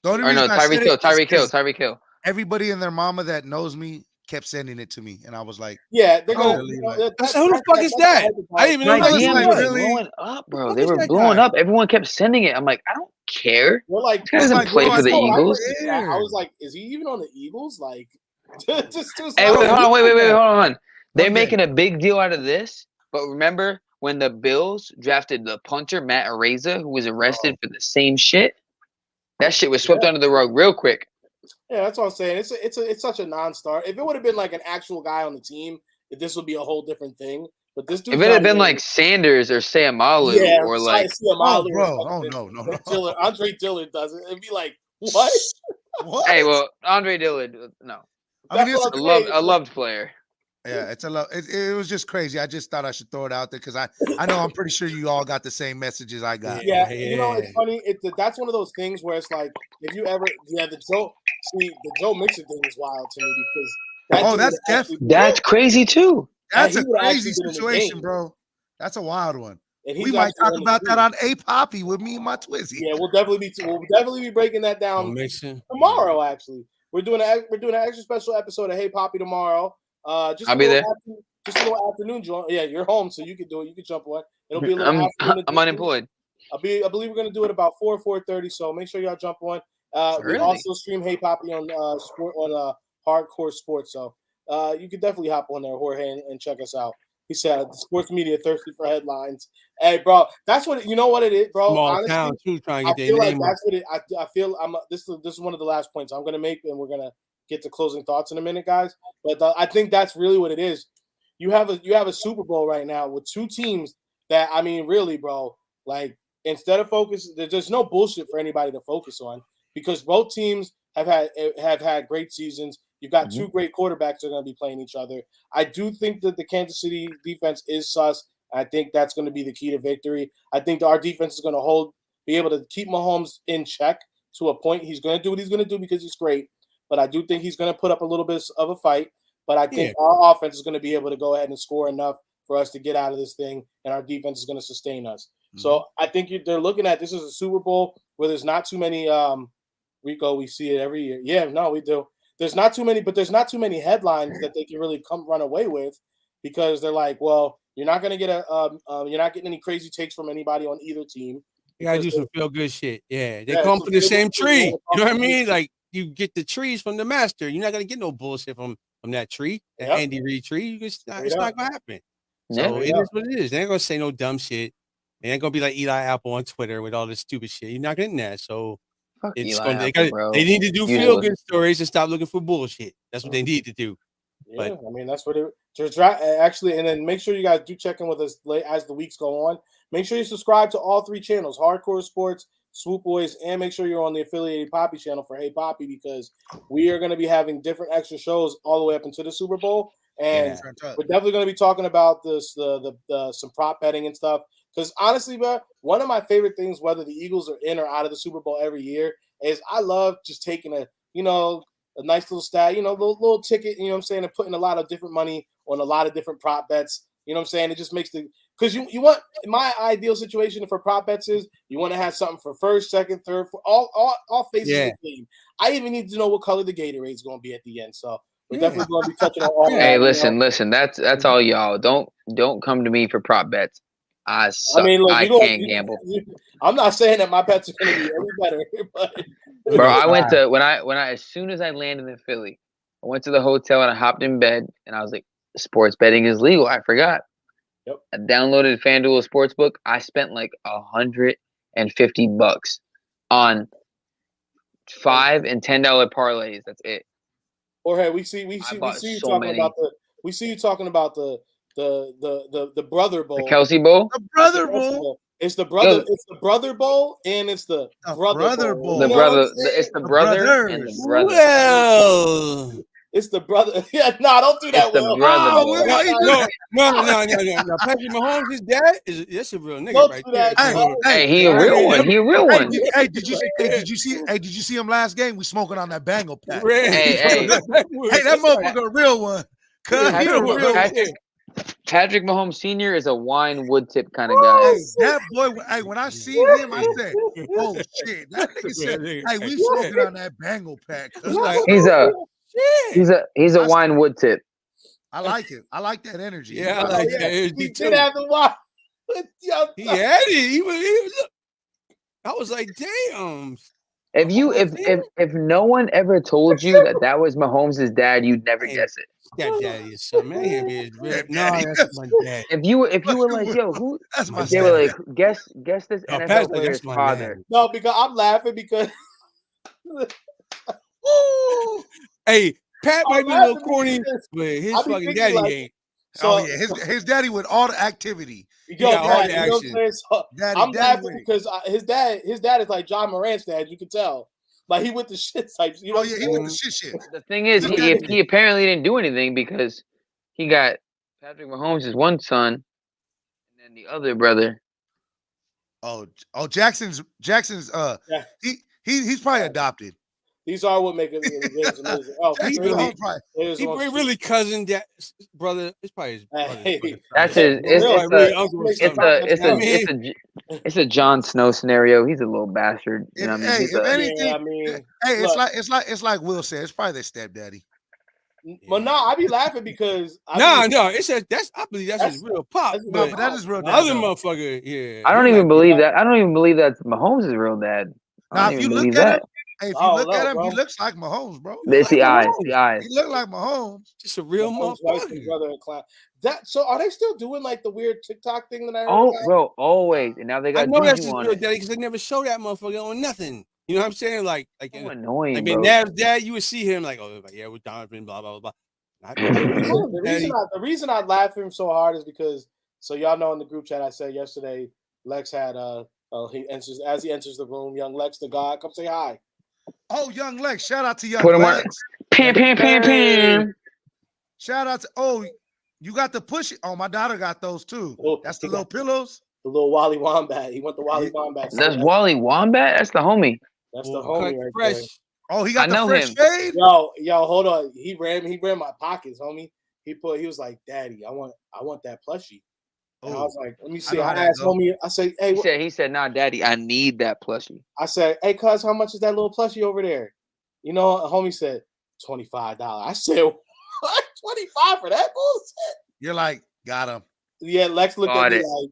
Tyreek Hill. Everybody and their mama that knows me kept sending it to me, and I was like, "Yeah, they're who the fuck is that?" I didn't even know they were blowing up, bro. They were blowing up. Everyone kept sending it. I'm like, I don't care. We're like, he doesn't play for the Eagles. I was like, is he even on the Eagles? Like, wait, hold on. They're making a big deal out of this. But remember, when the Bills drafted the punter Matt Araiza, who was arrested for the same shit. That shit was swept under the rug real quick. Yeah, that's what I'm saying. It's such a non-star. If it would have been like an actual guy on the team, this would be a whole different thing. But this dude, if it had been like Sanders or Sayamalu, or like Sayamalu, no. Andre Dillard does it. It'd be like, what? What? Hey, well, Andre Dillard, no. I mean, it's a loved player. Yeah, it's a love. It was just crazy. I just thought I should throw it out there because I know I'm pretty sure you all got the same messages I got. Yeah, you know, it's funny. That's one of those things where it's like, if you ever, the Joe Mixon thing is wild to me because that's crazy too. That's a crazy situation, bro. That's a wild one. We might talk about that on A Poppy with me and my Twizzy. Yeah, we'll definitely be breaking that down tomorrow. Actually, we're doing an extra special episode of Hey Poppy tomorrow. I'll be there. Just a little afternoon joint. Yeah, you're home, so you can do it. You can jump on. It'll be a little. I'm unemployed. I believe we're gonna do it about 4:30. So make sure y'all jump on. We also stream Hey Poppy on Hardcore Sports. So you can definitely hop on there, Jorge, and check us out. He said, "Sports media thirsty for headlines." Hey, bro, that's what you know. What it is, bro. Small Honestly, town too, trying to I get feel their like name that's what it. I feel this is one of the last points I'm gonna make, and we're gonna get to closing thoughts in a minute, guys. But I think that's really what it is. You have a Super Bowl right now with two teams that, I mean, really, bro. Like, instead of focus, there's no bullshit for anybody to focus on because both teams have had great seasons. You've got two great quarterbacks that are going to be playing each other. I do think that the Kansas City defense is sus. I think that's going to be the key to victory. I think our defense is going to be able to keep Mahomes in check to a point. He's going to do what he's going to do because he's great. But I do think he's going to put up a little bit of a fight. But I think our offense is going to be able to go ahead and score enough for us to get out of this thing, and our defense is going to sustain us. Mm-hmm. So I think they're looking at this as a Super Bowl where there's not too many Rico, we see it every year. Yeah, no, we do. There's not too many headlines that they can really run away with because they're like, well, you're not going to get you're not getting any crazy takes from anybody on either team. You got to do some feel good shit. Yeah, they come from the same tree. You know what I mean? Like, you get the trees from the master. You're not going to get no bullshit from that tree, that Andy Reid tree. It's not going to happen. So it is what it is. They ain't going to say no dumb shit. They ain't going to be like Eli Apple on Twitter with all this stupid shit. You're not getting that. So they need to do feel good stories and stop looking for bullshit. That's what they need to do. Yeah, I mean, that's what it actually. And then make sure you guys do check in with us as the weeks go on. Make sure you subscribe to all three channels: Hardcore Sports, Swoop Boys, and make sure you're on the affiliated Poppy channel for Hey Poppy because we are going to be having different extra shows all the way up into the Super Bowl. And we're definitely going to be talking about this, some prop betting and stuff. Because honestly, bro, one of my favorite things, whether the Eagles are in or out of the Super Bowl every year, is I love just taking a nice little stat, little ticket, and putting a lot of different money on a lot of different prop bets. You know what I'm saying? It just makes because you want, my ideal situation for prop bets is you want to have something for first, second, third, for all phases of the game. I even need to know what color the Gatorade is going to be at the end. So we're definitely going to be touching on all that. Hey, listen. That's all y'all. Don't come to me for prop bets. I suck. I mean, look, I can't gamble. I'm not saying that my bets are going to be any better, but bro, I went to when I as soon as I landed in Philly, I went to the hotel and I hopped in bed and I was like, sports betting is legal. I forgot. Yep. I downloaded FanDuel Sportsbook. I spent like $150 on $5 and $10 parlays. That's it. Jorge, we see you talking about the Brother Bowl. The Kelsey Bowl? The Brother Bowl. It's the Brother Bowl and it's the Brother Bowl. It's the brother and the brother. Well, it's the brother. Yeah, no, don't do that. It's the brother. No. Patrick Mahomes, his dad that's a real nigga right there. Hey, he a real one. He a real one. Hey, did you see him last game? We smoking on that Bengal pack. Hey, that motherfucker a real one. Patrick Mahomes Sr. is a wine wood tip kind of guy. Hey, that boy, when I see him, I said, oh shit. That nigga said, hey, we smoking on that Bengal pack. He's a wine wood tip. I like it. I like that energy. Yeah, I like that energy He too. did have the wine. He had it. He was look. I was like, damn. If no one ever told you that was Mahomes' dad, you'd never guess it. Stepdaddy or something. Man, no, that's my dad. If you were like, yo, who? That's my They were like, guess this No, NFL Pat's like, player's that's my father. dad. No, because I'm laughing because Hey, Pat might be a little corny, but his I be fucking thinking daddy like- ain't. Oh yeah, his daddy with all the activity. yo, got all Dad, the you know what I'm action. saying? So Daddy, I'm daddy laughing with it. because his dad is like John Morant's dad. You can tell, like he with the shit types. You know Oh what yeah, I'm he saying? with the shit. The thing is, His daddy he apparently didn't do anything because he got Patrick Mahomes' one son, and then the other brother. Oh, Jackson's Yeah. he's probably adopted. These are what make it games amazing. Oh, Jackson really? Mahomes probably- There's He one- really cousin, dad, brother. It's probably his brother. Hey, That's Yeah, his. It's, really, it's, really a, uncle or it's something. a it's I a mean- it's a Jon Snow scenario. He's a little bastard. You know what I mean? Hey, He's if a- anything, yeah, I mean, hey, look. it's like Will said. It's probably their stepdaddy. Well, no, I be laughing because No, it's that's I believe that's his That's- real pop. that's his No, real but that is real the dad. other though. motherfucker, yeah. I don't he even might- believe that. I don't even believe that's Mahomes' real dad. I Now, don't if even you believe look at that. him, hey, if you Oh, look no, at him, bro. he looks like Mahomes, bro. It's the like eyes. Mahomes. The eyes. He look like Mahomes. Just a real Mahomes' wife and motherfucker. brother and clown. That so are they still doing like the weird TikTok thing that I heard Oh, about? bro, always. And now they I got know that's Juju his on real it. daddy because they never show that motherfucker on nothing. You know what I'm saying? Like So annoying, I mean, bro. Nav's dad, you would see him like, oh, yeah, with Donovan, blah blah blah. No, the reason I laugh at him so hard is because so y'all know in the group chat I said yesterday Lex had he enters as he enters the room, young Lex the God, come say hi. Oh, young Lex. Shout out to young Put him on. Lex. Pam, pam, pam, pam. Shout out to you got the push. Oh, my daughter got those too. Oh, That's the he little got- pillows. The little Wally Wombat. He went to Wally Wombat. That's Wally Wombat. That's the homie. That's the Cut homie right fresh. there. Oh, he I got the know fresh him. fade. Yo, hold on. He ran my pockets, homie. He was like, Daddy, I want that plushie. And I Oh, was like, let me I see. know I how that asked go. homie, I said, hey, He said, nah, Daddy, I need that plushie. I said, hey, cuz, how much is that little plushie over there? You know, homie said, $25. I said, what? 25 for that bullshit? You're like, got him. Yeah, Lex looked Bought at me it. like,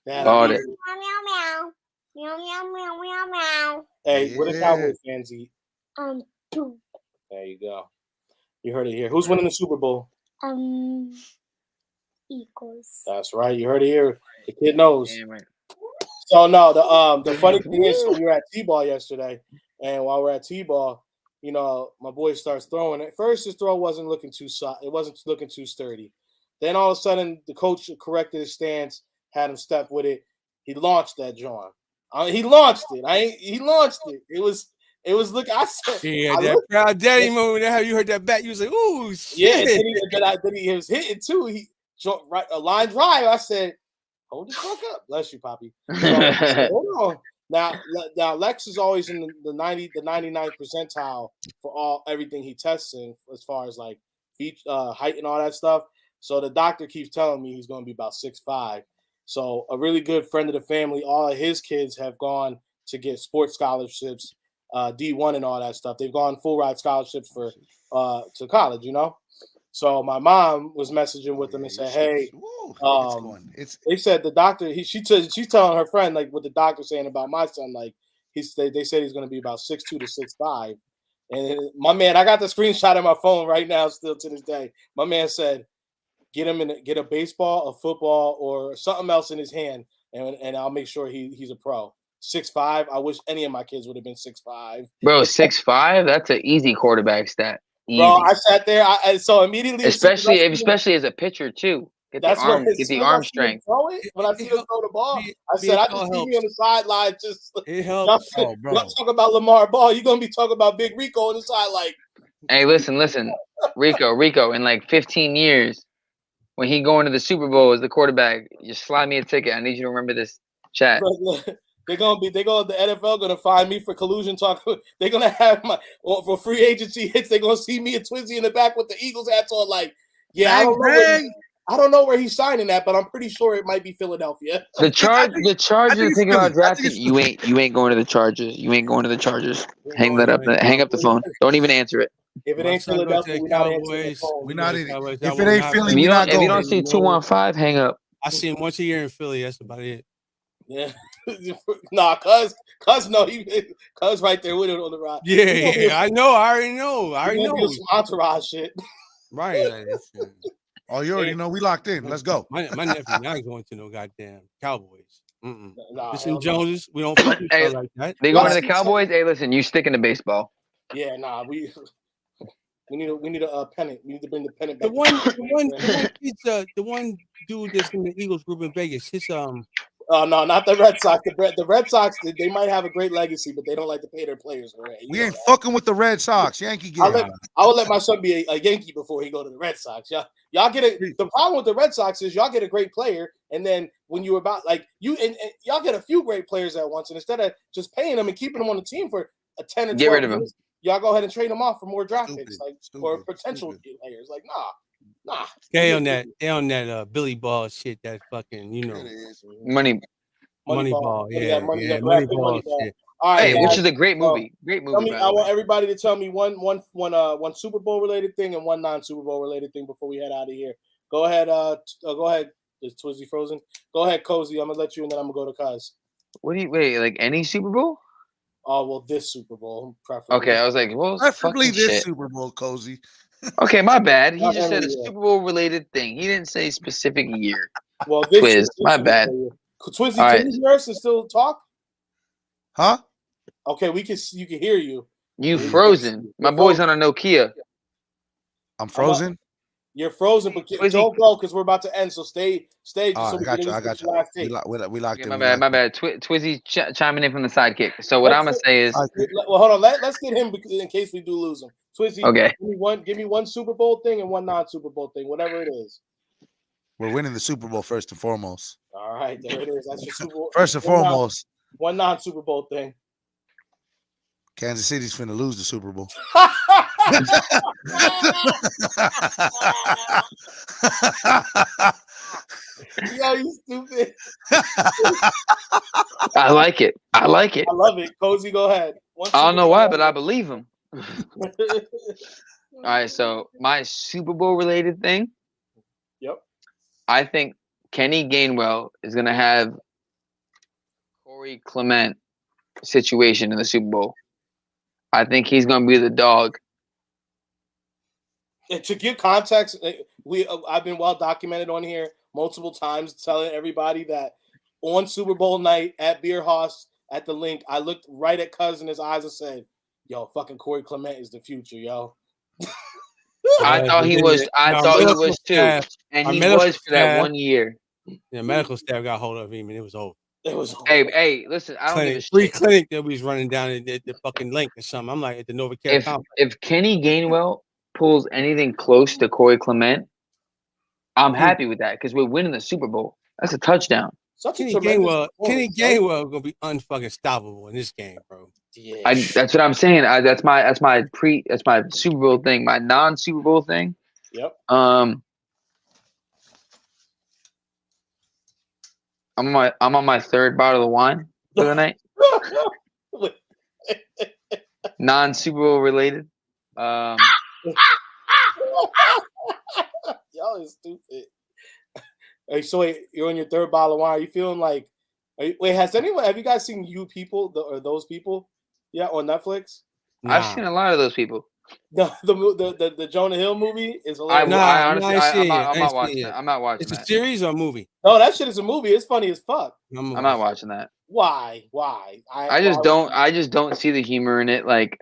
Dad, Bought I it. need Meow, meow, meow, meow, meow, meow. Hey, what the Yeah. Cowboy fans eat? Poop. There you go. You heard it here. Who's winning the Super Bowl? Equals. That's right. You heard it here. The kid knows. Damn right. So no, the funny thing is, so we were at T-ball yesterday, and while we're at T-ball, you know, my boy starts throwing. At first, his throw wasn't looking too it wasn't looking too sturdy. Then all of a sudden, the coach corrected his stance, had him step with it. He launched that John. He launched it. He launched it. It was look. I said, Yeah, I that looked- proud daddy moment. How you heard that bat? You was like, ooh, shit. yeah. And then he was hitting too. He right a line drive. I said, hold the fuck up. Bless you, Poppy. So, I said, hold on. Now Lex is always in the 99th percentile for everything he tests in as far as like feet, height and all that stuff. So the doctor keeps telling me he's going to be about 6'5". So a really good friend of the family, all of his kids have gone to get sports scholarships, D1 and all that stuff. They've gone full ride scholarships for to college, you know. So my mom was messaging with them and said, "Hey, they said the doctor. She's telling her friend like what the doctor's saying about my son. Like they said he's going to be about 6'2" to 6'5". And my man, I got the screenshot on my phone right now, still to this day. My man said, get a baseball, a football, or something else in his hand, and I'll make sure he's a pro. 6'5". I wish any of my kids would have been 6'5". Bro, 6'5"? That's an easy quarterback stat. Easy. Bro, I sat there. So immediately, especially as a pitcher too. Get the arm strength. When I see him throw the ball, I said, I just see me on the sideline. Just it helps. Let's talk about Lamar Ball. You're gonna be talking about Big Rico on the side, like. Hey, listen, Rico. In like 15 years, when he going to the Super Bowl as the quarterback, you slide me a ticket. I need you to remember this chat. The NFL gonna find me for collusion talk. They're gonna have for free agency hits. They're gonna see me and Twizzy in the back with the Eagles hats on. Like, yeah, I don't know where he's signing at, but I'm pretty sure it might be Philadelphia. The Chargers thinking about drafting. You ain't going to the Chargers. You ain't going to the Chargers. Hang that up. Hang up the phone. Don't even answer it. If it ain't Philadelphia, we're not answering the phone. We're not in it. If it ain't Philly, if you don't see 215, hang up. I see him once a year in Philly. That's about it. Yeah. Nah, cuz no, cuz right there with it on the ride. Yeah, I know. I already know. I already know. Some entourage shit. Right. Oh, you already know we locked in. Let's go. My nephew not going to no goddamn Cowboys. Nah, listen, Joneses, we don't fuck with Hey, like that. They going to the Cowboys? Hey, listen, you sticking to baseball. Yeah, nah, we need a pennant. We need to bring the pennant back. The one dude that's in the Eagles group in Vegas. His Oh no, not the Red Sox. The Red Sox, they might have a great legacy, but they don't like to pay their players. Right? We ain't fucking with the Red Sox. Yankee game. I would let my son be a Yankee before he go to the Red Sox. Y'all get it. The problem with the Red Sox is y'all get a great player, and then when you're about like you and y'all get a few great players at once, and instead of just paying them and keeping them on the team for a 10 or 12 Get rid of them. y'all go ahead and trade them off for more draft picks, or potential players. Like nah. They on that Billy Ball shit. That fucking Moneyball. Yeah, Moneyball shit. All right, hey, which is a great movie. Great movie. I want everybody to tell me one Super Bowl related thing and one non-Super Bowl related thing before we head out of here. Go ahead. Go ahead. Is Twizzy frozen? Go ahead, Cozy. I'm gonna let you, and then I'm gonna go to Kaz. What do you wait? Like any Super Bowl? Oh well, this Super Bowl, preferably. Okay, I was like, well, preferably this shit. Super Bowl, Cozy. Okay, my bad. He just said a Super Bowl related thing. He didn't say specific year. Well, this my bad. Twizzy, can you hear us and still talk? Huh? Okay, you can hear you. You frozen. My boy's on a Nokia. I'm frozen. You're frozen, but don't go because we're about to end. So stay. I got you. We locked in. My bad. Twizzy chiming in from the sidekick. So what I'm gonna say is, well, hold on. Let's get him in case we do lose him. Twizzy, okay. Give me one Super Bowl thing and one non-Super Bowl thing, whatever it is. We're winning the Super Bowl first and foremost. All right, there it is. That's your Super Bowl. First and foremost. One non-Super Bowl thing. Kansas City's finna lose the Super Bowl. Yo, you stupid. I like it. I love it. Cozy, go ahead. I don't know why, but I believe him. All right, so my Super Bowl related thing. Yep. I think Kenny Gainwell is gonna have Corey Clement situation in the Super Bowl. I think he's gonna be the dog. To give context, I've been well documented on here multiple times, telling everybody that on Super Bowl night at Beer House at the Link, I looked right at Cuz in his eyes and said, "Yo, fucking Corey Clement is the future, yo." I thought he was too, and he was for that 1 year. Yeah, medical staff got hold of him, and it was over. Hey, listen, I don't give a free shit. clinic that we was running down at the fucking Link or something. I'm like at the NovaCare complex. If Kenny Gainwell pulls anything close to Corey Clement, I'm happy with that because we're winning the Super Bowl. That's a touchdown. Kenny Gainwell gonna be unfucking stoppable in this game, bro. Yeah. That's what I'm saying. That's my Super Bowl thing. My non-Super Bowl thing. Yep. I'm on my third bottle of wine for the night. Non-Super Bowl related. Y'all is stupid. Hey, so wait, you're on your third bottle of wine. Are you feeling like? Have you guys seen You People or Those People? Yeah, on Netflix. Nah. I've seen a lot of those people. The Jonah Hill movie is hilarious. I'm not watching that. I'm not watching It's that. a series or a movie? No, that shit is a movie. It's funny as fuck. I'm not watching that. Why? I just don't see the humor in it. Like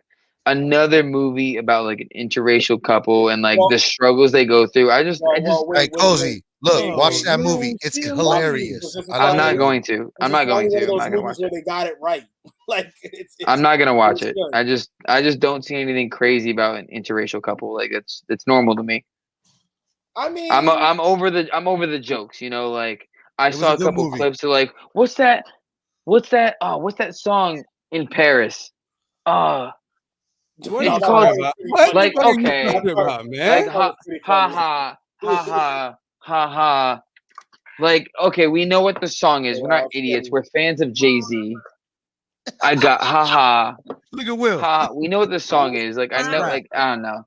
another movie about like an interracial couple and like the struggles they go through. Hey, Cozy, look, watch that movie. It's hilarious. I'm not going to. I'm not going to. I'm not gonna watch it. They got it right. Like I'm not gonna watch it. I just don't see anything crazy about an interracial couple. Like it's normal to me. I mean, I'm over the jokes. You know, like I saw a couple clips of like, what's that? What's that song in Paris? What are you talking about? Like okay, man? Like ha ha. Like okay, we know what the song is. We're not idiots. We're fans of Jay-Z. I got ha. Look at Will. Ha. We know what the song is. Like I know. Like I don't know.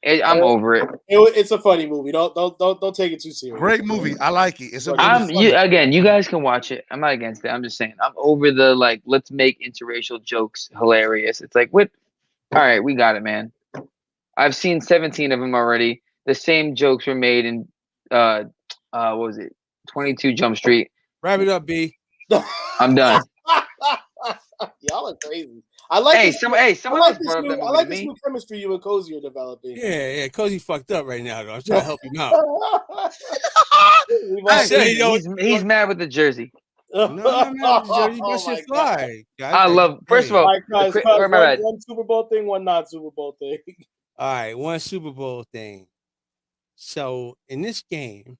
I'm over it. It's a funny movie. Don't take it too serious. Great movie. I like it. It's a you guys can watch it. I'm not against it. I'm just saying I'm over the like let's make interracial jokes hilarious. It's like what? All right, we got it, man. I've seen 17 of them already. The same jokes were made in what was it? 22 Jump Street. Wrap it up, B. I'm done. Y'all are crazy. I like. Someone else brought up that movie. I like this new chemistry you and Cozy are developing. Yeah. Cozy fucked up right now, though. I'm trying to help him out. He's mad with the jersey. No, I'm not mad with the jersey. That shit fly. I love. First of all, one Super Bowl thing, one not Super Bowl thing. All right, one Super Bowl thing. So in this game,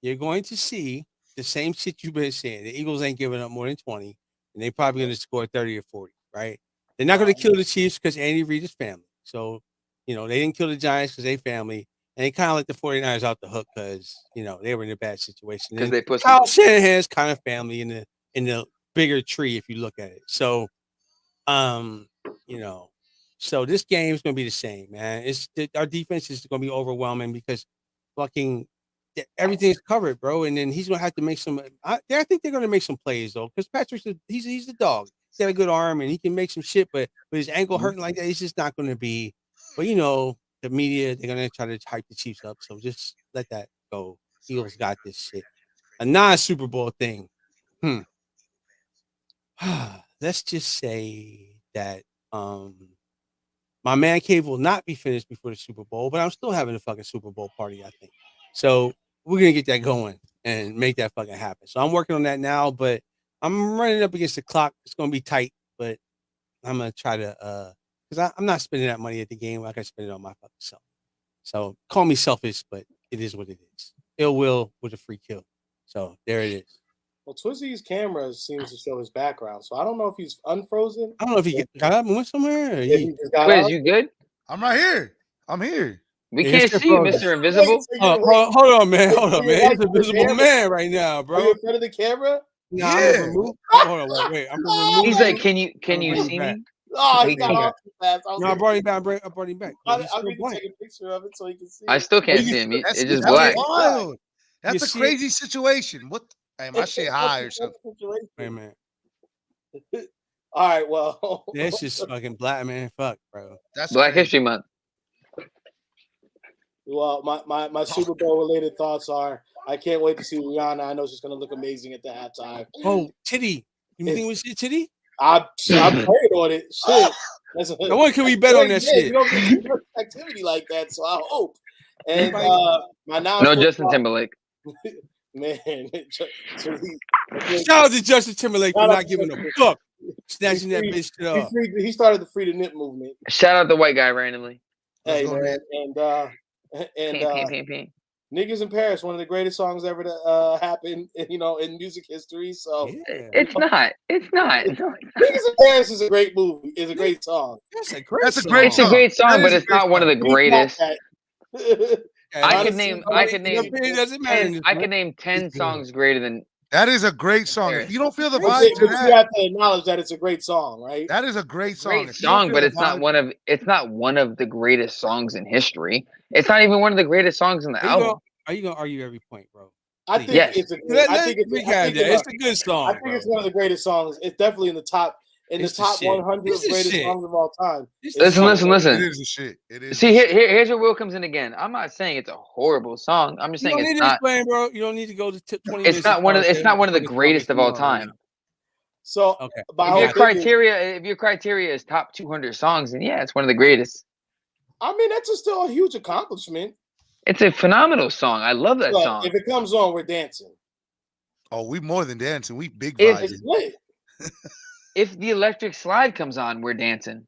you're going to see the same shit you've been saying. The Eagles ain't giving up more than 20, and they're probably going to score 30 or 40, right? They're not going to kill the Chiefs because Andy Reid is family. So, they didn't kill the Giants because they family. And they kind of let the 49ers out the hook because, they were in a bad situation. Because they put Kyle Shanahan's kind of family in the bigger tree if you look at it. So, so this game is going to be the same, man. Our defense is going to be overwhelming because fucking everything's covered, bro. And then he's going to have to make some. I think they're going to make some plays though, because Patrick's he's the dog. He's got a good arm and he can make some shit, but with his ankle hurting like that, he's just not going to be. But the media, they're going to try to hype the Chiefs up, so just let that go. Eagles got this shit. A non-Super Bowl thing. Let's just say that my man cave will not be finished before the Super Bowl, but I'm still having a fucking Super Bowl party, I think. So we're going to get that going and make that fucking happen. So I'm working on that now, but I'm running up against the clock. It's going to be tight, but I'm going to try to, because I'm not spending that money at the game. I can spend it on my fucking self. So call me selfish, but it is what it is. Ill will with a free kill. So there it is. Well, Twizzy's camera seems to show his background, so I don't know if he's unfrozen. I don't know if he got up and went somewhere. Or Wiz, you good? I'm right here. I'm here. We can't see you, Mr. Invisible. Hold on, man. He's an invisible man right now, bro. Are you in front of the camera? No, I'm hold on, wait. I'm gonna remove. He's like, can you see me? Oh, he got off too fast. No, I brought him back. I brought him back. I need to take a picture of it so he can see. I still can't see him. It's just black. Wild. That's a crazy situation. What? Hey, my shit high or something. Wait, man. All right, well. That's just fucking black, man. Fuck, bro. That's Black History Month. Well, my Super Bowl related thoughts are I can't wait to see Rihanna. I know she's gonna look amazing at the halftime. Oh, titty. You think we see titty? I'm praying on it. Shit. When can we bet on that shit? You don't get activity like that, so I hope. And no Justin Timberlake. Man, shout out to Justin Timberlake for not giving a fuck, snatching that bitch shit up. He started the Free the Nip movement. Shout out the white guy randomly. Hey man, and Niggas in Paris, one of the greatest songs ever to happen, in music history. So it's not. Niggas in Paris is a great movie. It's a great song. It's a great song, but it's not one of the greatest. I could name 10 songs greater than. That is a great song. If you don't feel the vibe, you have to acknowledge that it's a great song, right? That is a great song. Great song, but it's not one of the greatest songs in history. It's not even one of the greatest songs in the album. Are you gonna argue every point, bro? I think it's a good song. I think it's one of the greatest songs. It's definitely in the top 100 greatest songs of all time. Listen. It is the shit. It is. See, here's where Will comes in again. I'm not saying it's a horrible song. I'm just saying it's not. Bro. You don't need to go to 20 It's not one of the greatest of all time. So, okay. If your criteria is top 200 songs, then yeah, it's one of the greatest. I mean, that's still a huge accomplishment. It's a phenomenal song. I love that song. If it comes on, we're dancing. Oh, we more than dancing. We big vibing. If the Electric Slide comes on, we're dancing.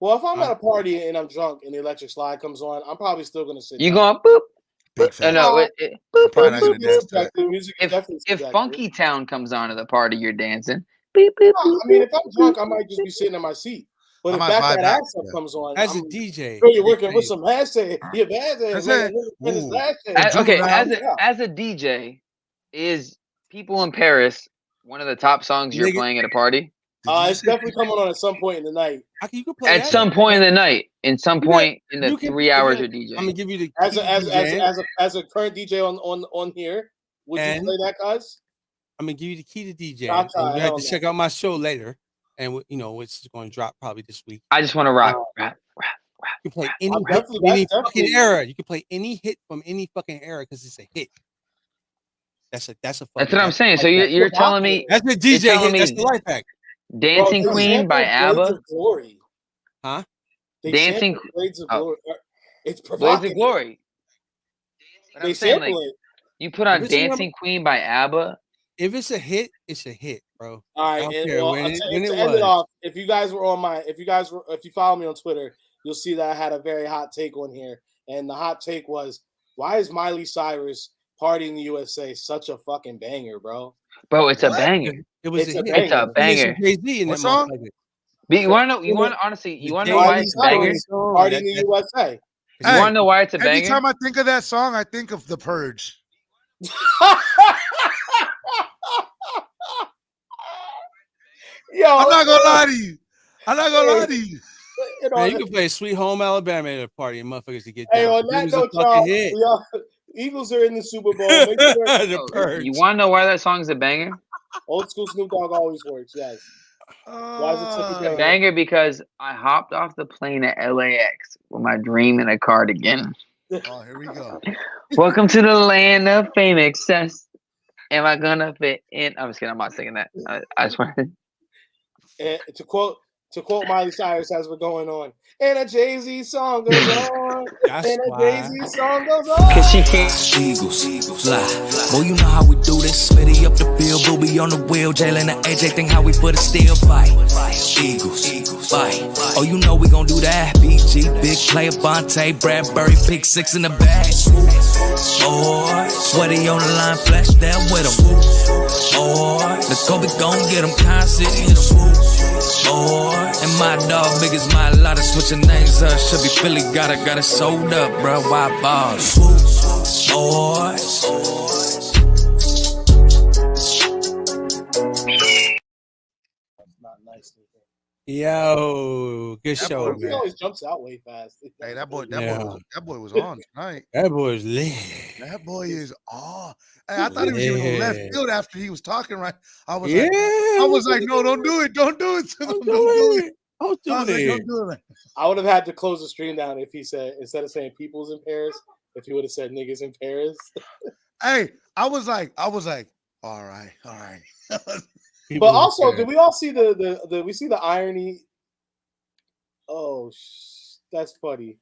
Well, if I'm at a party and I'm drunk and the Electric Slide comes on, I'm probably still going to sit. You going boop? No, if Funky Town comes on at the party, you're dancing. Beep, beep, beep, I mean, if I'm drunk, I might just be sitting in my seat. But if Back That Ass Up comes on, as a DJ, you're working with some hashtag. As a DJ, is People in Paris one of the top songs you're playing at a party? It's definitely coming on at some point in the night. You can play At that. some point in the night, in some point in the 3 hours of DJ. I'm gonna give you the as a current DJ on here. Would you play that, cuz? I'm gonna give you the key to DJ. Gotcha, You have to check out my show later, and it's going to drop probably this week. I just want to rap. You can play any fucking era. You can play any hit from any fucking era because it's a hit. That's what I'm saying. So you're telling me that's the DJ hit. That's the life hack. Dancing Queen by ABBA. Huh? Dancing Blades of Glory. It's Blades of Glory. But I'm saying, like, it. you put on Dancing Queen by ABBA. If it's a hit, it's a hit, bro. All right, and to end it off, if you follow me on Twitter, you'll see that I had a very hot take on here, and the hot take was, why is Miley Cyrus Party in the USA such a fucking banger, bro? Bro, it's a banger. It's a banger. What song? You want to know? You want honestly? You want to know why it's a banger? Party in the USA. You want to know why it's a banger? Every time I think of that song, I think of The Purge. Yo, I'm not gonna lie to you. Man, you can play Sweet Home Alabama at a party and motherfuckers to get down. Hey, on that note, y'all, Eagles are in the Super Bowl. You want to know why that song's a banger? Old school Snoop Dogg always works. Yes. Why is it such a banger? Because I hopped off the plane at LAX with my dream in a cardigan. Oh, here we go. Welcome to the land of fame excess. Am I gonna fit in? I'm just kidding. I'm not singing that. I just wanted. And to quote Miley Cyrus as we're going on, and a Jay-Z song goes on, and a Jay-Z song goes on. Cause she can't. Eagles, fly. Boy, you know how we do this. Smitty up the field, Booby on the wheel, Jalen and AJ think how we put a steel fight. Eagles, fight. Oh, you know we gon' do that. BG, big player, Vontae, Bradbury, pick 6 in the bag. Boy, sweaty on the line, flash that with him. Boy, the Kobe gon' get him, constant, hit him. Boy, and my dog big as my lot of switching names up. Should be Philly, got it sold up, bro. Why balls? Boys. Not nice. Yo, good show. He always jumps out way fast. Hey, that boy was on tonight. That boy is lit. That boy is on. Hey, I thought he was going to left field after he was talking. Right? I was like, no, don't do it. Don't do it to them. Don't do it. Don't do it. I would have had to close the stream down if he said, instead of saying people's in Paris, if he would have said niggas in Paris. Hey, I was like, all right. But also, did we all see the irony? Oh, that's funny.